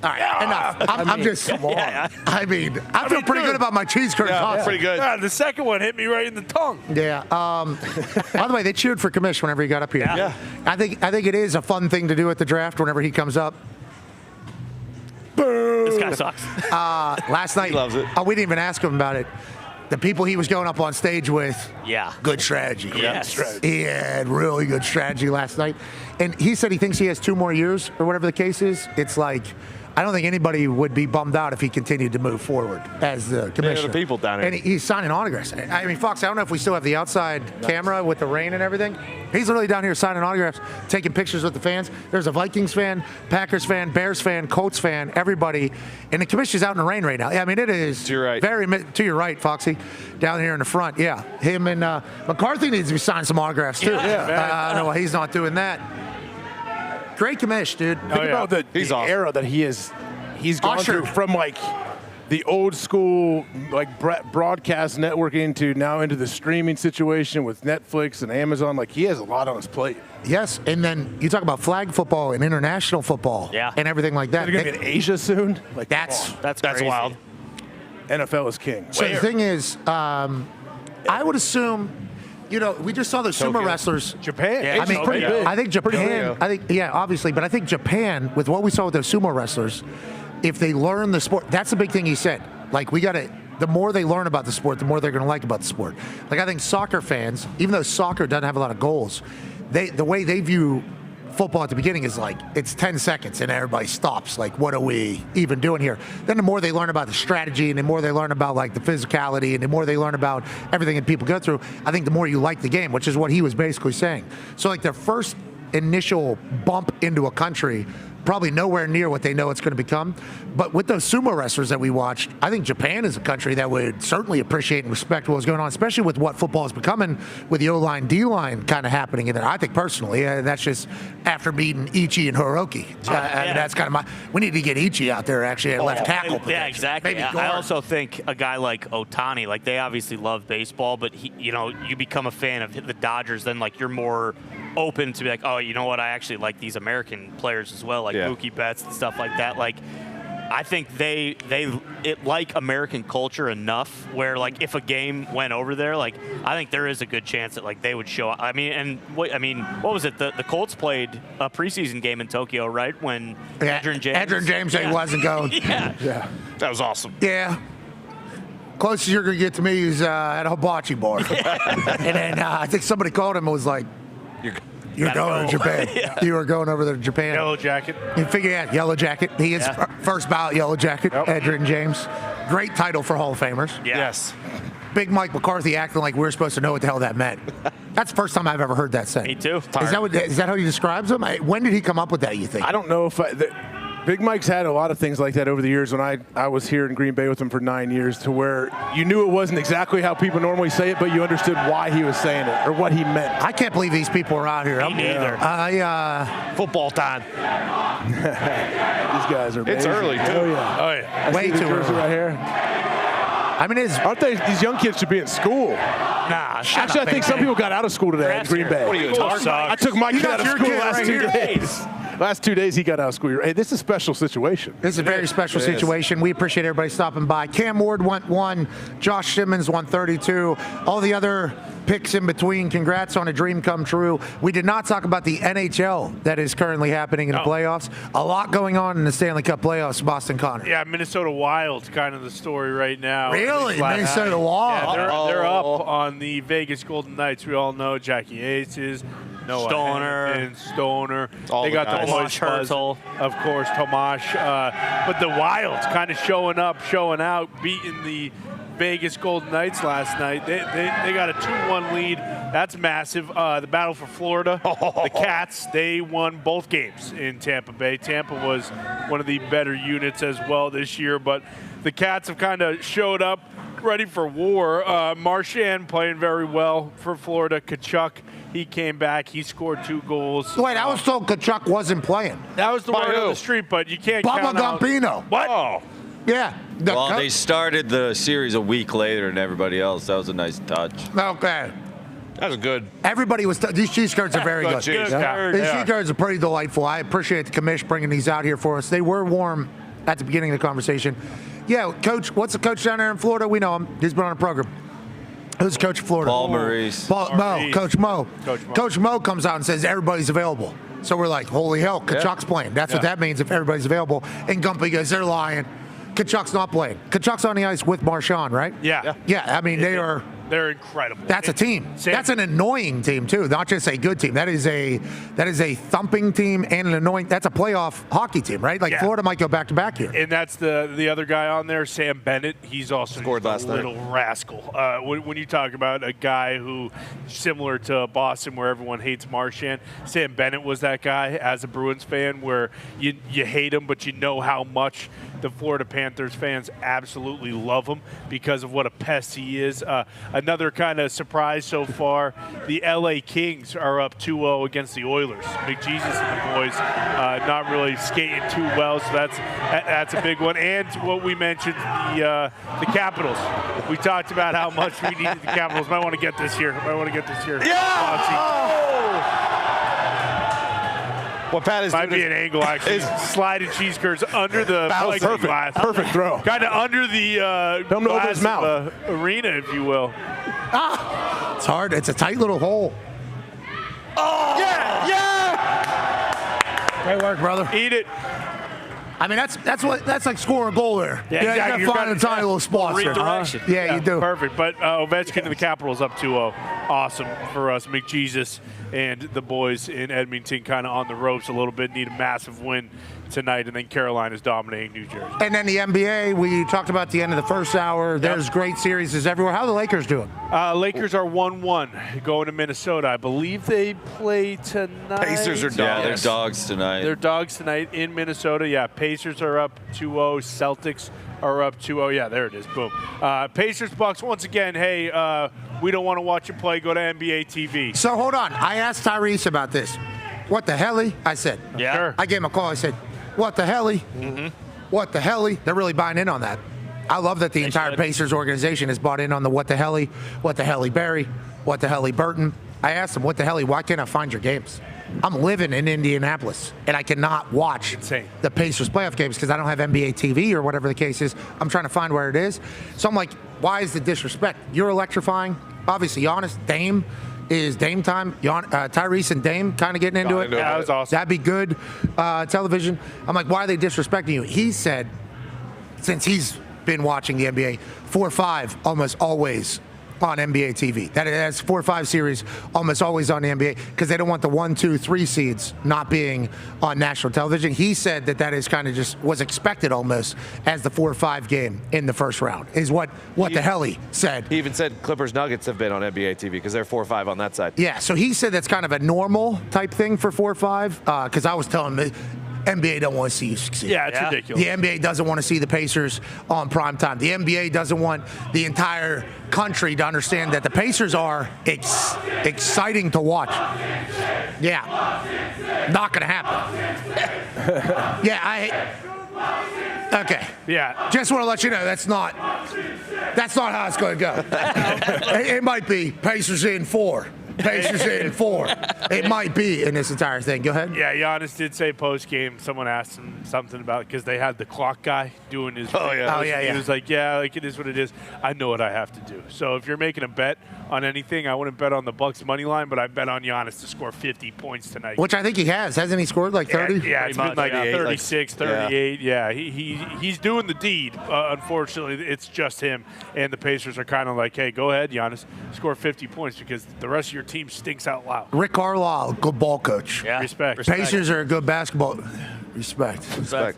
All right, enough. I'm just. Yeah. I mean, I feel pretty good about my cheese curd sauce. Pretty good. Yeah, the second one hit me right in the tongue. Yeah. By the way, they cheered for Commish whenever he got up here. Yeah. I think it is a fun thing to do at the draft whenever he comes up. This guy sucks. Last night, He loves it. we didn't even ask him about it. The people he was going up on stage with, Yeah. good strategy. Yes. He had really good strategy last night. And he said he thinks he has 2 more years or whatever the case is. It's like, I don't think anybody would be bummed out if he continued to move forward as the commissioner. the people down here. And he's signing autographs. I mean, Fox, I don't know if we still have the outside camera with the rain and everything. He's literally down here signing autographs, taking pictures with the fans. There's a Vikings fan, Packers fan, Bears fan, Colts fan, everybody. And the commissioner's out in the rain right now. Yeah, I mean, it is To your right. to your right, Foxy, down here in the front. Yeah, him and McCarthy needs to be signing some autographs, too. I don't know why he's not doing that. Great commish, dude. Think about the era that he's gone Usher. through from like the old school like broadcast networking to now into the streaming situation with Netflix and Amazon. Like he has a lot on his plate. Yes, and then you talk about flag football and international football and everything like that. They're going to be in Asia soon. Like That's crazy. wild. NFL is king. So the thing is, I would assume, we just saw the sumo wrestlers. Japan. Yeah, I mean, pretty big. I think Japan. Obviously, but I think Japan, with what we saw with those sumo wrestlers, if they learn the sport, that's the big thing he said. Like the more they learn about the sport, the more they're going to like about the sport. Like I think soccer fans, even though soccer doesn't have a lot of goals, the way they view football at the beginning is like it's 10 seconds and everybody stops. Like, what are we even doing here? Then the more they learn about the strategy and the more they learn about like the physicality and the more they learn about everything that people go through, I think the more you like the game, which is what he was basically saying. So like their first initial bump into a country, probably nowhere near what they know it's going to become. But with those sumo wrestlers that we watched, I think Japan is a country that would certainly appreciate and respect what was going on, especially with what football is becoming with the O-line, D-line kind of happening in there. I think personally, that's just after beating Ichi and Hiroki. That's kind of we need to get Ichi out there actually at left tackle. Yeah, exactly. Maybe I guard. also think a guy like Ohtani, like they obviously love baseball, but you become a fan of the Dodgers, then like you're more open to be like, oh, you know what? I actually like these American players as well, like Mookie Betts and stuff like that. Like, I think they like American culture enough where like if a game went over there, like I think there is a good chance that like they would show up. I mean, what was it? The Colts played a preseason game in Tokyo, right? When Adrian James said he wasn't going. Yeah, that was awesome. Yeah. Closest you're going to get to me is at a hibachi bar. And then I think somebody called him and was like, You're going to Japan. You are going over there to Japan. Yellow Jacket. You figure out Yellow Jacket. He is first ballot Yellow Jacket, Adrian James. Great title for Hall of Famers. Yes. Big Mike McCarthy acting like we're supposed to know what the hell that meant. That's the first time I've ever heard that said. Me too. Is that how he describes him? When did he come up with that, you think? I don't know if Big Mike's had a lot of things like that over the years when I was here in Green Bay with him for 9 years, to where you knew it wasn't exactly how people normally say it, but you understood why he was saying it or what he meant. I can't believe these people are out here. Me neither. Football time. These guys are amazing. It's early, too. Oh, yeah. Oh, yeah. Way too early. Right here. I mean, aren't they? These young kids should be in school. Nah, Actually, I think some people got out of school today in Green Bay. What are you, I took my kid out of school last 2 days. Last 2 days, he got out of school. Hey, this is a special situation. This is a very special situation. We appreciate everybody stopping by. Cam Ward went 1. Josh Simmons won 32. All the other picks in between. Congrats on a dream come true. We did not talk about the NHL that is currently happening in the playoffs. A lot going on in the Stanley Cup playoffs, Boston Connor. Yeah, Minnesota Wild's kind of the story right now. Really? Minnesota Wild? Yeah, they're up on the Vegas Golden Knights. We all know Jackie Aces, Noah Stoner. They got the Tomas Hertl. Of course, Tomas. But the Wild's kind of showing up, showing out, beating the Vegas Golden Knights last night. They got a 2-1 lead. That's massive. The battle for Florida. The Cats, they won both games in Tampa Bay. Tampa was one of the better units as well this year, but the Cats have kind of showed up ready for war. Marchand playing very well for Florida. Kachuk, he came back. He scored 2 goals. Wait, I was told Kachuk wasn't playing. That was the word on the street, but you can't count out. Gambino. What? Oh. Yeah. Well, they started the series a week later than everybody else. That was a nice touch. Okay. That was good. Everybody was. These cheese curds are very good. cheese These curds. cheese curds are pretty delightful. I appreciate the commish bringing these out here for us. They were warm at the beginning of the conversation. Yeah, Coach. What's the coach down there in Florida? We know him. He's been on a program. Who's Coach of Florida? Paul Maurice. Mo. Coach Mo. Coach Mo comes out and says everybody's available. So we're like, holy hell, Kachuk's playing. That's what that means if everybody's available. And Gumpy goes, they're lying. Kachuk's not playing. Kachuk's on the ice with Marchand, right? Yeah. Yeah, I mean, they're incredible. That's a team. That's an annoying team too, not just a good team. That is a thumping team and an annoying. That's a playoff hockey team, right? Like Florida might go back to back here. And that's the other guy on there, Sam Bennett. He's also scored last night. Little rascal. When you talk about a guy who similar to Boston, where everyone hates Marchand, Sam Bennett was that guy as a Bruins fan, where you hate him, but you know how much the Florida Panthers fans absolutely love him because of what a pest he is. Another kind of surprise so far, the LA Kings are up 2-0 against the Oilers. McJesus and the boys not really skating too well, so that's a big one. And what we mentioned, the Capitals. We talked about how much we needed the Capitals. Might want to get this here. What Pat is might doing be an angle, actually. Sliding cheese curds under the glass. Perfect throw. Kind of under the glass his mouth. Arena, if you will. It's hard. It's a tight little hole. Oh! Yeah! Great work, brother. Eat it. I mean, that's like scoring a goal there. Yeah, exactly. You got to find a tiny little spot there. Redirection. Yeah, you do. Perfect. But Ovechkin and the Capitals up 2-0. Awesome for us. McJesus and the boys in Edmonton kind of on the ropes a little bit. Need a massive win tonight, and then Carolina's dominating New Jersey. And then the NBA, we talked about the end of the first hour. There's great series everywhere. How are the Lakers doing? Lakers are 1-1 going to Minnesota. I believe they play tonight. Pacers are dogs. Yeah, they're dogs tonight. They're dogs tonight in Minnesota. Yeah, Pacers are up 2-0. Celtics are up 2-0. Yeah, there it is. Boom. Pacers, Bucks, once again, hey, we don't want to watch you play. Go to NBA TV. So hold on. I asked Tyrese about this. What the hell? I said. Yeah. Sure. I gave him a call. I said, what the hell? What the hell? They're really buying in on that. I love that the entire Pacers organization has bought in on the what the hell, Barry, what the hell, Burton. I asked him, what the hell, why can't I find your games? I'm living in Indianapolis, and I cannot watch the Pacers playoff games because I don't have NBA TV or whatever the case is. I'm trying to find where it is. So I'm like, why is the disrespect? You're electrifying. Obviously, Giannis, Dame is Dame time. Tyrese and Dame kind of getting into it. Yeah, that was awesome. That'd be good television. I'm like, why are they disrespecting you? He said, since he's been watching the NBA, 4-5 almost always on NBA TV. That's 4-5 series almost always on the NBA because they don't want the 1, 2, 3 seeds not being on national television. He said that is kind of just was expected almost as the 4-5 game in the first round is what the hell he said. He even said Clippers Nuggets have been on NBA TV because they're 4-5 on that side. Yeah, so he said that's kind of a normal type thing for 4-5 because I was telling him NBA don't want to see you succeed. Yeah, it's ridiculous. The NBA doesn't want to see the Pacers on prime time. The NBA doesn't want the entire country to understand that the Pacers are exciting to watch. Yeah, not going to happen. Okay. Yeah. Just want to let you know that's not how it's going to go. It might be Pacers in 4. Pacers in 4. It might be in this entire thing. Go ahead. Yeah, Giannis did say post-game, someone asked him something about it because they had the clock guy doing his yeah. He was like, it is what it is. I know what I have to do. So if you're making a bet on anything, I wouldn't bet on the Bucks money line, but I bet on Giannis to score 50 points tonight. Which I think he has. Hasn't he scored like 30? Yeah, it's been like 36, 38. Yeah, he's doing the deed. Unfortunately, it's just him. And the Pacers are kind of like, hey, go ahead, Giannis, score 50 points because the rest of your team stinks out loud. Rick Carlisle, good ball coach. Yeah. Respect. Pacers are a good basketball. Respect.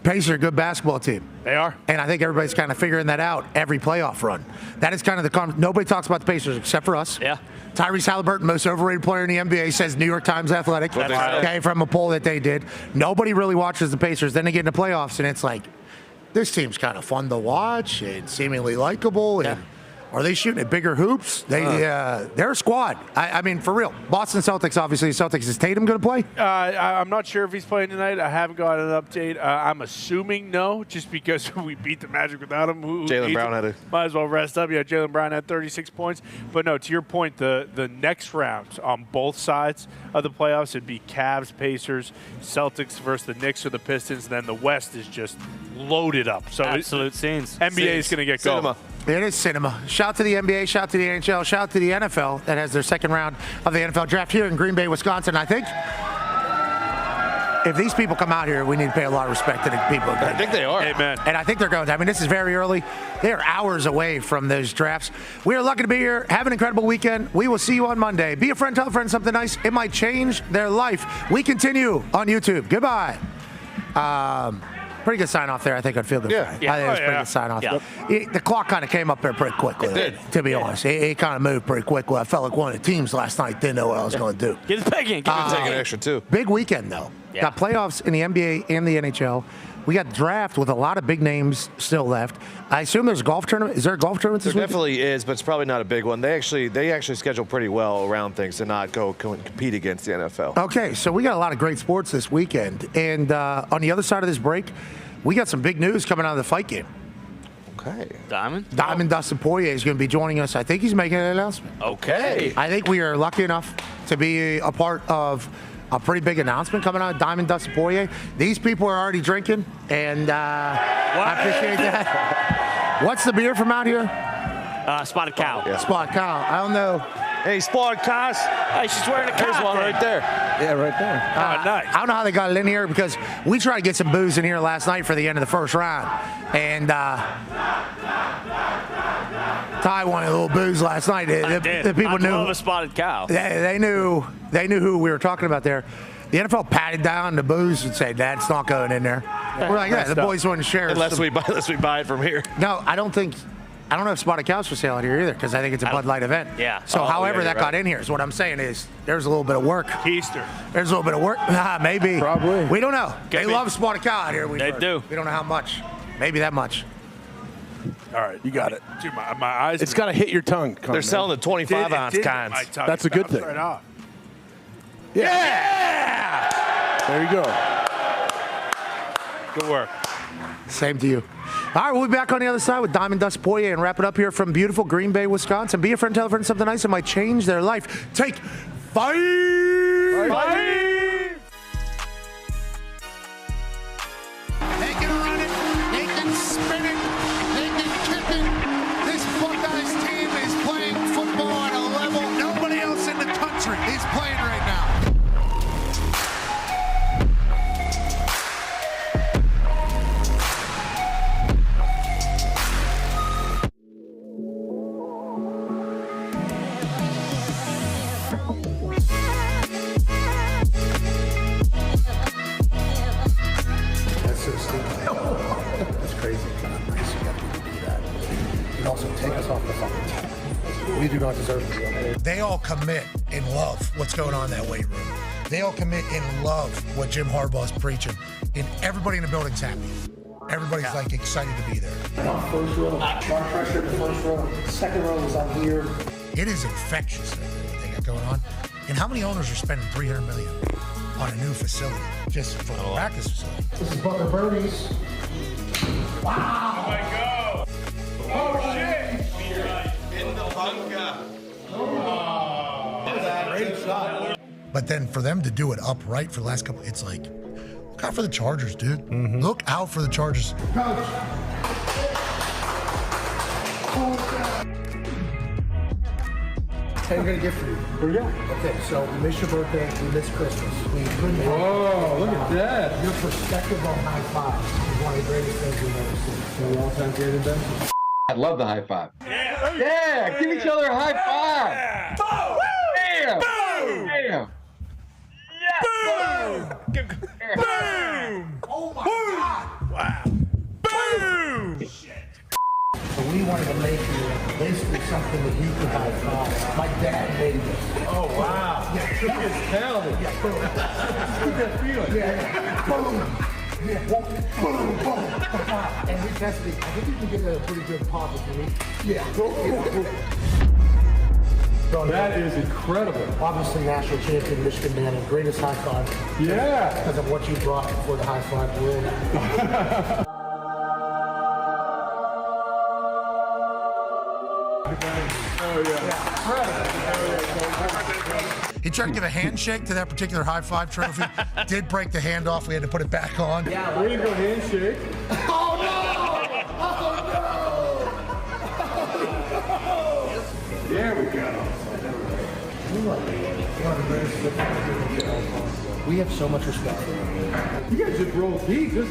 Pacers are a good basketball team. They are. And I think everybody's kind of figuring that out every playoff run. That is kind of nobody talks about the Pacers except for us. Yeah. Tyrese Halliburton, most overrated player in the NBA, says New York Times Athletic. Okay, from a poll that they did. Nobody really watches the Pacers. Then they get in the playoffs, and it's like, this team's kind of fun to watch and seemingly likable. And are they shooting at bigger hoops? They're a squad. I mean, for real. Boston Celtics, obviously. Celtics, is Tatum going to play? I'm not sure if he's playing tonight. I haven't got an update. I'm assuming no, just because we beat the Magic without him. Jaylen Brown had might as well rest up. Yeah, Jaylen Brown had 36 points. But no, to your point, the next round on both sides of the playoffs, it'd be Cavs, Pacers, Celtics versus the Knicks or the Pistons. And then the West is just loaded up. So absolute scenes. NBA is going to get going. It is cinema. Shout to the NBA, shout to the NHL, shout to the NFL that has their second round of the NFL draft here in Green Bay, Wisconsin. I think if these people come out here, we need to pay a lot of respect to the people. I think they are. Amen. And I think they're going to. I mean, this is very early. They are hours away from those drafts. We are lucky to be here. Have an incredible weekend. We will see you on Monday. Be a friend, tell a friend something nice. It might change their life. We continue on YouTube. Goodbye. Pretty good sign off there. I think I'd feel good. I think it was pretty good sign off. Yeah. The clock kind of came up there pretty quickly. It did. To be honest, it kind of moved pretty quickly. I felt like one of the teams last night didn't know what I was going to do. Get his peg in. Take an extra too. Big weekend though. Yeah. Got playoffs in the NBA and the NHL. We got draft with a lot of big names still left. I assume there's a golf tournament. Is there a golf tournament this There week? definitely is, but it's probably not a big one. They actually schedule pretty well around things to not go compete against the NFL. Okay, so we got a lot of great sports this weekend. And on the other side of this break, we got some big news coming out of the fight game. Okay. Diamond? Dustin Poirier is going to be joining us. I think he's making an announcement. Okay. I think we are lucky enough to be a part of a pretty big announcement coming out of Diamond Dustin Poirier. These people are already drinking, and I appreciate that. What's the beer from out here? Spotted Cow. Yeah. Spotted Cow. I don't know. Hey, Spotted Cow. Hey, she's wearing a cow. There's one right there. Yeah, right there. Nice. I don't know how they got it in here because we tried to get some booze in here last night for the end of the first round. And Ty wanted a little booze last night. The people knew. I love a Spotted Cow. They knew who we were talking about there. The NFL patted down the booze and said, that's not going in there. We're like, yeah, the boys wouldn't share. Unless we buy it from here. No, I don't know if Spotted Cow's for sale out here either because I think it's a Bud Light event. Yeah. So however that got in here is what I'm saying is there's a little bit of work. Keister. There's a little bit of work. Maybe. Probably. We don't know. They love Spotted Cow out here. They do. We don't know how much. Maybe that much. All right. You got it. Dude, my eyes. It's got to hit your tongue. They're selling the 25-ounce cans. That's a good thing. Right off. Yeah. There you go. Good work. Same to you. All right, we'll be back on the other side with Diamond Dustin Poirier and wrap it up here from beautiful Green Bay, Wisconsin. Be a friend, tell a friend something nice that might change their life. Take 5. They can run it. They can spin it. They can kick it. This Buckeyes team is playing football at a level nobody else in the country is playing right now. also take us off the fucking top. We do not deserve to be on there. They all commit and love what's going on in that weight room. They all commit and love what Jim Harbaugh's preaching. And everybody in the building's happy. Everybody's like excited to be there. First row, bar pressure in the first row. Second row was on here. It is infectious, everything they got going on. And how many owners are spending $300 million on a new facility just for the practice facility? This is Butler Birdie's. Wow! Oh my God! Oh shit! In the bunker. Oh, great shot. But then for them to do it upright for the last couple, it's like, look out for the Chargers, dude. Mm-hmm. Look out for the Chargers. Coach. Hey, I'm gonna gift for you. Here we go. Okay, so we missed your birthday, we missed Christmas. We couldn't. Whoa, look at that. Your perspective on high five is one of the greatest things we've ever seen. So all-time greatest thing? I love the high five. Yeah, give each other a high five. Boom! Damn! Boom! Damn! Yeah! Boom! Boom! Oh my God! Wow! Boom! Shit. So we wanted to make you basically something that you could high five. My dad made this. Oh wow! Yeah, he is talented. Yeah, boom. Look at that feeling. Yeah, boom. Yeah, boom, boom. And we tested it. I think you can get a pretty good pop if you need. Yeah. That is incredible. Obviously, national champion, Michigan man, and greatest high five. Yeah. Because of what you brought for the high five world. Oh, yeah. He tried to give a handshake to that particular high five trophy. Did break the hand off. We had to put it back on. Yeah, way to go handshake. Oh no! Oh no! There we go. We have so much respect. You guys just roll deep. This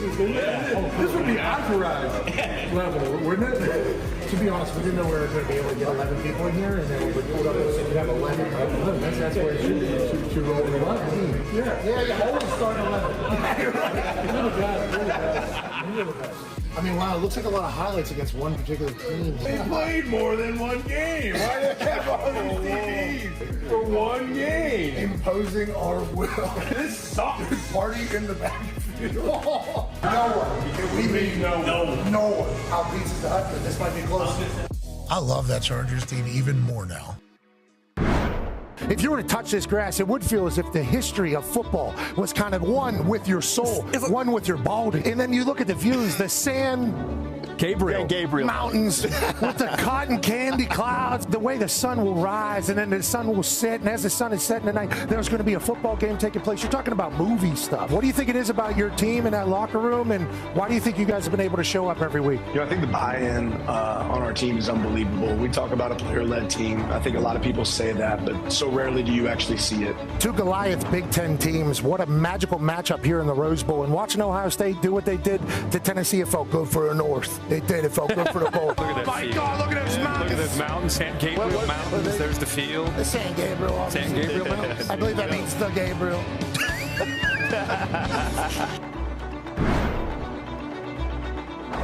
would be entourage level, wouldn't it? To be honest, we didn't know we were going to be able to get 11 people in here, and then we pulled up and said we'd have 11. That's where it should be. Should roll 11. Yeah, always start 11. You're right. I mean, wow, it looks like a lot of highlights against one particular team. They played more than one game. Why do they have all these TVs for one game? Imposing our will. This sucks. Party in the backfield. No one. We mean no one. Outbeats the Hut, but this might be close. I love that Chargers team even more now. If you were to touch this grass, it would feel as if the history of football was kind of one with your soul, one with your body. And then you look at the views, the Gabriel mountains with the cotton candy clouds, the way the sun will rise and then the sun will set, and as the sun is setting tonight, there's going to be a football game taking place. You're talking about movie stuff. What do you think it is about your team in that locker room, and why do you think you guys have been able to show up every week? I think the buy-in on our team is unbelievable. We talk about a player-led team. I think a lot of people say that, but so rarely do you actually see it. Two Goliath Big Ten teams. What a magical matchup here in the Rose Bowl. And watching Ohio State do what they did to Tennessee, it felt good for the North. They did. It felt good for the bowl. Look at that field. God, look at those mountains. Look at those mountains. San Gabriel Mountains. There's the field. The San Gabriel. San Gabriel Mountains. I believe that means the Gabriel.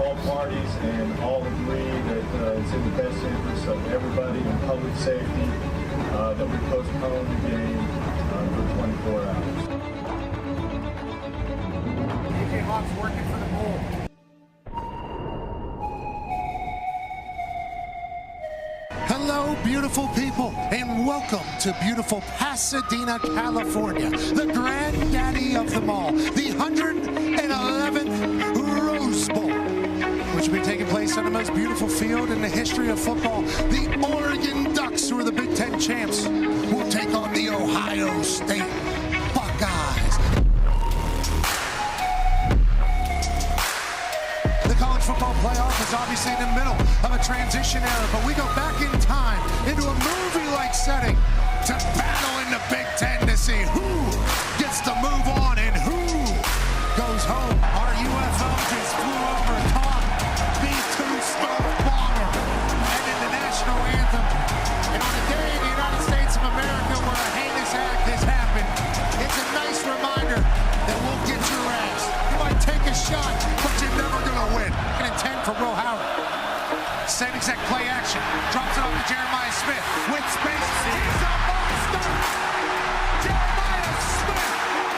All parties and all agree that it's in the best interest of everybody and public safety that we postpone the game for 24 hours. AK Hawks working for the bowl. Hello, beautiful people, and welcome to beautiful Pasadena, California, the granddaddy of them all, the 111th Rose Bowl, which will be taking place on the most beautiful field in the history of football. The Oregon Ducks, who are the Big Ten champs, will take on the Ohio State Buckeyes. The college football playoff is obviously in the middle of a transition era, but we go back in time into a movie-like setting to battle in the Big Ten to see who gets to move on and who goes home. Our UFO just flew over top B-2 Star Bomber and in the national anthem. And on a day in the United States of America where a heinous act has happened, it's a nice reminder that we'll get your ass. You might take a shot, but you're never going to win. And 10 for Will Howard. Same exact play action. Drops it off to Jeremiah Smith. With space. He's a monster. Jeremiah Smith.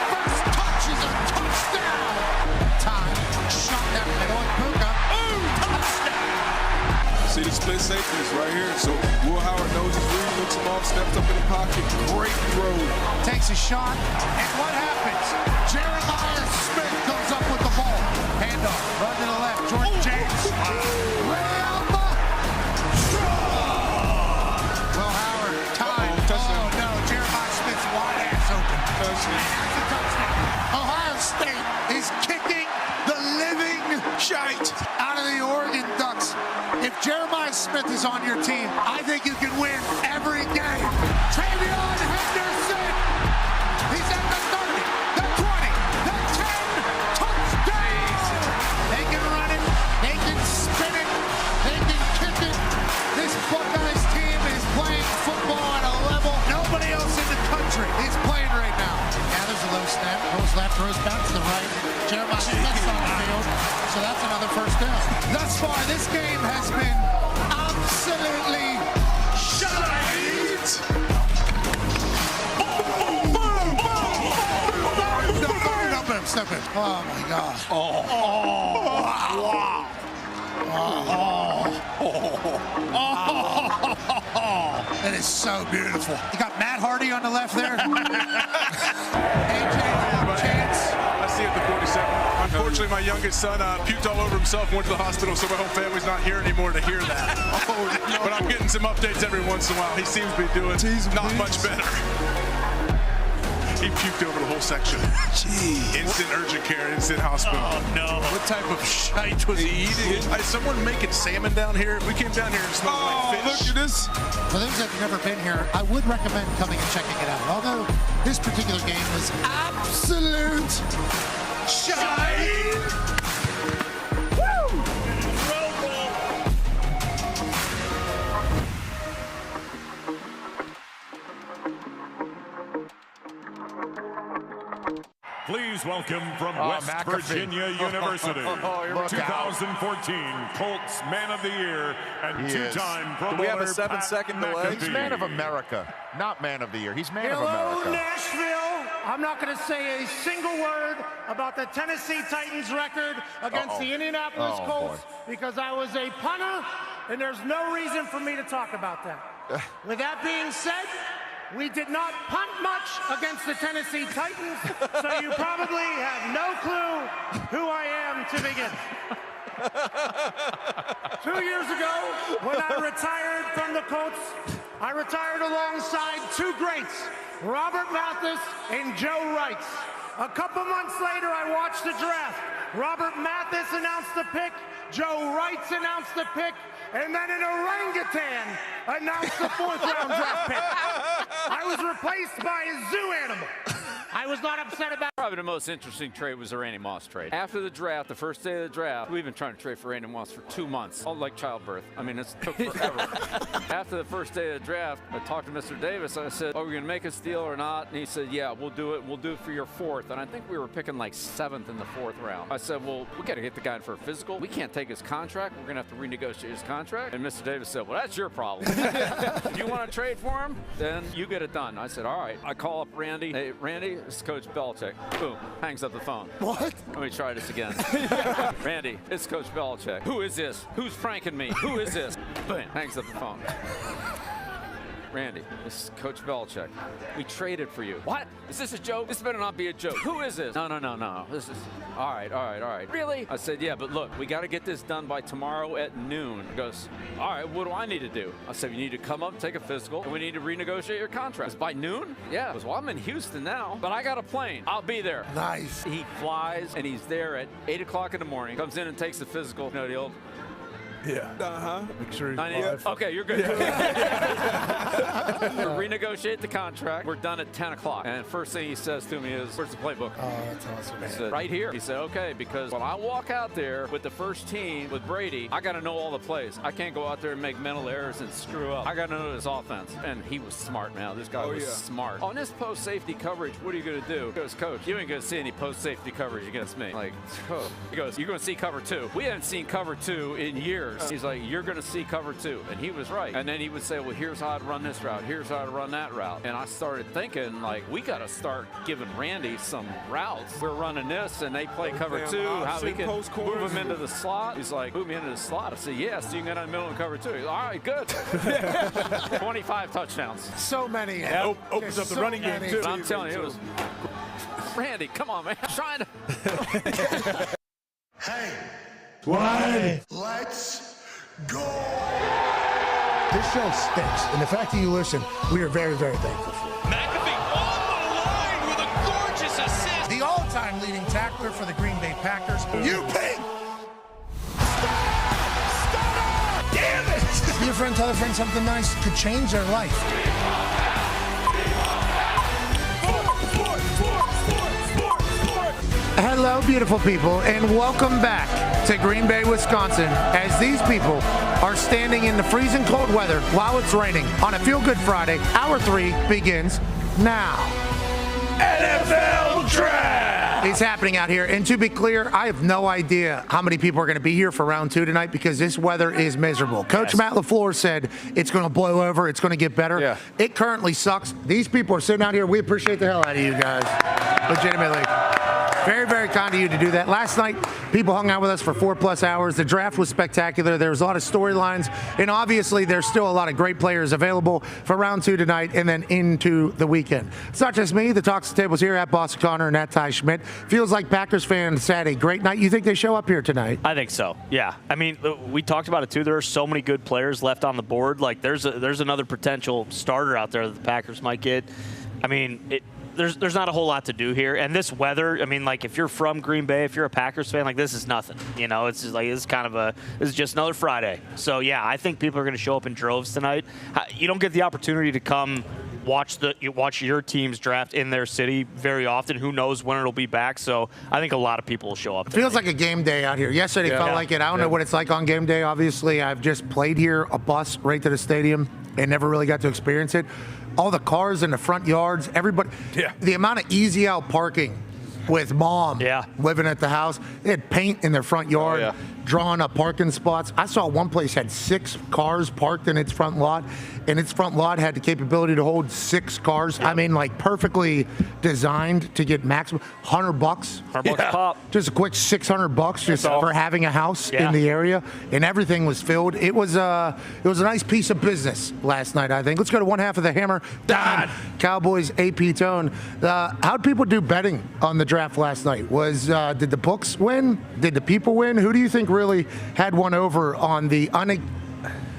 First touch is a touchdown. Time. Shot down the middle. Puka. Ooh, touchdown. See the split safeties right here. So Will Howard knows his read, looks him off, steps up in the pocket. Great throw. Takes a shot. And what happens? Jeremiah Smith comes up with the ball. Handoff. Run to the left. Jordan James. Will Howard. Time. Oh, no. Jeremiah Smith's wide ass open. That's a touchdown. Ohio State is kicking the living shite out of the Oregon Ducks. If Jeremiah Smith is on your team, I think you can win every game. Travion Henderson. He's at the 30, the 20, the 10. Touchdown. They can run it. They can spin it. They can kick it. This Buckeyes team is playing football at a level nobody else in the country is playing right now. Now there's a low snap. Goes left, throws back to the right. Jeremiah Smith's on the field. So that's another first down. Thus far, this game has been absolutely shite. Step in. Oh my God. That is so beautiful. You got Matt Hardy on the left there. AJ, chance. I see it at the 47. Unfortunately, my youngest son puked all over himself and went to the hospital, so my whole family's not here anymore to hear that. But I'm getting some updates every once in a while. He seems to be doing not much better. He puked over the whole section. Jeez. Instant urgent care, instant hospital. Oh, no. What type of shite was he eating? Is someone making salmon down here? We came down here and smelled like fish. Look at this. For those that have never been here, I would recommend coming and checking it out. Although this particular game was absolute shite. Please welcome from West McAfee. Virginia University, 2014 Colts Man of the Year and two-time Pro Bowler. Do we have a 7-second delay? He's Man of America, not Man of the Year. He's Man of Hello, America. Nashville. I'm not going to say a single word about the Tennessee Titans record against the Indianapolis Colts because I was a punter, and there's no reason for me to talk about that. With that being said, we did not punt much against the Tennessee Titans, so you probably have no clue who I am to begin. 2 years ago, when I retired from the Colts, I retired alongside two greats, Robert Mathis and Joe Wrights. A couple months later, I watched the draft. Robert Mathis announced the pick, Joe Wrights announced the pick, and then an orangutan announced the fourth-round draft pick. I was replaced by a zoo animal. I was not upset about it. Probably the most interesting trade was the Randy Moss trade. After the draft, the first day of the draft, we've been trying to trade for Randy Moss for 2 months, all like childbirth. I mean, it took forever. After the first day of the draft, I talked to Mr. Davis. I said, are we going to make a deal or not? And he said, yeah, we'll do it. We'll do it for your fourth. And I think we were picking like 7th in the 4th round. I said, well, we got to get the guy in for a physical. We can't take his contract. We're going to have to renegotiate his contract. And Mr. Davis said, well, that's your problem. If you want to trade for him, then you get it done. I said, all right. I call up Randy. Hey, Randy, this is Coach Belichick. Boom. Hangs up the phone. What? Let me try this again. Randy, it's Coach Belichick. Who is this? Who's pranking me? Who is this? Boom. Hangs up the phone. Randy, this is Coach Belichick. We traded for you. What? Is this a joke? This better not be a joke. Who is this? No. This is, all right. Really? I said, yeah, but look, we got to get this done by tomorrow at noon. He goes, all right, what do I need to do? I said, you need to come up and take a physical, and we need to renegotiate your contract. It's by noon? Yeah. He goes, well, I'm in Houston now, but I got a plane. I'll be there. Nice. He flies, and he's there at 8 o'clock in the morning, comes in and takes the physical. You know, the old, Yeah. Make sure he's alive. Okay, you're good. Renegotiate the contract. We're done at 10 o'clock. And first thing he says to me is, where's the playbook? Oh, that's awesome. I said, right here. He said, okay, because when I walk out there with the first team with Brady, I got to know all the plays. I can't go out there and make mental errors and screw up. I got to know his offense. And he was smart, man. This guy was smart. On this post-safety coverage, what are you going to do? He goes, Coach, you ain't going to see any post-safety coverage against me. Like, he goes, you're going to see cover 2. We haven't seen cover 2 in years. numbers. He's like, you're going to see cover 2. And he was right. And then he would say, well, here's how I'd run this route. Here's how I'd run that route. And I started thinking, like, we got to start giving Randy some routes. We're running this, and they play cover 2. How we can move him into the slot. He's like, move me into the slot. I said, yes, you can get in the middle and cover 2. He's like, all right, good. 25 touchdowns. So many. Opens up the running game, too. But I'm telling you, it was Randy, come on, man. I'm trying to. Hey. Why? Let's go. This show stinks, and the fact that you listen, we are very, very thankful for. McAfee on the line with a gorgeous assist. The all-time leading tackler for the Green Bay Packers. You pig. Damn it! Be a friend, tell a friend something nice could change their life. Hello, beautiful people, and welcome back to Green Bay, Wisconsin, as these people are standing in the freezing cold weather while it's raining on a Feel Good Friday. Hour 3 begins now. NFL Draft! It's happening out here, and to be clear, I have no idea how many people are going to be here for round 2 tonight because this weather is miserable. Coach Matt LaFleur said it's going to blow over, it's going to get better. Yeah. It currently sucks. These people are sitting out here. We appreciate the hell out of you guys, legitimately. Very, very kind of you to do that. Last night, people hung out with us for 4+ hours. The draft was spectacular. There was a lot of storylines, and obviously there's still a lot of great players available for round 2 tonight and then into the weekend. It's not just me. The Talks the Tables here at Boston Connor and at Ty Schmidt. Feels like Packers fans had a great night. You think they show up here tonight? I think so, yeah. I mean, we talked about it too. There are so many good players left on the board. Like, there's another potential starter out there that the Packers might get. I mean, There's not a whole lot to do here, and this weather. I mean, like if you're from Green Bay, if you're a Packers fan, like this is nothing. You know, it's just like this is just another Friday. So yeah, I think people are going to show up in droves tonight. You don't get the opportunity to come watch your team's draft in their city very often. Who knows when it'll be back? So I think a lot of people will show up. It feels like a game day out here. Yesterday felt like it. I don't know what it's like on game day. Obviously, I've just played here, a bus right to the stadium, and never really got to experience it. All the cars in the front yards, everybody. Yeah. The amount of easy out parking with mom living at the house. They had paint in their front yard, drawing up parking spots. I saw one place had 6 cars parked in its front lot, and its front lot had the capability to hold 6 cars. I mean, like perfectly designed to get maximum $100. $100 pop. Just a quick $600 just for having a house in the area, and everything was filled. It was a nice piece of business last night, I think. Let's go to one half of the hammer. Dahn, Cowboys AP Tone. How'd people do betting on the draft last night? Did the books win? Did the people win? Who do you think really had one over on the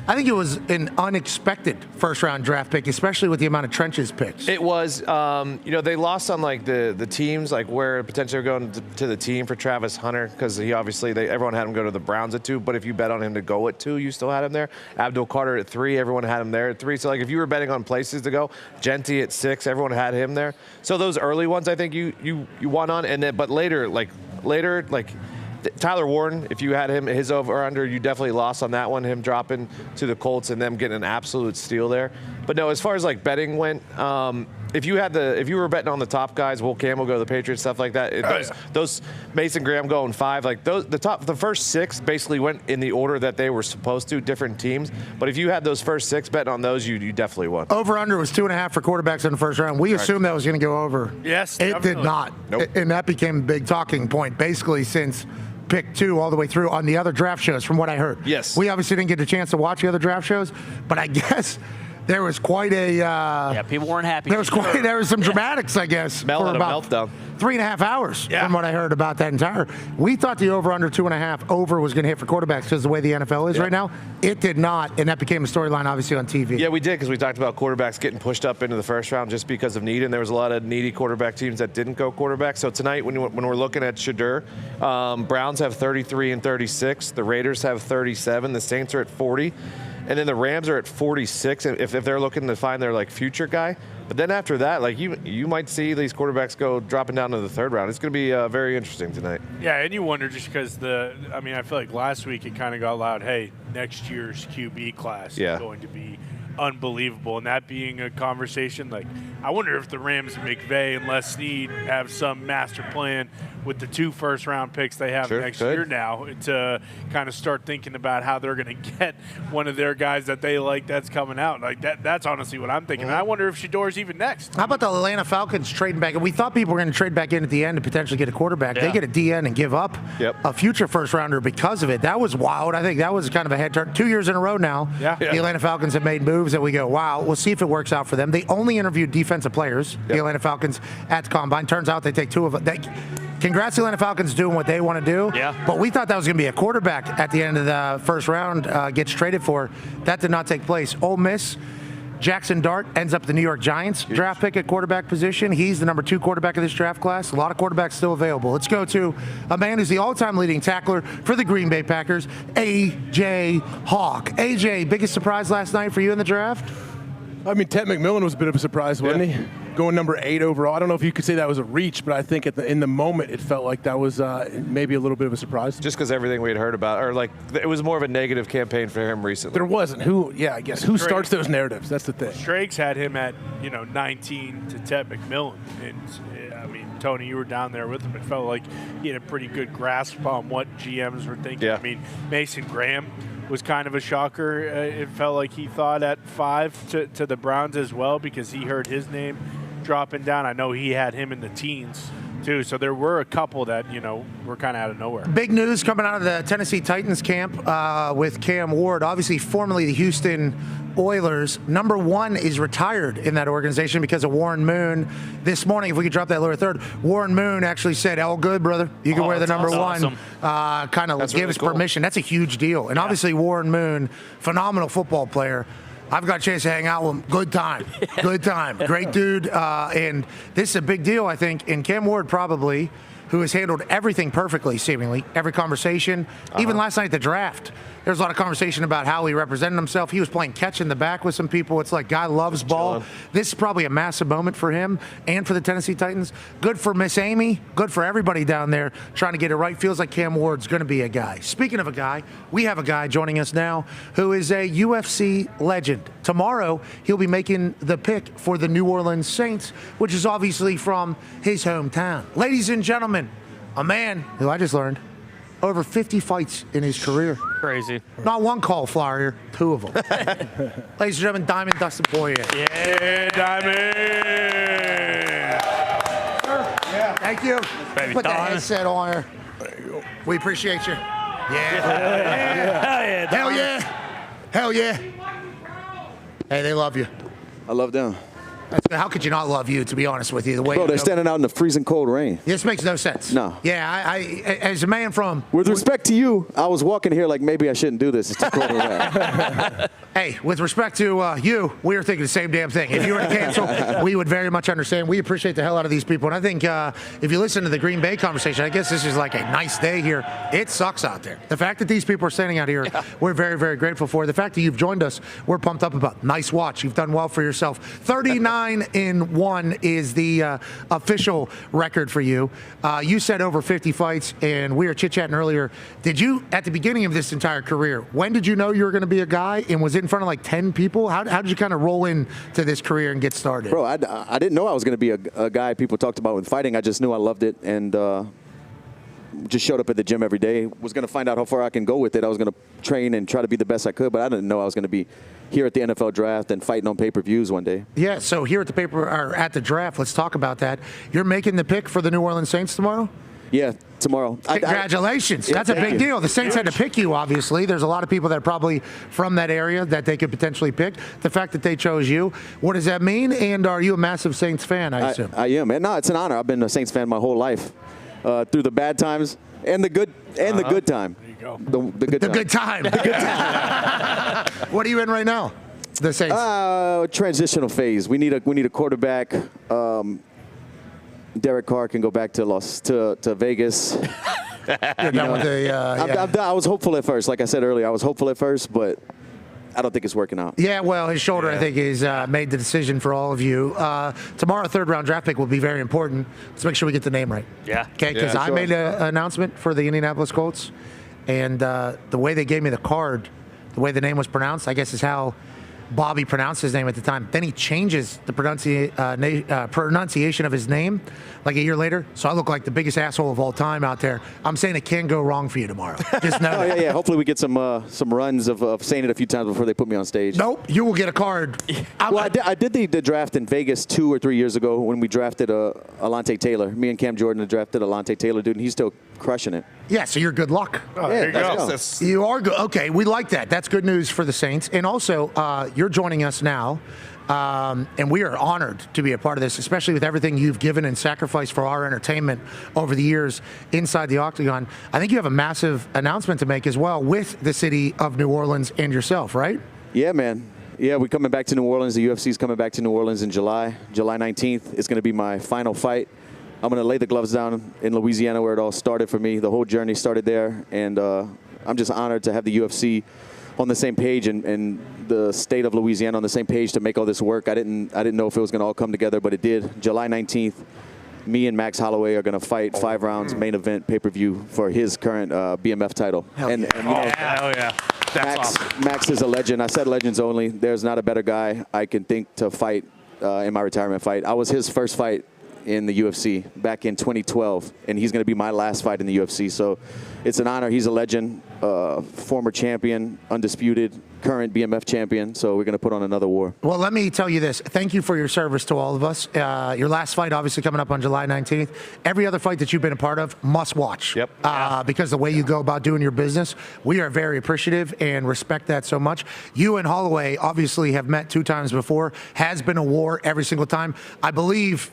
I think it was an unexpected first-round draft pick, especially with the amount of trenches picks. It was. They lost on like the teams, like where potentially they're going to the team for Travis Hunter because he everyone had him go to the Browns at 2. But if you bet on him to go at 2, you still had him there. Abdul Carter at 3, everyone had him there at 3. So like if you were betting on places to go, Genty at 6, everyone had him there. So those early ones, I think you won on, and then but later. Tyler Warren, if you had him, his over or under, you definitely lost on that one, him dropping to the Colts and them getting an absolute steal there. But no, as far as like betting went, if you were betting on the top guys, Will Campbell go to the Patriots, stuff like that, those Mason Graham going 5, like the first 6 basically went in the order that they were supposed to, different teams. But if you had those first 6 betting on those, you definitely won. Over under was 2.5 for quarterbacks in the first round. We assumed that was going to go over. Yes, it did not. Nope. And that became a big talking point, basically since pick 2 all the way through on the other draft shows, from what I heard. Yes. We obviously didn't get a chance to watch the other draft shows, but I guess there was quite a people weren't happy. There was some dramatics, I guess. Mel for had a about meltdown. 3.5 hours from what I heard about that entire. We thought the over under 2.5 over was going to hit for quarterbacks because the way the NFL is right now. It did not, and that became a storyline obviously on TV. Yeah, we did, because we talked about quarterbacks getting pushed up into the first round just because of need, and there was a lot of needy quarterback teams that didn't go quarterback. So tonight, when we're looking at Shedeur, Browns have 33 and 36. The Raiders have 37. The Saints are at 40. And then the Rams are at 46 if they're looking to find their like future guy. But then after that, like you might see these quarterbacks go dropping down to the 3rd round. It's going to be very interesting tonight. Yeah, and you wonder just because I feel like last week it kind of got loud, hey, next year's QB class is going to be unbelievable. And that being a conversation, like I wonder if the Rams and McVay and Les Snead have some master plan with the 2 first-round picks they have next year now to kind of start thinking about how they're going to get one of their guys that they like that's coming out. Like that's honestly what I'm thinking. I wonder if Shedeur's even next. How about the Atlanta Falcons trading back? And we thought people were going to trade back in at the end to potentially get a quarterback. They get a DN and give up a future first-rounder because of it. That was wild. I think that was kind of a head turn. 2 years in a row now, the Atlanta Falcons have made moves that we go, wow, we'll see if it works out for them. They only interviewed defensive players, the Atlanta Falcons, at the Combine. Turns out they take 2 of them. Congrats to Atlanta Falcons doing what they want to do. But we thought that was going to be a quarterback at the end of the first round gets traded for. That did not take place. Ole Miss, Jackson Dart ends up the New York Giants draft pick at quarterback position. He's the number 2 quarterback of this draft class. A lot of quarterbacks still available. Let's go to a man who's the all-time leading tackler for the Green Bay Packers, A.J. Hawk. A.J., biggest surprise last night for you in the draft? I mean, Ted McMillan was a bit of a surprise, wasn't he? Going number 8 overall. I don't know if you could say that was a reach, but I think in the moment it felt like that was maybe a little bit of a surprise. Just because everything we had heard about, or like it was more of a negative campaign for him recently. There wasn't. I guess. Who starts those narratives? That's the thing. Strake's had him at 19 to Ted McMillan, and I mean, Tony, you were down there with him. It felt like he had a pretty good grasp on what GMs were thinking. I mean, Mason Graham was kind of a shocker. It felt like he thought at 5 to the Browns as well because he heard his name dropping down. I know he had him in the teens too. So there were a couple that, were kind of out of nowhere. Big news coming out of the Tennessee Titans camp with Cam Ward, obviously formerly the Houston Oilers. Number 1 is retired in that organization because of Warren Moon. This morning, if we could drop that lower third, Warren Moon actually said, all good, brother. You can wear the number 1. Kind of gave us permission. That's a huge deal. And obviously Warren Moon, phenomenal football player. I've got a chance to hang out with him. Good time. Good time. Great dude. And this is a big deal, I think. And Cam Ward probably, who has handled everything perfectly, seemingly, every conversation. Even last night at the draft, there's a lot of conversation about how he represented himself. He was playing catch in the back with some people. It's like, guy loves ball. This is probably a massive moment for him and for the Tennessee Titans. Good for Miss Amy. Good for everybody down there trying to get it right. Feels like Cam Ward's going to be a guy. Speaking of a guy, we have a guy joining us now who is a UFC legend. Tomorrow, he'll be making the pick for the New Orleans Saints, which is obviously from his hometown. Ladies and gentlemen, a man who I just learned over 50 fights in his career. Crazy. Not 1 cauliflower, 2 of them. Ladies and gentlemen, Diamond Dustin Poirier. Yeah, Diamond. Thank you. Baby Put the Dahn. headset on here. There you go. We appreciate you. Yeah. Hell yeah. Hell yeah. Hey, they love you. I love them. How could you not love you, to be honest with you? The way Bro, they're standing out in the freezing cold rain. This makes no sense. No. Yeah, I as a man from... With respect to you, I was walking here like maybe I shouldn't do this. It's too cold around. Hey, with respect to you, we were thinking the same damn thing. If you were to cancel, we would very much understand. We appreciate the hell out of these people. And I think if you listen to the Green Bay conversation, I guess this is like a nice day here. It sucks out there. The fact that these people are standing out here, we're very, very grateful for. The fact that you've joined us, we're pumped up about. Nice watch. You've done well for yourself. 39-1 is the official record for you. You said over 50 fights, and we were chit-chatting earlier. Did you, at the beginning of this entire career, when did you know you were going to be a guy, and was it in front of like 10 people? How did you kind of roll into this career and get started? Bro, I didn't know I was going to be a guy people talked about with fighting. I just knew I loved it, and just showed up at the gym every day. Was going to find out how far I can go with it. I was going to train and try to be the best I could, but I didn't know I was going to be here at the NFL draft and fighting on pay-per-views one day. Yeah, so here at the draft, let's talk about that. You're making the pick for the New Orleans Saints tomorrow? Yeah, tomorrow. Congratulations. That's a big deal. The Saints had to pick you, obviously. There's a lot of people that are probably from that area that they could potentially pick. The fact that they chose you, what does that mean? And are you a massive Saints fan, I assume? I am. And no, it's an honor. I've been a Saints fan my whole life, through the bad times and the good the good time. There you go. The good time. The good time. What are you in right now? The Saints. Transitional phase. We need a quarterback. Derek Carr can go back to Vegas. I was hopeful at first. Like I said earlier, I was hopeful at first, but I don't think it's working out. Yeah, well, his shoulder, I think, is made the decision for all of you. Tomorrow, third-round draft pick will be very important. Let's make sure we get the name right. Yeah. Okay, because I made an announcement for the Indianapolis Colts, and the way they gave me the card, the way the name was pronounced, I guess is how Bobby pronounced his name at the time. Then he changes the pronunciation of his name like a year later. So I look like the biggest asshole of all time out there. I'm saying it can go wrong for you tomorrow. Just know that. Yeah. Hopefully we get some runs of saying it a few times before they put me on stage. Nope, you will get a card. Well, I did the draft in Vegas 2 or 3 years ago when we drafted Alontae Taylor. Me and Cam Jordan drafted Alontae Taylor, dude, and he's still crushing it. Yeah, so you're good luck. Oh, there you go. You are good. Okay, we like that. That's good news for the Saints. And also, you're joining us now, and we are honored to be a part of this, especially with everything you've given and sacrificed for our entertainment over the years inside the Octagon. I think you have a massive announcement to make as well with the city of New Orleans and yourself, right? Yeah, man. Yeah, we're coming back to New Orleans. The UFC's coming back to New Orleans in July 19th. It's going to be my final fight. I'm going to lay the gloves down in Louisiana where it all started for me. The whole journey started there, and I'm just honored to have the UFC on the same page and the state of Louisiana on the same page to make all this work. I didn't know if it was going to all come together, but it did. July 19th, me and Max Holloway are going to fight 5 rounds, main event, pay-per-view for his current BMF title. Hell yeah. That's awesome. Max is a legend. I said legends only. There's not a better guy I can think to fight in my retirement fight. I was his first fight in the UFC back in 2012, and he's going to be my last fight in the UFC. So it's an honor. He's a legend, former champion, undisputed, current BMF champion. So we're going to put on another war. Well, let me tell you this. Thank you for your service to all of us. Your last fight, obviously, coming up on July 19th. Every other fight that you've been a part of, must watch. Yep. Because the way you go about doing your business, we are very appreciative and respect that so much. You and Holloway obviously have met 2 times before. Has been a war every single time. I believe,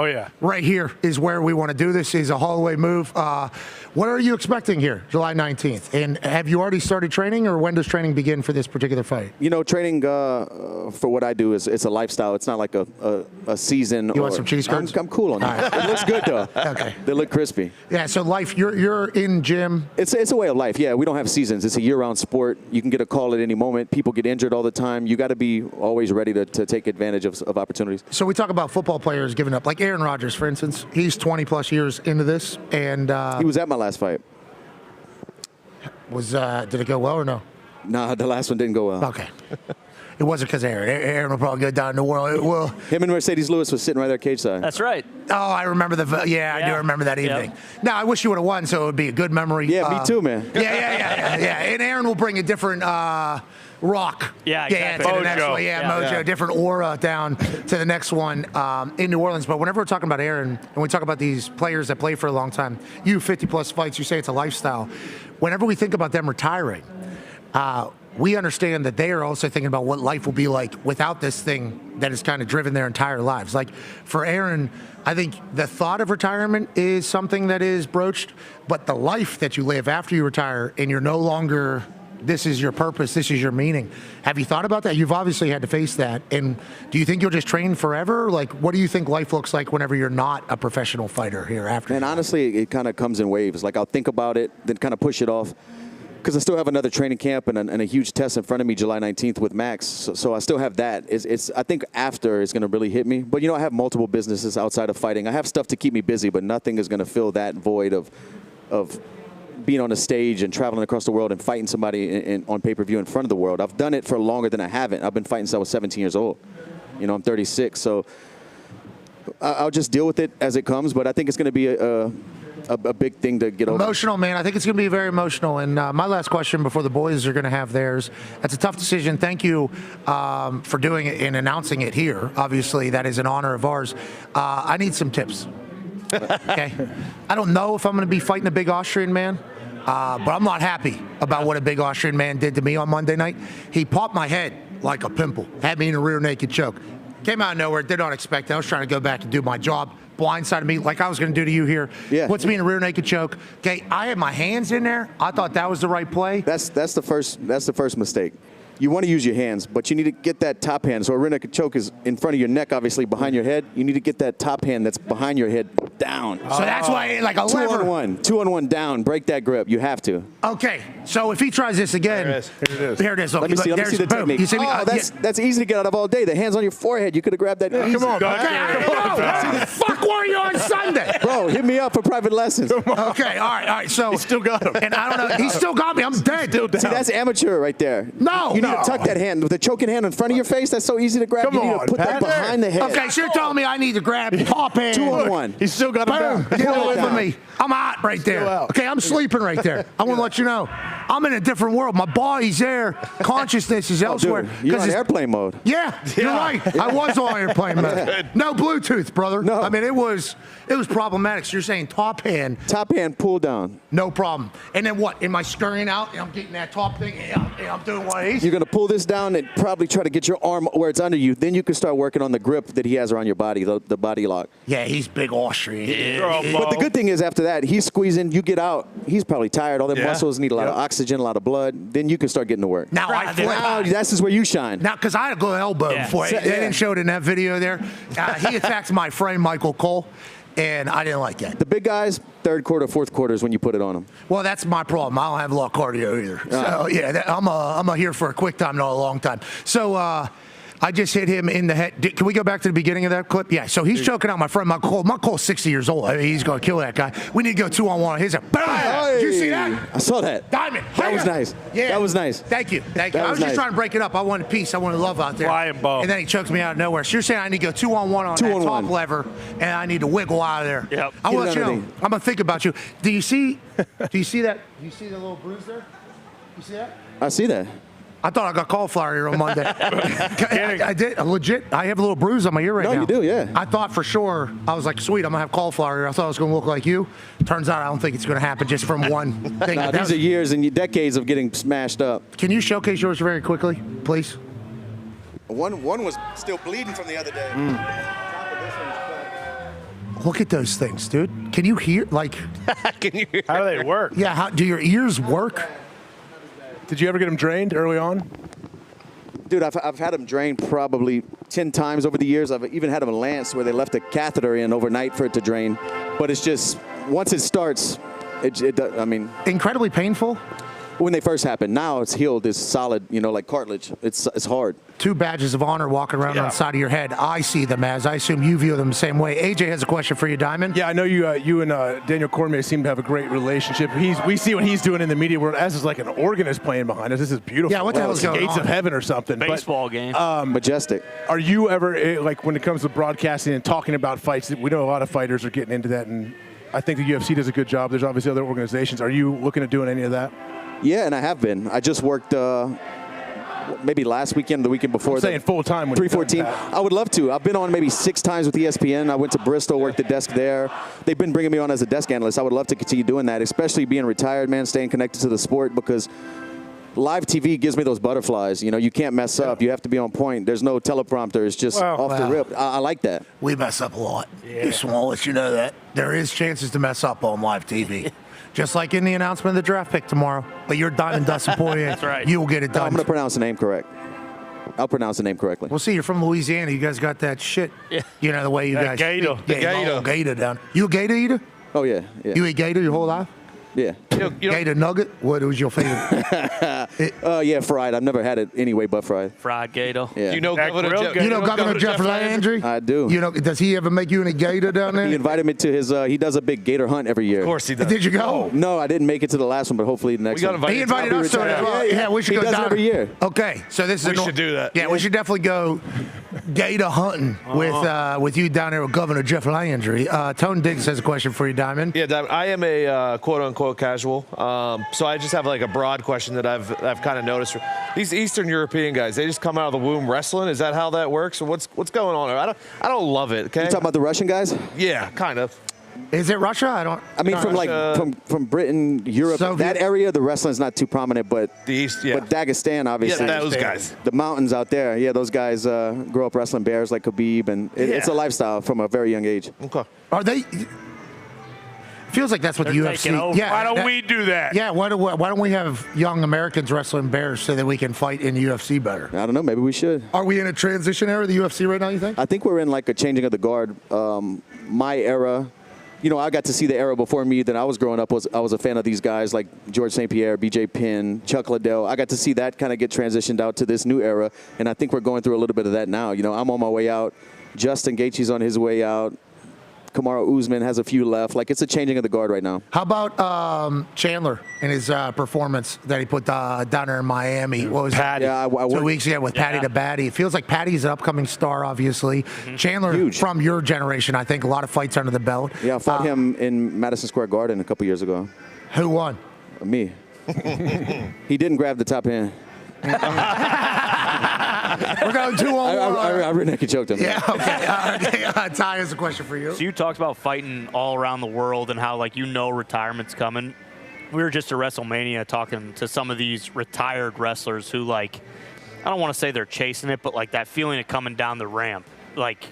Oh, yeah. right here is where we want to do this, is a Holloway move. What are you expecting here, July 19th? And have you already started training, or when does training begin for this particular fight? You know, training for what I do is it's a lifestyle. It's not like a season. You want some cheese curds? I'm cool on that. It looks good, though. Okay. They look crispy. Yeah, so life, you're in gym. It's a way of life. Yeah, we don't have seasons. It's a year-round sport. You can get a call at any moment. People get injured all the time. You got to be always ready to take advantage of opportunities. So we talk about football players giving up, like Aaron Rodgers, for instance. He's 20-plus years into this, and he was at my last fight. Did it go well or no? Nah, the last one didn't go well. Okay. It wasn't because Aaron. Aaron will probably go down in the world. Well, him and Mercedes Lewis was sitting right there cage side. That's right. Oh, I remember I do remember that evening. Yep. Now, I wish you would have won, so it would be a good memory. Yeah, me too, man. Yeah. And Aaron will bring a different rock. Yeah, exactly. To the next one. Mojo, different aura down to the next one in New Orleans. But whenever we're talking about Aaron, and we talk about these players that play for a long time, 50-plus fights, you say it's a lifestyle. Whenever we think about them retiring, we understand that they are also thinking about what life will be like without this thing that has kind of driven their entire lives. Like for Aaron, I think the thought of retirement is something that is broached, but the life that you live after you retire and you're no longer, this is your purpose, this is your meaning. Have you thought about that? You've obviously had to face that. And do you think you'll just train forever? Like, what do you think life looks like whenever you're not a professional fighter here after? And honestly, it kind of comes in waves. Like I'll think about it, then kind of push it off. Because I still have another training camp and a huge test in front of me July 19th with Max. So I still have that. I think after it's going to really hit me. But, I have multiple businesses outside of fighting. I have stuff to keep me busy, but nothing is going to fill that void of being on a stage and traveling across the world and fighting somebody on pay-per-view in front of the world. I've done it for longer than I haven't. I've been fighting since I was 17 years old. I'm 36. So I'll just deal with it as it comes. But I think it's going to be a big thing to get over. Emotional, man. I think it's going to be very emotional. And my last question before the boys are going to have theirs. That's a tough decision. Thank you for doing it and announcing it here. Obviously, that is an honor of ours. I need some tips. Okay. I don't know if I'm going to be fighting a big Austrian man, but I'm not happy about what a big Austrian man did to me on Monday night. He popped my head like a pimple, had me in a rear naked choke. Came out of nowhere, did not expect it. I was trying to go back and do my job. Blindsided me like I was going to do to you here. Yeah. Puts me in a rear naked choke. Okay, I had my hands in there. I thought that was the right play. That's the first mistake. You want to use your hands, but you need to get that top hand. So a rear naked choke is in front of your neck, obviously behind your head. You need to get that top hand that's behind your head down. So that's why, like a lever. 2-on-1 down. Break that grip. You have to. Okay, so if he tries this again, here it is. Let me see the technique. You see me? That's easy to get out of all day. The hands on your forehead. You could have grabbed that. Come on, okay. Fuck were you on Sunday? Bro, hit me up for private lessons. Okay, all right. So he still got him. And I don't know. He still got me. I'm dead. See, that's amateur right there. No. You need need to tuck that hand, with the choking hand in front of your face. That's so easy to grab. Come you need on, to put that Pat. behind the head. Okay, so you're telling me I need to grab top hand. 2-on-1. He's still got him Boom. down. Get Pull away it from down. me. I'm hot right there. out. Okay, I'm sleeping right there. I want to let you know. I'm in a different world. My body's there. Consciousness is elsewhere. Dude, you're on it's- airplane mode. Yeah, you're right. I was on airplane mode. No Bluetooth, brother. No. I mean, it was problematic. So you're saying top hand. Top hand pull down. No problem. And then what? Am I scurrying out and I'm getting that top thing? And I'm doing one of these? You're going to pull this down and probably try to get your arm where it's under you. Then you can start working on the grip that he has around your body, the body lock. Yeah, he's big Austrian. But the good thing is after that, he's squeezing, you get out, he's probably tired. All the muscles need a lot of oxygen, a lot of blood. Then you can start getting to work. Now, That's just where you shine. Now, because I had a good elbow before. They didn't show it in that video there. He attacked my friend, Michael Cole, and I didn't like that. The big guys, third quarter, fourth quarter is when you put it on them. Well, that's my problem. I don't have a lot of cardio either. So, yeah, I'm here for a quick time, not a long time. So, I just hit him in the head. Can we go back to the beginning of that clip? Yeah, so he's choking out my friend, Michael. Michael's 60 years old. I mean, he's going to kill that guy. We need to go 2-on-1. He's a boom. Hey. Did you see that? I saw that. Diamond. That was nice. Yeah. That was nice. Thank you. Thank you. That I was was just nice. trying to break it up. I wanted peace. I wanted love out there. Flying ball. And then he chokes me out of nowhere. So you're saying I need to go 2-on-1 on that 2-on-1. top lever, and I need to wiggle out of there. Yep. I will Get let you know. underneath. I'm going to think about you. Do you see that? Do you see the little bruise there? You see that? I see that. I thought I got cauliflower here on Monday. I did. Legit. I have a little bruise on my ear right now. No, you do, yeah. I thought for sure, I was like, sweet, I'm going to have cauliflower here. I thought I was going to look like you. Turns out I don't think it's going to happen just from one thing. Nah, these are years and decades of getting smashed up. Can you showcase yours very quickly, please? One was still bleeding from the other day. Look at those things, dude. Can you hear? Like, Can you hear? How do they work? yeah, how, do your ears work? Did you ever get him drained early on? Dude, I've had them drained probably 10 times over the years. I've even had them lanced where they left a catheter in overnight for it to drain. But it's just, once it starts, I mean. Incredibly painful. When they first happened. Now it's healed. It's solid, like cartilage. It's hard. 2 badges of honor walking around on the side of your head. I see them as. I assume you view them the same way. AJ has a question for you, Diamond. Yeah, I know you and Daniel Cormier seem to have a great relationship. We see what he's doing in the media world as is like an organist playing behind us. This is beautiful. Yeah, what the hell is going Gates on? of heaven or something. Baseball game. Majestic. Are you ever, like when it comes to broadcasting and talking about fights, we know a lot of fighters are getting into that, and I think the UFC does a good job. There's obviously other organizations. Are you looking at doing any of that? Yeah, and I have been. I just worked maybe last weekend, the weekend before. I'm saying full time. 314. I would love to. I've been on maybe 6 times with ESPN. I went to Bristol, worked the desk there. They've been bringing me on as a desk analyst. I would love to continue doing that, especially being retired, man, staying connected to the sport, because live TV gives me those butterflies. You can't mess up. You have to be on point. There's no teleprompter. It's just off the rip. I like that. We mess up a lot. Just want to let you know that. There is chances to mess up on live TV. Just like in the announcement of the draft pick tomorrow. But you're Dahn, Dustin Poirier. That's right. You will get it No, done. I'm going to pronounce the name correct. I'll pronounce the name correctly. We'll see. You're from Louisiana. You guys got that shit. Yeah. The way you guys gator. speak. Yeah, gator down. You a gator eater? Oh, yeah. You eat gator your whole life? Yeah. Gator nugget? What was your favorite? Yeah, fried. I've never had it anyway but fried. Fried gator. Yeah. Governor Jeff Landry? I do. Does he ever make you any gator down there? He invited me to his, he does a big gator hunt every year. Of course he does. Did you go? No, I didn't make it to the last one, but hopefully the next one. He invited us to it as well. Yeah, we should go does down it every year. Okay, so this is We should do that. Yeah, we should definitely go gator hunting with you down there with Governor Jeff Landry. Tone Diggs has a question for you, Diamond. Yeah, Diamond, I am a quote-unquote casual, so I just have like a broad question that I've kind of noticed. These Eastern European guys, they just come out of the womb wrestling. Is that how that works? Or what's going on there? I don't love it. Okay. You talking about the Russian guys? Yeah, kind of. Is it Russia? I mean, from Britain, Europe, that area, the wrestling's not too prominent, but the East, yeah. But Dagestan, obviously. Yeah, those guys. The mountains out there, yeah, those guys grow up wrestling bears like Khabib, and it's a lifestyle from a very young age. Okay. Are they? Feels like that's what They're the taking UFC. over. Yeah. Why don't we do that? Yeah. Why don't we have young Americans wrestling bears so that we can fight in the UFC better? I don't know. Maybe we should. Are we in a transition era of the UFC right now? You think? I think we're in like a changing of the guard. My era. I got to see the era before me that I was growing up. I was a fan of these guys like George St. Pierre, BJ Penn, Chuck Liddell. I got to see that kind of get transitioned out to this new era, and I think we're going through a little bit of that now. I'm on my way out. Justin Gaethje's on his way out. Kamaru Usman has a few left. Like, it's a changing of the guard right now. How about Chandler and his performance that he put down there in Miami? What was Patty? Yeah, I 2 weeks ago with Patty to Batty. It feels like Patty's an upcoming star, obviously. Chandler, Huge. from your generation, I think a lot of fights under the belt. Yeah, I fought him in Madison Square Garden a couple years ago. Who won? Me. He didn't grab the top hand. We're going 2-on-1. I rear naked choked him. Yeah, okay. Ty has a question for you. So you talked about fighting all around the world and how, like, retirement's coming. We were just at WrestleMania talking to some of these retired wrestlers who, like, I don't want to say they're chasing it, but, like, that feeling of coming down the ramp. Like,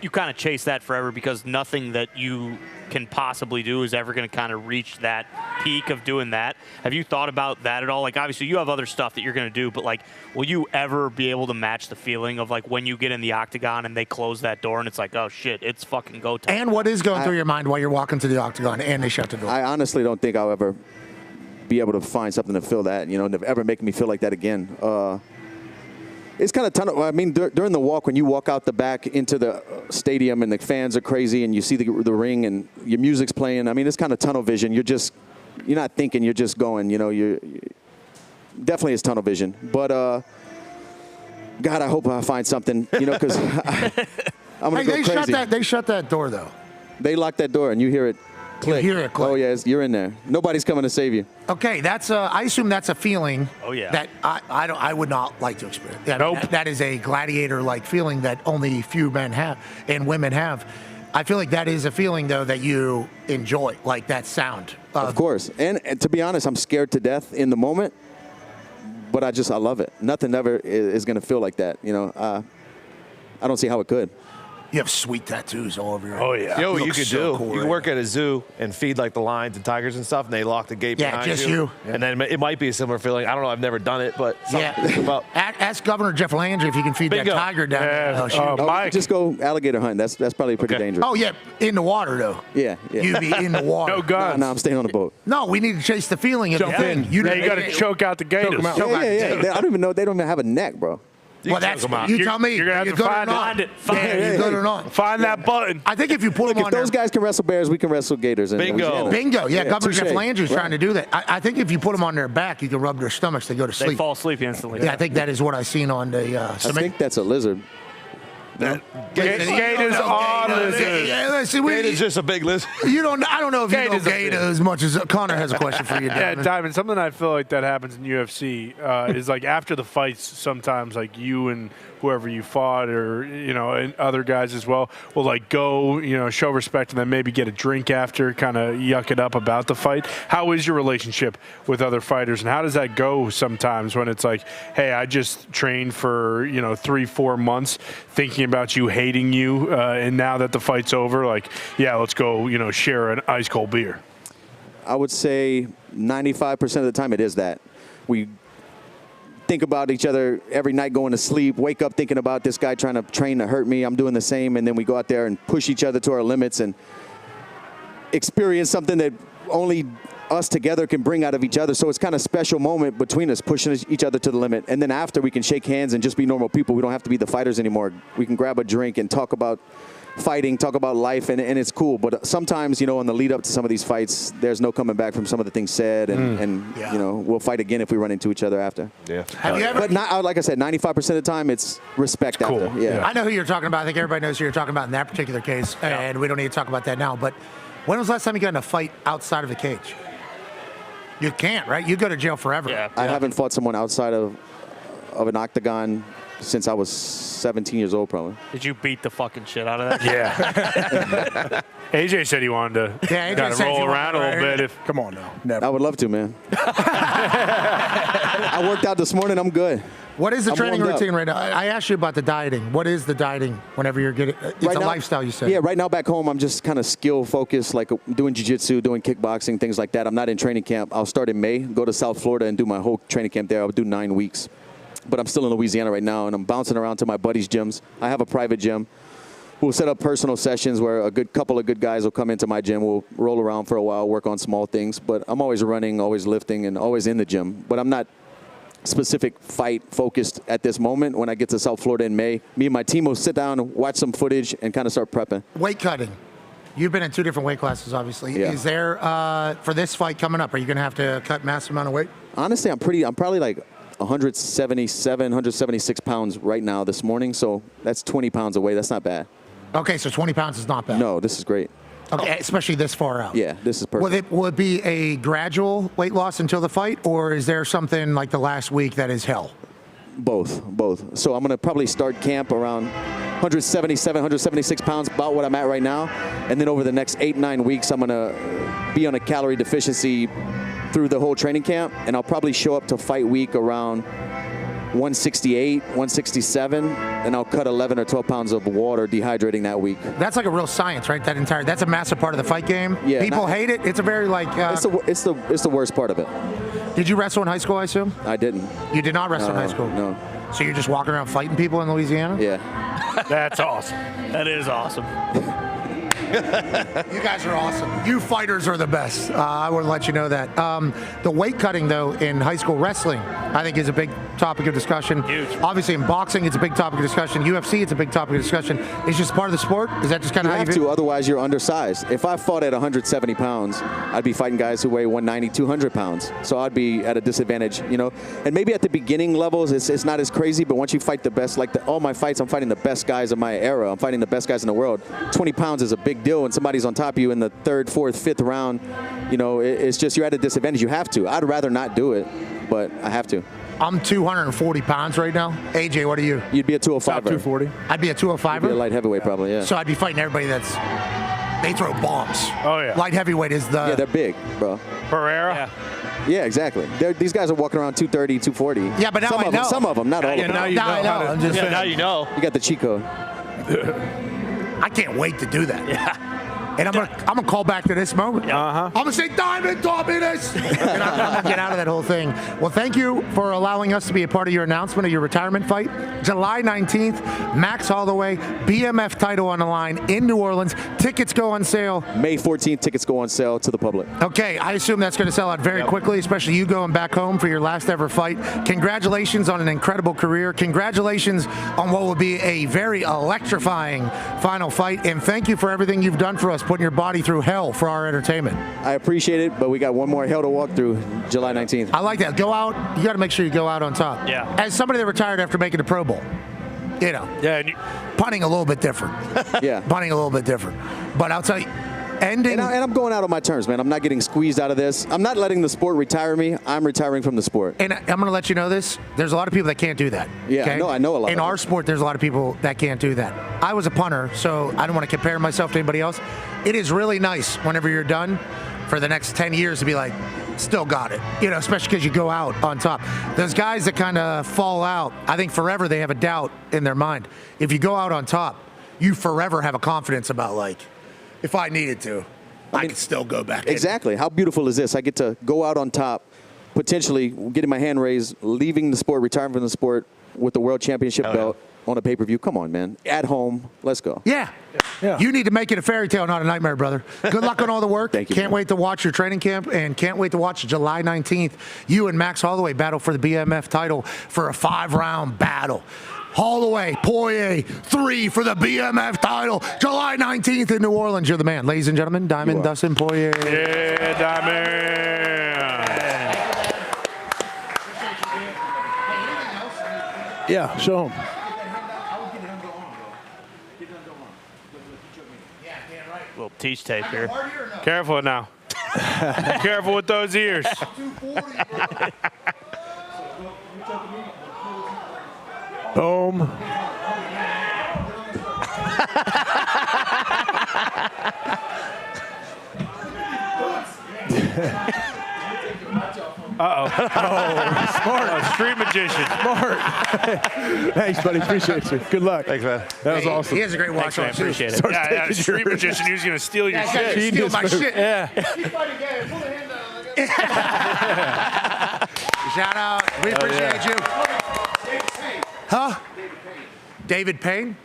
you kind of chase that forever because nothing that you can possibly do is ever going to kind of reach that peak of doing that. Have you thought about that at all? Like, obviously you have other stuff that you're going to do, but, like, will you ever be able to match the feeling of, like, when you get in the octagon and they close that door and it's like, oh shit, it's fucking go time? And what is going through your mind while you're walking to the octagon and they shut the door? I honestly don't think I'll ever be able to find something to feel that, ever make me feel like that again. It's kind of tunnel. I mean, during the walk, when you walk out the back into the stadium and the fans are crazy and you see the ring and your music's playing, I mean, it's kind of tunnel vision. You're not thinking, you're just going, you're definitely it's tunnel vision. But, God, I hope I find something, because I'm going to go crazy. They shut that door, though. They lock that door and you hear it click. You hear it click. Oh, yeah, you're in there. Nobody's coming to save you. Okay, that's I assume that's a feeling. Oh, yeah. That I would not like to experience. Yeah, Nope. That is a gladiator-like feeling that only few men have and women have. I feel like that is a feeling, though, that you enjoy, like that sound. Of course. And to be honest, I'm scared to death in the moment, but I love it. Nothing ever is going to feel like that. I don't see how it could. You have sweet tattoos all over your head. Oh, yeah. Yo, you could so do. cool You can work at a zoo and feed like the lions and tigers and stuff, and they lock the gate behind you. Yeah, just you. And then it might be a similar feeling. I don't know. I've never done it, but about. Ask Governor Jeff Landry if he can feed Bingo. that tiger down there. Mike. Just go alligator hunt. That's probably pretty dangerous. Oh, yeah, in the water, though. Yeah. You'd be in the water. No guns. No, I'm staying on the boat. No, we need to chase the feeling of the thing. You got to choke out the gators. Yeah. I don't even know. They don't even have a neck, bro. Well, that's you tell me. You're gonna have to find it. You're good or not. Find that button. I think if you put them on if those guys can wrestle bears, we can wrestle gators. Bingo. Bingo. Yeah, Governor touche. Jeff Landry's trying to do that. I think if you put them on their back, you can rub their stomachs. They go to sleep. They fall asleep instantly. Yeah, I think that is what I've seen on the. I think that's a lizard. Gators are lizards. Yeah, listen, Gator's just a big lizard. I don't know if you know Gator as much as Connor has a question for you. Yeah, Diamond, something I feel like that happens in UFC is like after the fights, sometimes like you and whoever you fought or, and other guys as well will like go, show respect and then maybe get a drink after, kind of yuck it up about the fight. How is your relationship with other fighters and how does that go sometimes when it's like, hey, I just trained for, 3-4 months thinking about you, hating you, and now that the fight's over, like, yeah, let's go, share an ice cold beer? I would say 95% of the time it is that. We think about each other every night going to sleep, wake up thinking about this guy trying to train to hurt me. I'm doing the same, and then we go out there and push each other to our limits and experience something that only us together can bring out of each other. So it's kind of a special moment between us, pushing each other to the limit. And then after, we can shake hands and just be normal people. We don't have to be the fighters anymore. We can grab a drink and talk about fighting, talk about life, and it's cool. But sometimes, on the lead up to some of these fights, there's no coming back from some of the things said, and we'll fight again if we run into each other after. Yeah. Have you ever? But not, like I said, 95% of the time, it's respect after. Yeah. I know who you're talking about. I think everybody knows who you're talking about in that particular case, and we don't need to talk about that now. But when was the last time you got in a fight outside of the cage? You can't, right? You go to jail forever. Yeah. I haven't fought someone outside of an octagon since I was 17 years old, probably. Did you beat the fucking shit out of that? Yeah. AJ said he wanted to kind of roll around a little bit. Come on now. Never. I would love to, man. I worked out this morning. I'm good. What is the training routine right now? I asked you about the dieting. What is the dieting whenever you're getting it's right a now, lifestyle, you said. Yeah, right now back home, I'm just kind of skill focused, like doing jiu-jitsu, doing kickboxing, things like that. I'm not in training camp. I'll start in May, go to South Florida and do my whole training camp there. I'll do 9 weeks. But I'm still in Louisiana right now, and I'm bouncing around to my buddies' gyms. I have a private gym. We'll set up personal sessions where a good couple of good guys will come into my gym. We'll roll around for a while, work on small things. But I'm always running, always lifting, and always in the gym. But I'm not specific fight focused at this moment. When I get to South Florida in May, me and my team will sit down and watch some footage and kind of start prepping. Weight cutting. You've been in 2 different weight classes, obviously. Yeah. Is there, for this fight coming up, are you going to have to cut massive amount of weight? Honestly, I'm probably like 177, 176 pounds right now this morning. So that's 20 pounds away. That's not bad. Okay, so 20 pounds is not bad. No, this is great. Okay, especially this far out. Yeah, this is perfect. Will it be a gradual weight loss until the fight, or is there something like the last week that is hell? Both. So I'm going to probably start camp around 177, 176 pounds, about what I'm at right now. And then over the next 8-9 weeks, I'm going to be on a calorie deficiency through the whole training camp. And I'll probably show up to fight week around 168, 167, and I'll cut 11 or 12 pounds of water dehydrating that week. That's like a real science, right? That's a massive part of the fight game. Yeah, People hate it. It's a very like. It's the worst part of it. Did you wrestle in high school, I assume? I didn't. You did not wrestle in high school? No. So you're just walking around fighting people in Louisiana? Yeah. That's awesome. That is awesome. You guys are awesome. You fighters are the best. I want to let you know that. The weight cutting, though, in high school wrestling, I think is a big topic of discussion. Huge. Obviously, in boxing, it's a big topic of discussion. UFC, it's a big topic of discussion. It's just part of the sport? Is that just kind of how you have to, otherwise you're undersized. If I fought at 170 pounds, I'd be fighting guys who weigh 190, 200 pounds. So I'd be at a disadvantage, you know. And maybe at the beginning levels, it's not as crazy, but once you fight the best, like all my fights, I'm fighting the best guys of my era. I'm fighting the best guys in the world. 20 pounds is a big deal when somebody's on top of you in the 3rd, 4th, 5th round. You know, it's just you're at a disadvantage. You have to. I'd rather not do it, but I have to. I'm 240 pounds right now. AJ, what are you? You'd be a 205. 240. I'd be a 205. You'd be a light heavyweight probably, yeah. So I'd be fighting everybody they throw bombs. Oh, yeah. Light heavyweight is the... Yeah, they're big, bro. Pereira? Yeah, exactly. These guys are walking around 230, 240. Yeah, but now I know. Some of them, not all of them. Now you know. I'm just saying. Now you know. You got the cheat code. I can't wait to do that. Yeah. And I'm gonna call back to this moment. I'm gonna say, Diamond taught me this, and I'm gonna get out of that whole thing. Well, thank you for allowing us to be a part of your announcement of your retirement fight. July 19th, Max Holloway, BMF title on the line in New Orleans. Tickets go on sale. May 14th, tickets go on sale to the public. Okay, I assume that's gonna sell out very quickly, especially you going back home for your last ever fight. Congratulations on an incredible career. Congratulations on what will be a very electrifying final fight, and thank you for everything you've done for us, putting your body through hell for our entertainment. I appreciate it, but we got one more hell to walk through, July 19th. I like that. Go out. You got to make sure you go out on top. Yeah. As somebody that retired after making the Pro Bowl, you know, punting a little bit different. Yeah. Punting a little bit different. But I'll tell you, ending. And I'm going out on my terms, man. I'm not getting squeezed out of this. I'm not letting the sport retire me. I'm retiring from the sport. And I'm going to let you know this. There's a lot of people that can't do that. Yeah, okay? I know a lot. In our sport, there's a lot of people that can't do that. I was a punter, so I don't want to compare myself to anybody else. It is really nice whenever you're done for the next 10 years to be like, still got it. You know, especially because you go out on top. Those guys that kind of fall out, I think forever they have a doubt in their mind. If you go out on top, you forever have a confidence about, like, if I needed to, I could still go back. Exactly. How beautiful is this? I get to go out on top, potentially getting my hand raised, leaving the sport, retiring from the sport with the world championship belt on a pay-per-view. Come on, man. At home. Let's go. Yeah. You need to make it a fairy tale, not a nightmare, brother. Good luck on all the work. Thank you. Can't wait to watch your training camp, and can't wait to watch July 19th. You and Max Holloway battle for the BMF title for a 5-round battle. Holloway, Poirier, 3 for the BMF title. July 19th in New Orleans. You're the man. Ladies and gentlemen, Diamond, Dustin, Poirier. Yeah, Diamond. Yeah, show him. Little teach tape here. Careful now. Careful with those ears. Boom. Uh-oh. Oh, smart. Street magician. Smart. Thanks, buddy. Appreciate you. Good luck. Thanks, man. That was awesome. He has a great watch. Thanks, man. Appreciate it. Yeah, street magician. He was going to steal your shit. Steal my shit. Yeah. Shout out. We appreciate you. Huh? David Payne?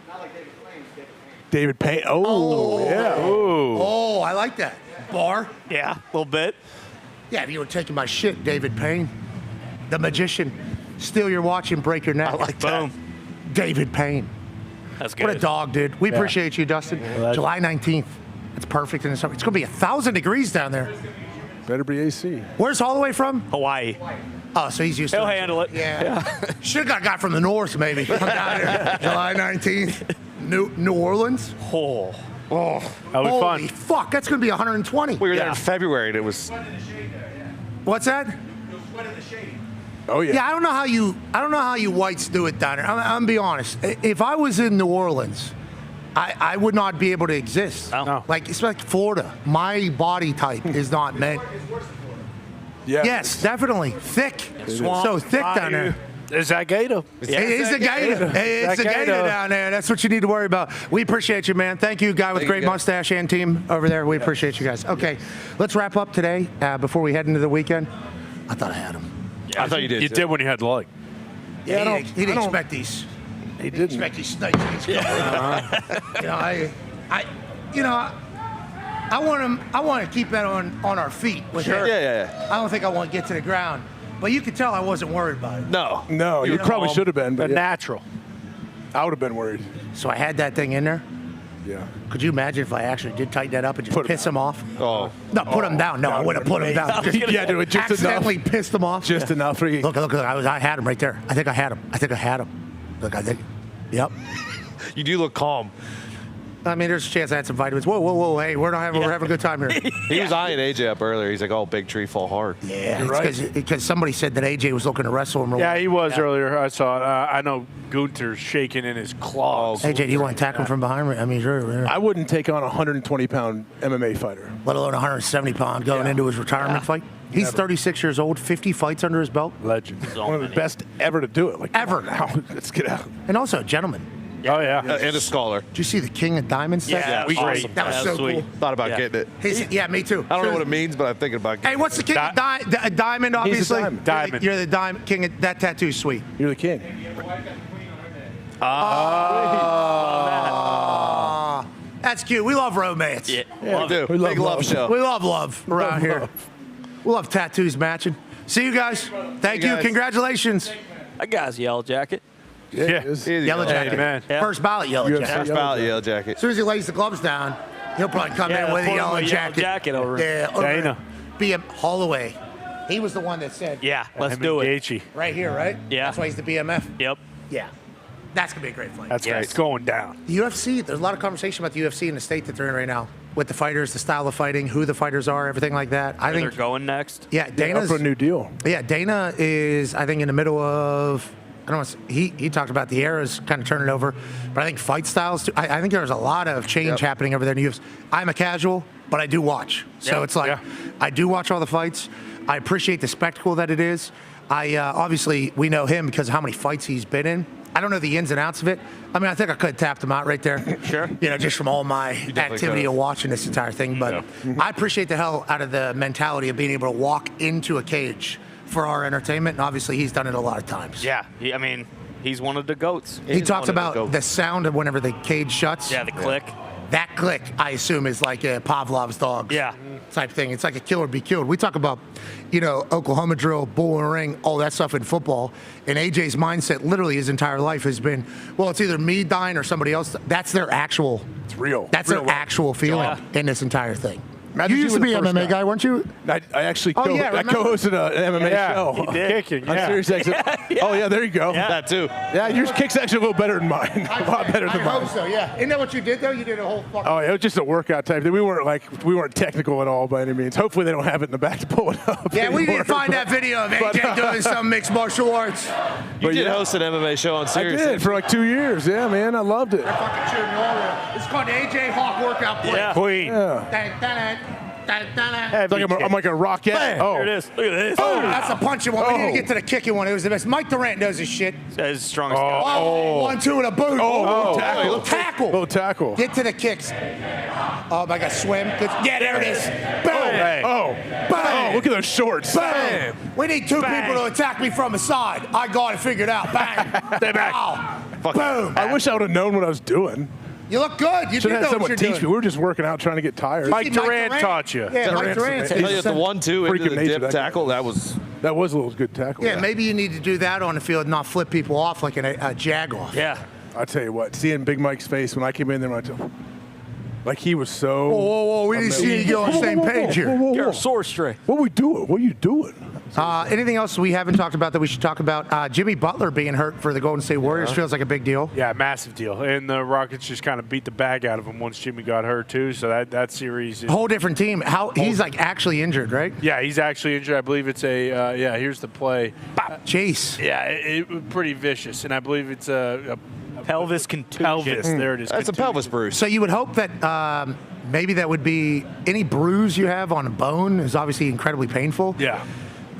David Payne. Oh, yeah. Ooh. Oh, I like that. Bar? Yeah, a little bit. Yeah, if you were taking my shit, David Payne. The magician. Steal your watch and break your neck. I like that. Boom. David Payne. That's good. What a dog, dude. We appreciate you, Dustin. Well, July 19th. It's perfect in the summer. It's going to be 1,000 degrees down there. Better be AC. Where's Holloway from? Hawaii. Oh, so he's used to He'll it. handle it. Yeah. Should have got a guy from the north, maybe. Come down here. July 19th. New Orleans. Oh. That'll be Holy fun. fuck, that's going to be 120. We were there in February, and it was. What's that? Oh yeah. Yeah, I don't know how you whites do it down there. I'm gonna be honest. If I was in New Orleans, I would not be able to exist. No. Like it's like Florida. My body type is not meant. Yeah. Yes, definitely thick. So thick down there. There's that gator. It's a gator. It's a gator down there. That's what you need to worry about. We appreciate you, man. Thank you, guy with great mustache and team over there. We appreciate you guys. Okay, let's wrap up today before we head into the weekend. I thought I had him. I thought you did. You did when you had the leg. Yeah, he didn't expect these. He didn't expect these snakes. I want to keep that on our feet. With her. Yeah. I don't think I want to get to the ground. But you could tell I wasn't worried about it. No, you probably should have been. But Natural. I would have been worried. So I had that thing in there. Yeah. Could you imagine if I actually did tighten that up and just piss him off? Oh. No, put him down. No, I wouldn't have put him down. Yeah, do it just accidentally enough. pissed him off. Just enough for you. Look. I had him right there. I think I had him. Look, I think. Yep. You do look calm. I mean, there's a chance I had some vitamins. Whoa. Hey, we're having a good time here. He was eyeing AJ up earlier. He's like, "Oh, big tree fall hard." Yeah, because somebody said that AJ was looking to wrestle him. Yeah, he was earlier. I saw it. I know Gunter's shaking in his claws. AJ, do you want to tackle him from behind? I mean, sure. I wouldn't take on a 120-pound MMA fighter. Let alone a 170-pound going into his retirement fight. He's 36 years old, 50 fights under his belt. Legend. One of the best ever to do it. Like ever. Now, let's get out. And also a gentleman. Oh, yeah. And a scholar. Did you see the King of Diamonds? Yeah, awesome. That was so sweet. cool. Thought about getting it. Yeah, me too. I don't know what it means, but I'm thinking about getting Hey, what's the King of Diamond, obviously? He's a diamond. Diamond. You're the King of that tattoo's sweet. You're the king. That's cute. We love romance. Yeah. We do. We love Big love show. We love love around here. We love tattoos matching. See you guys. Thank you. guys. Congratulations. That guy's yellow jacket. Yeah. Yellow jacket. man. Yeah. First ballot yellow UFC. jacket. First ballot yellow jacket. As soon as he lays the gloves down, he'll probably come in with a yellow jacket. over. Yeah, over Dana. BM Holloway. He was the one that said, Yeah, let's Him do and it. Gaethje. right here, right? Yeah. That's why he's the BMF. Yep. Yeah. That's going to be a great fight. That's Yes. great. It's going down. The UFC, there's a lot of conversation about the UFC in the state that they're in right now with the fighters, the style of fighting, who the fighters are, everything like that. I Where think they're going next. Yeah, Up Dana's for a new deal. Yeah, Dana is, I think, in the middle of. I don't know. He talked about the eras kind of turning over, but I think fight styles. Too, I think there's a lot of change happening over there in the UFC. I'm a casual, but I do watch. So it's like I do watch all the fights. I appreciate the spectacle that it is. I obviously we know him because of how many fights he's been in. I don't know the ins and outs of it. I mean, I think I could have tapped him out right there. Sure. You know, just from all my activity of watching this entire thing. But I appreciate the hell out of the mentality of being able to walk into a cage for our entertainment. And obviously, he's done it a lot of times. Yeah. He's one of the goats. He talks about the sound of whenever the cage shuts. Yeah, the click. That click, I assume, is like a Pavlov's dogs type thing. It's like a kill or be killed. We talk about, Oklahoma drill, bull in a ring, all that stuff in football. And AJ's mindset, literally his entire life, has been, well, it's either me dying or somebody else. That's their actual. It's real. That's real their actual feeling in this entire thing. You used to be an MMA guy, weren't you? I actually I co-hosted an MMA show. He did. Kicking, On Sirius XM. Oh, yeah, there you go. Yeah. That too. Yeah, your kick's actually a little better than mine. A lot better than I mine. hope so, yeah. Isn't that what you did, though? You did a whole fucking... Oh, yeah, it was just a workout type thing. We weren't technical at all by any means. Hopefully they don't have it in the back to pull it up. Yeah, we anymore, did find that video of AJ doing some mixed martial arts. You did host an MMA show on I Sirius. did for like 2 years. Yeah, man, I loved it. They're fucking cheering you all over. It's called the AJ Hawk workout play. Yeah. Queen. Yeah. It's like I'm like a rocket. Bam. Oh, Here it is. Look at this. Oh, that's a punching one. We need to get to the kicking one. It was the best. Mike Durant knows his shit. That's his strongest guy. Oh, 1-2 and a boot. Oh, tackle. little tackle. Get to the kicks. Oh my God, swim. Yeah, there it is. Boom. Hey. Oh, Bang. oh, look at those shorts. Bam. We need two people to attack me from the side. I got it figured out. Bang. Stay back. Ow. Boom. I wish I would have known what I was doing. You look good. You Should did have know had what someone you're teach doing. me. We were just working out trying to get tired. Mike Durant taught you. Yeah, Mike Durant. Tell you, the 1-2 into Freaking the nature, dip that guy. tackle, that was a little good tackle. Yeah, maybe you need to do that on the field, not flip people off like a jag off. Yeah. I tell you what, seeing Big Mike's face when I came in there, Like he was so. Whoa! We didn't see you get on the same page here. You're a sore stray. What are we doing? What are you doing? Anything else we haven't talked about that we should talk about? Jimmy Butler being hurt for the Golden State Warriors feels like a big deal. Yeah, massive deal. And the Rockets just kind of beat the bag out of him once Jimmy got hurt too. So that series is whole different team. He's like actually injured, right? Yeah, he's actually injured. I believe it's a here's the play. Chase. Yeah, it pretty vicious, and I believe it's a pelvis contusion. Pelvis, there it is. That's a pelvis bruise. So you would hope that maybe that would be any bruise you have on a bone is obviously incredibly painful. Yeah.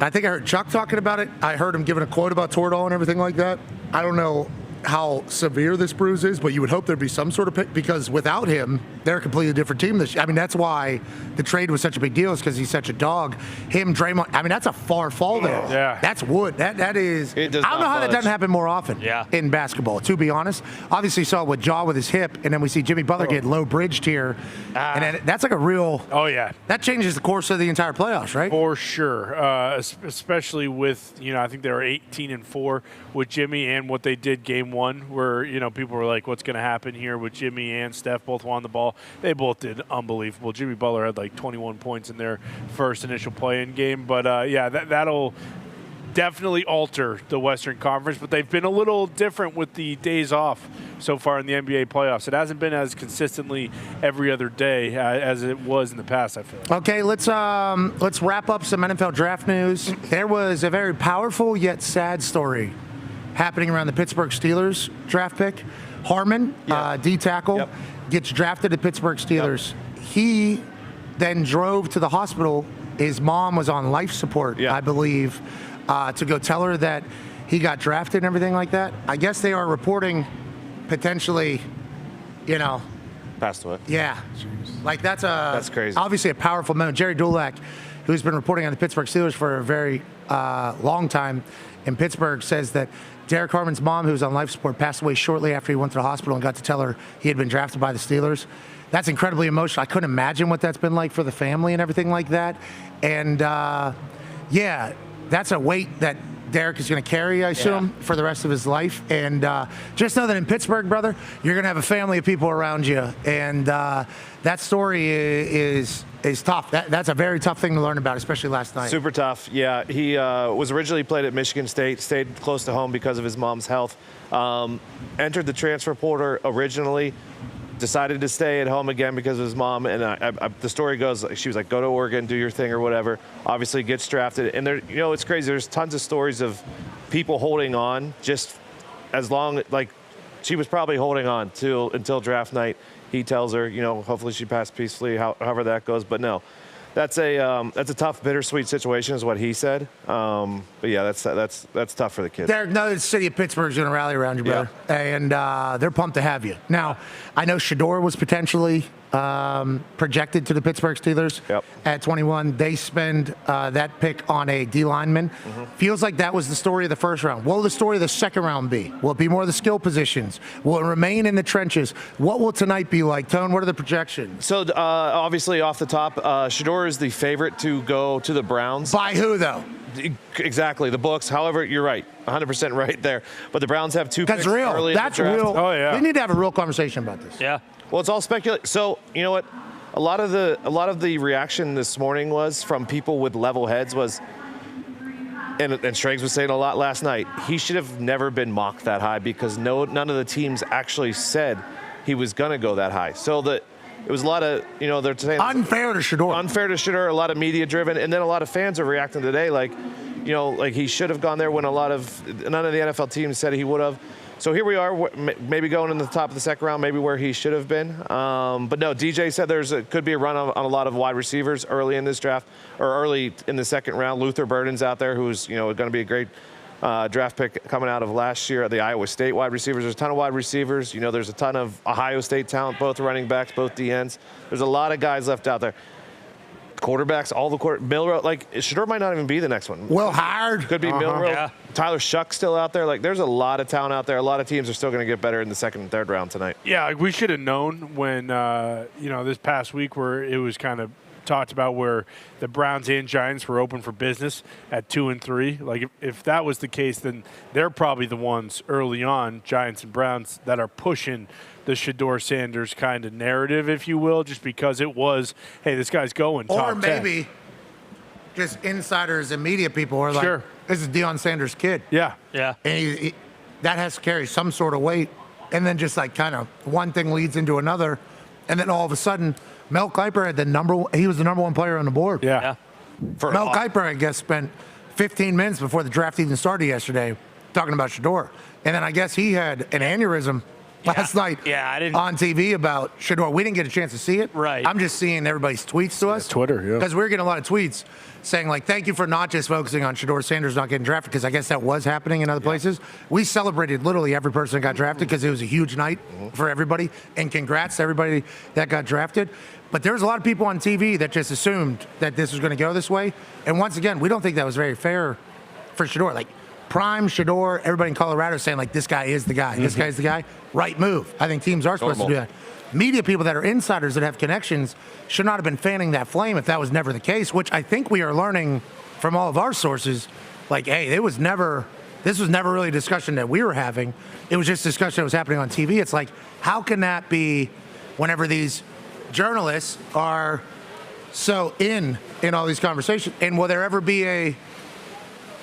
I think I heard Chuck talking about it. I heard him giving a quote about Toradol and everything like that. I don't know how severe this bruise is, but you would hope there'd be some sort of because without him, they're a completely different team. I mean, that's why the trade was such a big deal, is because he's such a dog. Him, Draymond. I mean, that's a far fall there. Yeah, that's wood. That is. I don't know how that doesn't happen more often. In basketball, to be honest. Obviously, saw with Jaw with his hip, and then we see Jimmy Butler get low bridged here, and then that's like a real. Oh yeah. That changes the course of the entire playoffs, right? For sure, especially with I think they were 18-4 with Jimmy and what they did game one, where people were like, what's going to happen here with Jimmy and Steph both won the ball. They both did unbelievable. Jimmy Butler had like 21 points in their first initial play-in game, but that'll definitely alter the Western Conference. But they've been a little different with the days off so far in the NBA playoffs. It hasn't been as consistently every other day as it was in the past, I feel. Okay, let's wrap up some NFL draft news. There was a very powerful yet sad story happening around the Pittsburgh Steelers draft pick. Harmon, D tackle, gets drafted to Pittsburgh Steelers. He then drove to the hospital. His mom was on life support, I believe, to go tell her that he got drafted and everything like that. I guess they are reporting potentially, passed away. Yeah. Like that's crazy. Obviously a powerful moment. Jerry Dulac, who's been reporting on the Pittsburgh Steelers for a very long time in Pittsburgh, says that Derek Harmon's mom, who was on life support, passed away shortly after he went to the hospital and got to tell her he had been drafted by the Steelers. That's incredibly emotional. I couldn't imagine what that's been like for the family and everything like that. And, that's a weight that Derek is going to carry, I assume, for the rest of his life. And just know that in Pittsburgh, brother, you're going to have a family of people around you. And that story is tough. That's a very tough thing to learn about, especially last night. Super tough. Yeah, he was originally played at Michigan State, stayed close to home because of his mom's health. Entered the transfer portal originally, decided to stay at home again because of his mom. And the story goes, she was like, go to Oregon, do your thing or whatever. Obviously gets drafted. And there, it's crazy. There's tons of stories of people holding on just as long, like she was probably holding on until draft night. He tells her, hopefully she passed peacefully, however that goes. But no, that's a tough, bittersweet situation, is what he said. But yeah, that's tough for the kids. Derek, no, the city of Pittsburgh's going to rally around you, brother, and they're pumped to have you. Now, I know Shedeur was potentially projected to the Pittsburgh Steelers at 21. They spend that pick on a D lineman. Feels like that was the story of the first round. What will the story of the second round be? Will it be more of the skill positions? Will it remain in the trenches? What will tonight be like? Tone, what are the projections? So obviously off the top, Shedeur is the favorite to go to the Browns. By who, though? Exactly, the books. However, you're right, 100% right there. But the Browns have two picks early in the draft. Real. Oh, yeah. We need to have a real conversation about this. Yeah. Well, it's all speculation. So, you know what? A lot of the reaction this morning was from people with level heads was, and Striggs was saying a lot last night, he should have never been mocked that high because none of the teams actually said he was going to go that high. So it was a lot of, they're saying unfair to Shedeur. Unfair to Shedeur, a lot of media driven, and then a lot of fans are reacting today like he should have gone there when none of the NFL teams said he would have. So here we are, maybe going in the top of the second round, maybe where he should have been. But no, DJ said could be a run on a lot of wide receivers early in this draft, or early in the second round. Luther Burden's out there, who's going to be a great draft pick coming out of last year. The Iowa State wide receivers, there's a ton of wide receivers. There's a ton of Ohio State talent, both running backs, both DNs. There's a lot of guys left out there. Quarterbacks, all the Milrow, Shedeur might not even be the next one. Will Howard. Could be Milrow. Yeah. Tyler Shuck's still out there. There's a lot of talent out there. A lot of teams are still going to get better in the second and third round tonight. Yeah, we should have known when, this past week where it was kind of talked about where the Browns and Giants were open for business at 2 and 3. Like if that was the case, then they're probably the ones early on, Giants and Browns, that are pushing the Shedeur Sanders kind of narrative, if you will, just because it was, hey, this guy's going top 10. Or maybe just insiders and media people are like, Sure. this is Deion Sanders' kid. Yeah. Yeah. And that has to carry some sort of weight. And then just like kind of one thing leads into another. And then all of a sudden, Mel Kiper had he was the number one player on the board. Yeah. Mel Kiper, I guess, spent 15 minutes before the draft even started yesterday talking about Shedeur. And then I guess he had an aneurysm last night on TV about Shedeur. We didn't get a chance to see it. Right. I'm just seeing everybody's tweets to us. Twitter, yeah. Because we're getting a lot of tweets saying, like, thank you for not just focusing on Shedeur Sanders not getting drafted, because I guess that was happening in other places. We celebrated literally every person that got drafted because it was a huge night for everybody. And congrats to everybody that got drafted. But there's a lot of people on TV that just assumed that this was going to go this way. And once again, we don't think that was very fair for Shedeur. Like, prime Shedeur, everybody in Colorado saying, like, this guy is the guy. This guy's the guy. Right move. I think teams are supposed to do that. Media people that are insiders that have connections should not have been fanning that flame if that was never the case, which I think we are learning from all of our sources. Like, hey, this was never really a discussion that we were having. It was just discussion that was happening on TV. It's like, how can that be whenever these journalists are so in all these conversations? And will there ever be a...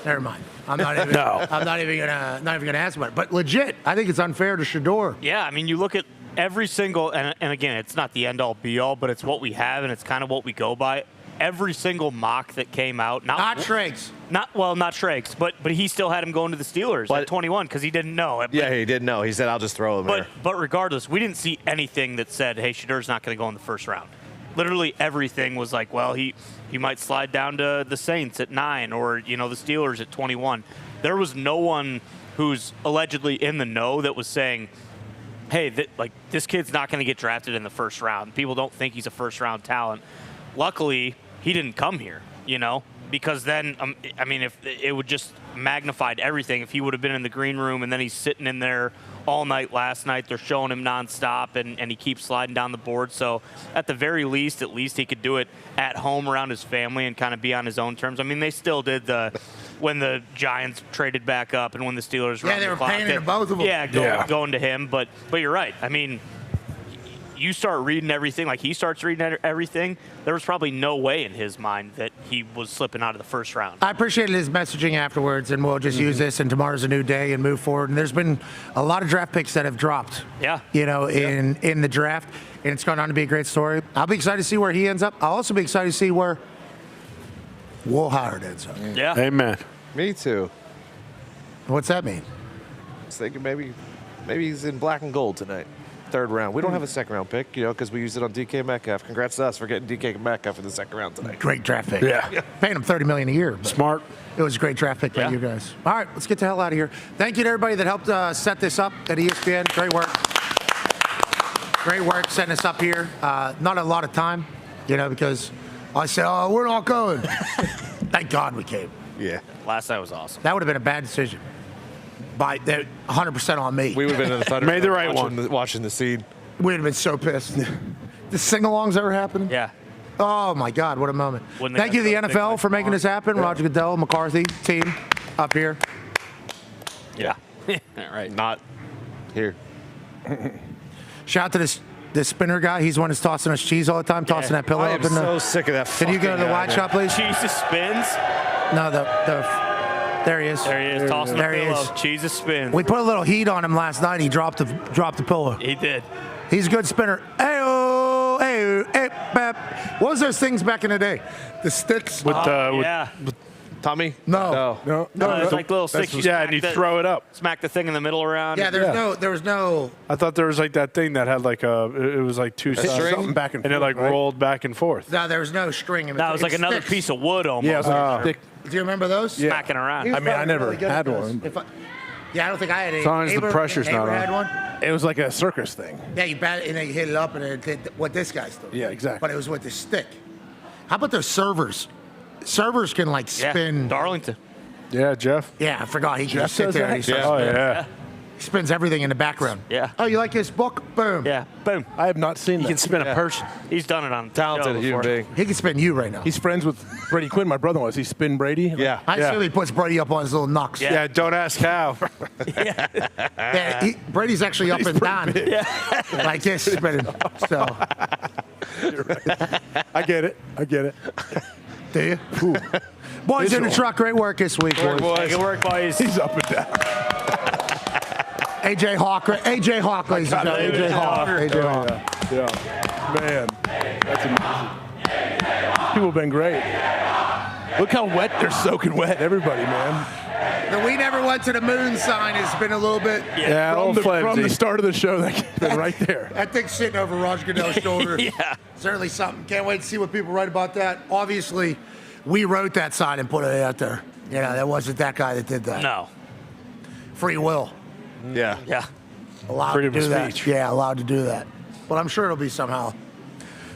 Never mind. I'm not even. No. I'm not even gonna ask about it. But legit, I think it's unfair to Shedeur. Yeah, I mean, you look at every single, and again, it's not the end all be all, but it's what we have, and it's kind of what we go by. Every single mock that came out, not Schrags. Not Schrags, but he still had him going to the Steelers at 21 because he didn't know. Yeah, he didn't know. He said, "I'll just throw him here." But regardless, we didn't see anything that said, "Hey, Shedeur's not going to go in the first round." Literally everything was like, well, he might slide down to the Saints at 9 or, the Steelers at 21. There was no one who's allegedly in the know that was saying, hey, this kid's not going to get drafted in the first round. People don't think he's a first-round talent. Luckily, he didn't come here, because then, if it would just magnified everything. If he would have been in the green room and then he's sitting in there all night last night, they're showing him nonstop, and he keeps sliding down the board. So at the very least, he could do it at home around his family and kind of be on his own terms. I mean, they still did when the Giants traded back up and when the Steelers they were paying to both of them. Yeah, going to him. But you're right. I mean, you start reading everything, like he starts reading everything, there was probably no way in his mind that he was slipping out of the first round. I appreciated his messaging afterwards, and we'll just use this, and tomorrow's a new day and move forward. And there's been a lot of draft picks that have dropped, in the draft, and it's gone on to be a great story. I'll be excited to see where he ends up. I'll also be excited to see where Will Howard ends up. Yeah. Amen. Me too. What's that mean? I was thinking maybe he's in black and gold tonight. Third round. We don't have a second round pick, because we used it on DK Metcalf. Congrats to us for getting DK Metcalf in the second round tonight. Great draft pick. Yeah. Paying him $30 million a year. Smart. It was a great draft pick by you guys. All right, let's get the hell out of here. Thank you to everybody that helped set this up at ESPN. Great work. Great work setting us up here. Not a lot of time, because I said, we're not going. Thank God we came. Yeah. Last night was awesome. That would have been a bad decision. By 100% on me. We would have been in the Thunder. Made the right one. Watching the scene. We would have been so pissed. The sing-alongs ever happened? Yeah. Oh, my God, what a moment. Thank you to the NFL for making this happen. Yeah. Roger Goodell, McCarthy, team up here. Yeah. All right. Not here. Shout out to this spinner guy. He's the one who's tossing us cheese all the time, tossing that pillow up in the... I'm so sick of that. Can you go to the wide shot, please? Jesus spins? No, there he is. There he is, tossing there the pillow. He is. Jesus spins. We put a little heat on him last night. He dropped the pillow. He did. He's a good spinner. Hey-oh, hey, bap. What was those things back in the day? The sticks? With Tommy? No. It's like little sticks. And you throw it up. Smack the thing in the middle around. Yeah, there was no. I thought there was like that thing that had like it was like two something back and forth, and it like rolled back and forth. No, there was no string. That was like another piece of wood almost. Yeah, it was like a stick. Do you remember those? Smacking around. I mean, I never had one. Yeah, I don't think I had any. As long as the pressure's not on. Had one? It was like a circus thing. Yeah, you bat it and then you hit it up and it did what this guy's doing. Yeah, exactly. But it was with the stick. How about those servers? Servers can like spin. Darlington. Yeah, Jeff. Yeah, I forgot. He can sit there. And Oh, yeah. Spins everything in the background. Yeah. Oh, you like his book? Boom. Yeah. Boom. I have not seen that. He can spin a Persian. He's done it on Talented show human before. being. He can spin you right now. He's friends with Brady Quinn, my brother was. He spin Brady. Yeah. I assume he puts Brady up on his little knucks. Yeah, don't ask how. Yeah, Brady's actually up and down. Like this spinning. So. You're right. I get it. Do you? Boys in the truck, great work this week, boys. Good work, boys. He's up and down. AJ Hawk, ladies and gentlemen. AJ Hawk. Yeah. Man, that's amazing. People have been great. Look how wet they're soaking wet, everybody, man. The "we never went to the moon" sign has been a little bit. Yeah, from the start of the show, that's been right there. That thing's sitting over Roger Goodell's shoulder. Yeah. Certainly something. Can't wait to see what people write about that. Obviously, we wrote that sign and put it out there. You know, that wasn't that guy that did that. No. Free will. Yeah. Yeah. Allowed Freedom to do of that. speech. Yeah, allowed to do that. But I'm sure it'll be somehow.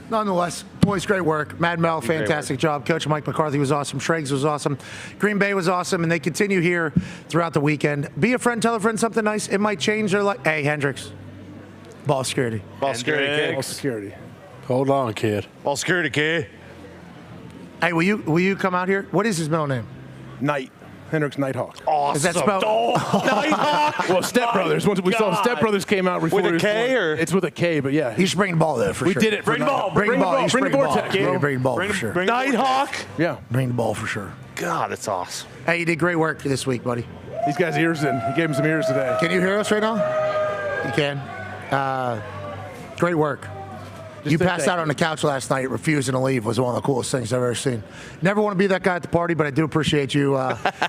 Nonetheless, boys, great work. Mad Mel, fantastic job. Coach Mike McCarthy was awesome. Schrags was awesome. Green Bay was awesome. And they continue here throughout the weekend. Be a friend, tell a friend something nice. It might change their life. Hey, Hendricks. Ball security. Ball security, kid. All security. Hold on, kid. Ball security, kid. Hey, will you come out here? What is his middle name? Knight. Hendricks Nighthawk. Awesome. Is that spelled? Nighthawk. Well, Step Brothers. Once we saw Step Brothers came out before. With a K or? It's with a K, but yeah. He should bring the ball there for we sure. did it. Bring the ball. Bring the ball. You should Bring the bring the ball. vortex. Bring the ball for sure. Nighthawk. Yeah. Bring the ball for sure. God, that's awesome. Hey, you did great work this week, buddy. These guys' ears in. He gave him some ears today. Can you hear us right now? You can. Great work. You passed out on the couch last night, refusing to leave, was one of the coolest things I've ever seen. Never want to be that guy at the party, but I do appreciate you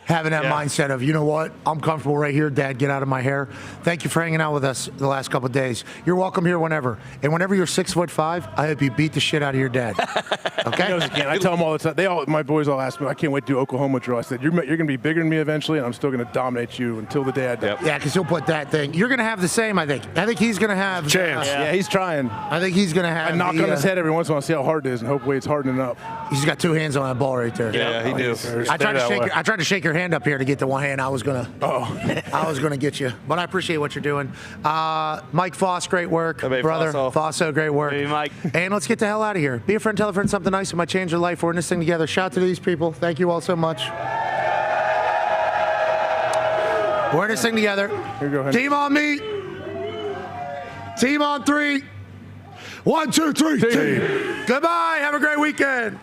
having that mindset of, you know what, I'm comfortable right here, Dad, get out of my hair. Thank you for hanging out with us the last couple of days. You're welcome here whenever. And whenever you're 6'5", I hope you beat the shit out of your dad. Okay? He knows he can. I tell him all the time. My boys all ask me, I can't wait to do Oklahoma drill. I said, you're going to be bigger than me eventually, and I'm still going to dominate you until the day I die. Yep. Yeah, because he'll put that thing. You're going to have the same, I think. I think he's going to have. Chance. Yeah, he's trying. I think he's going to have. I knock on his head every once in a while, see how hard it is, and hopefully it's hardening up. He's got two hands on that ball right there. Yeah, he do. I tried to shake your hand up here to get the one hand. I was gonna get you, but I appreciate what you're doing. Mike Foss, great work, brother. Fosso, great work. Hey, Mike. And let's get the hell out of here. Be a friend, tell a friend something nice. It might change your life. We're in this thing together. Shout out to these people. Thank you all so much. We're in this thing together. Here you go, Team on me. Team on three. 1, 2, 3. Team. Goodbye. Have a great weekend.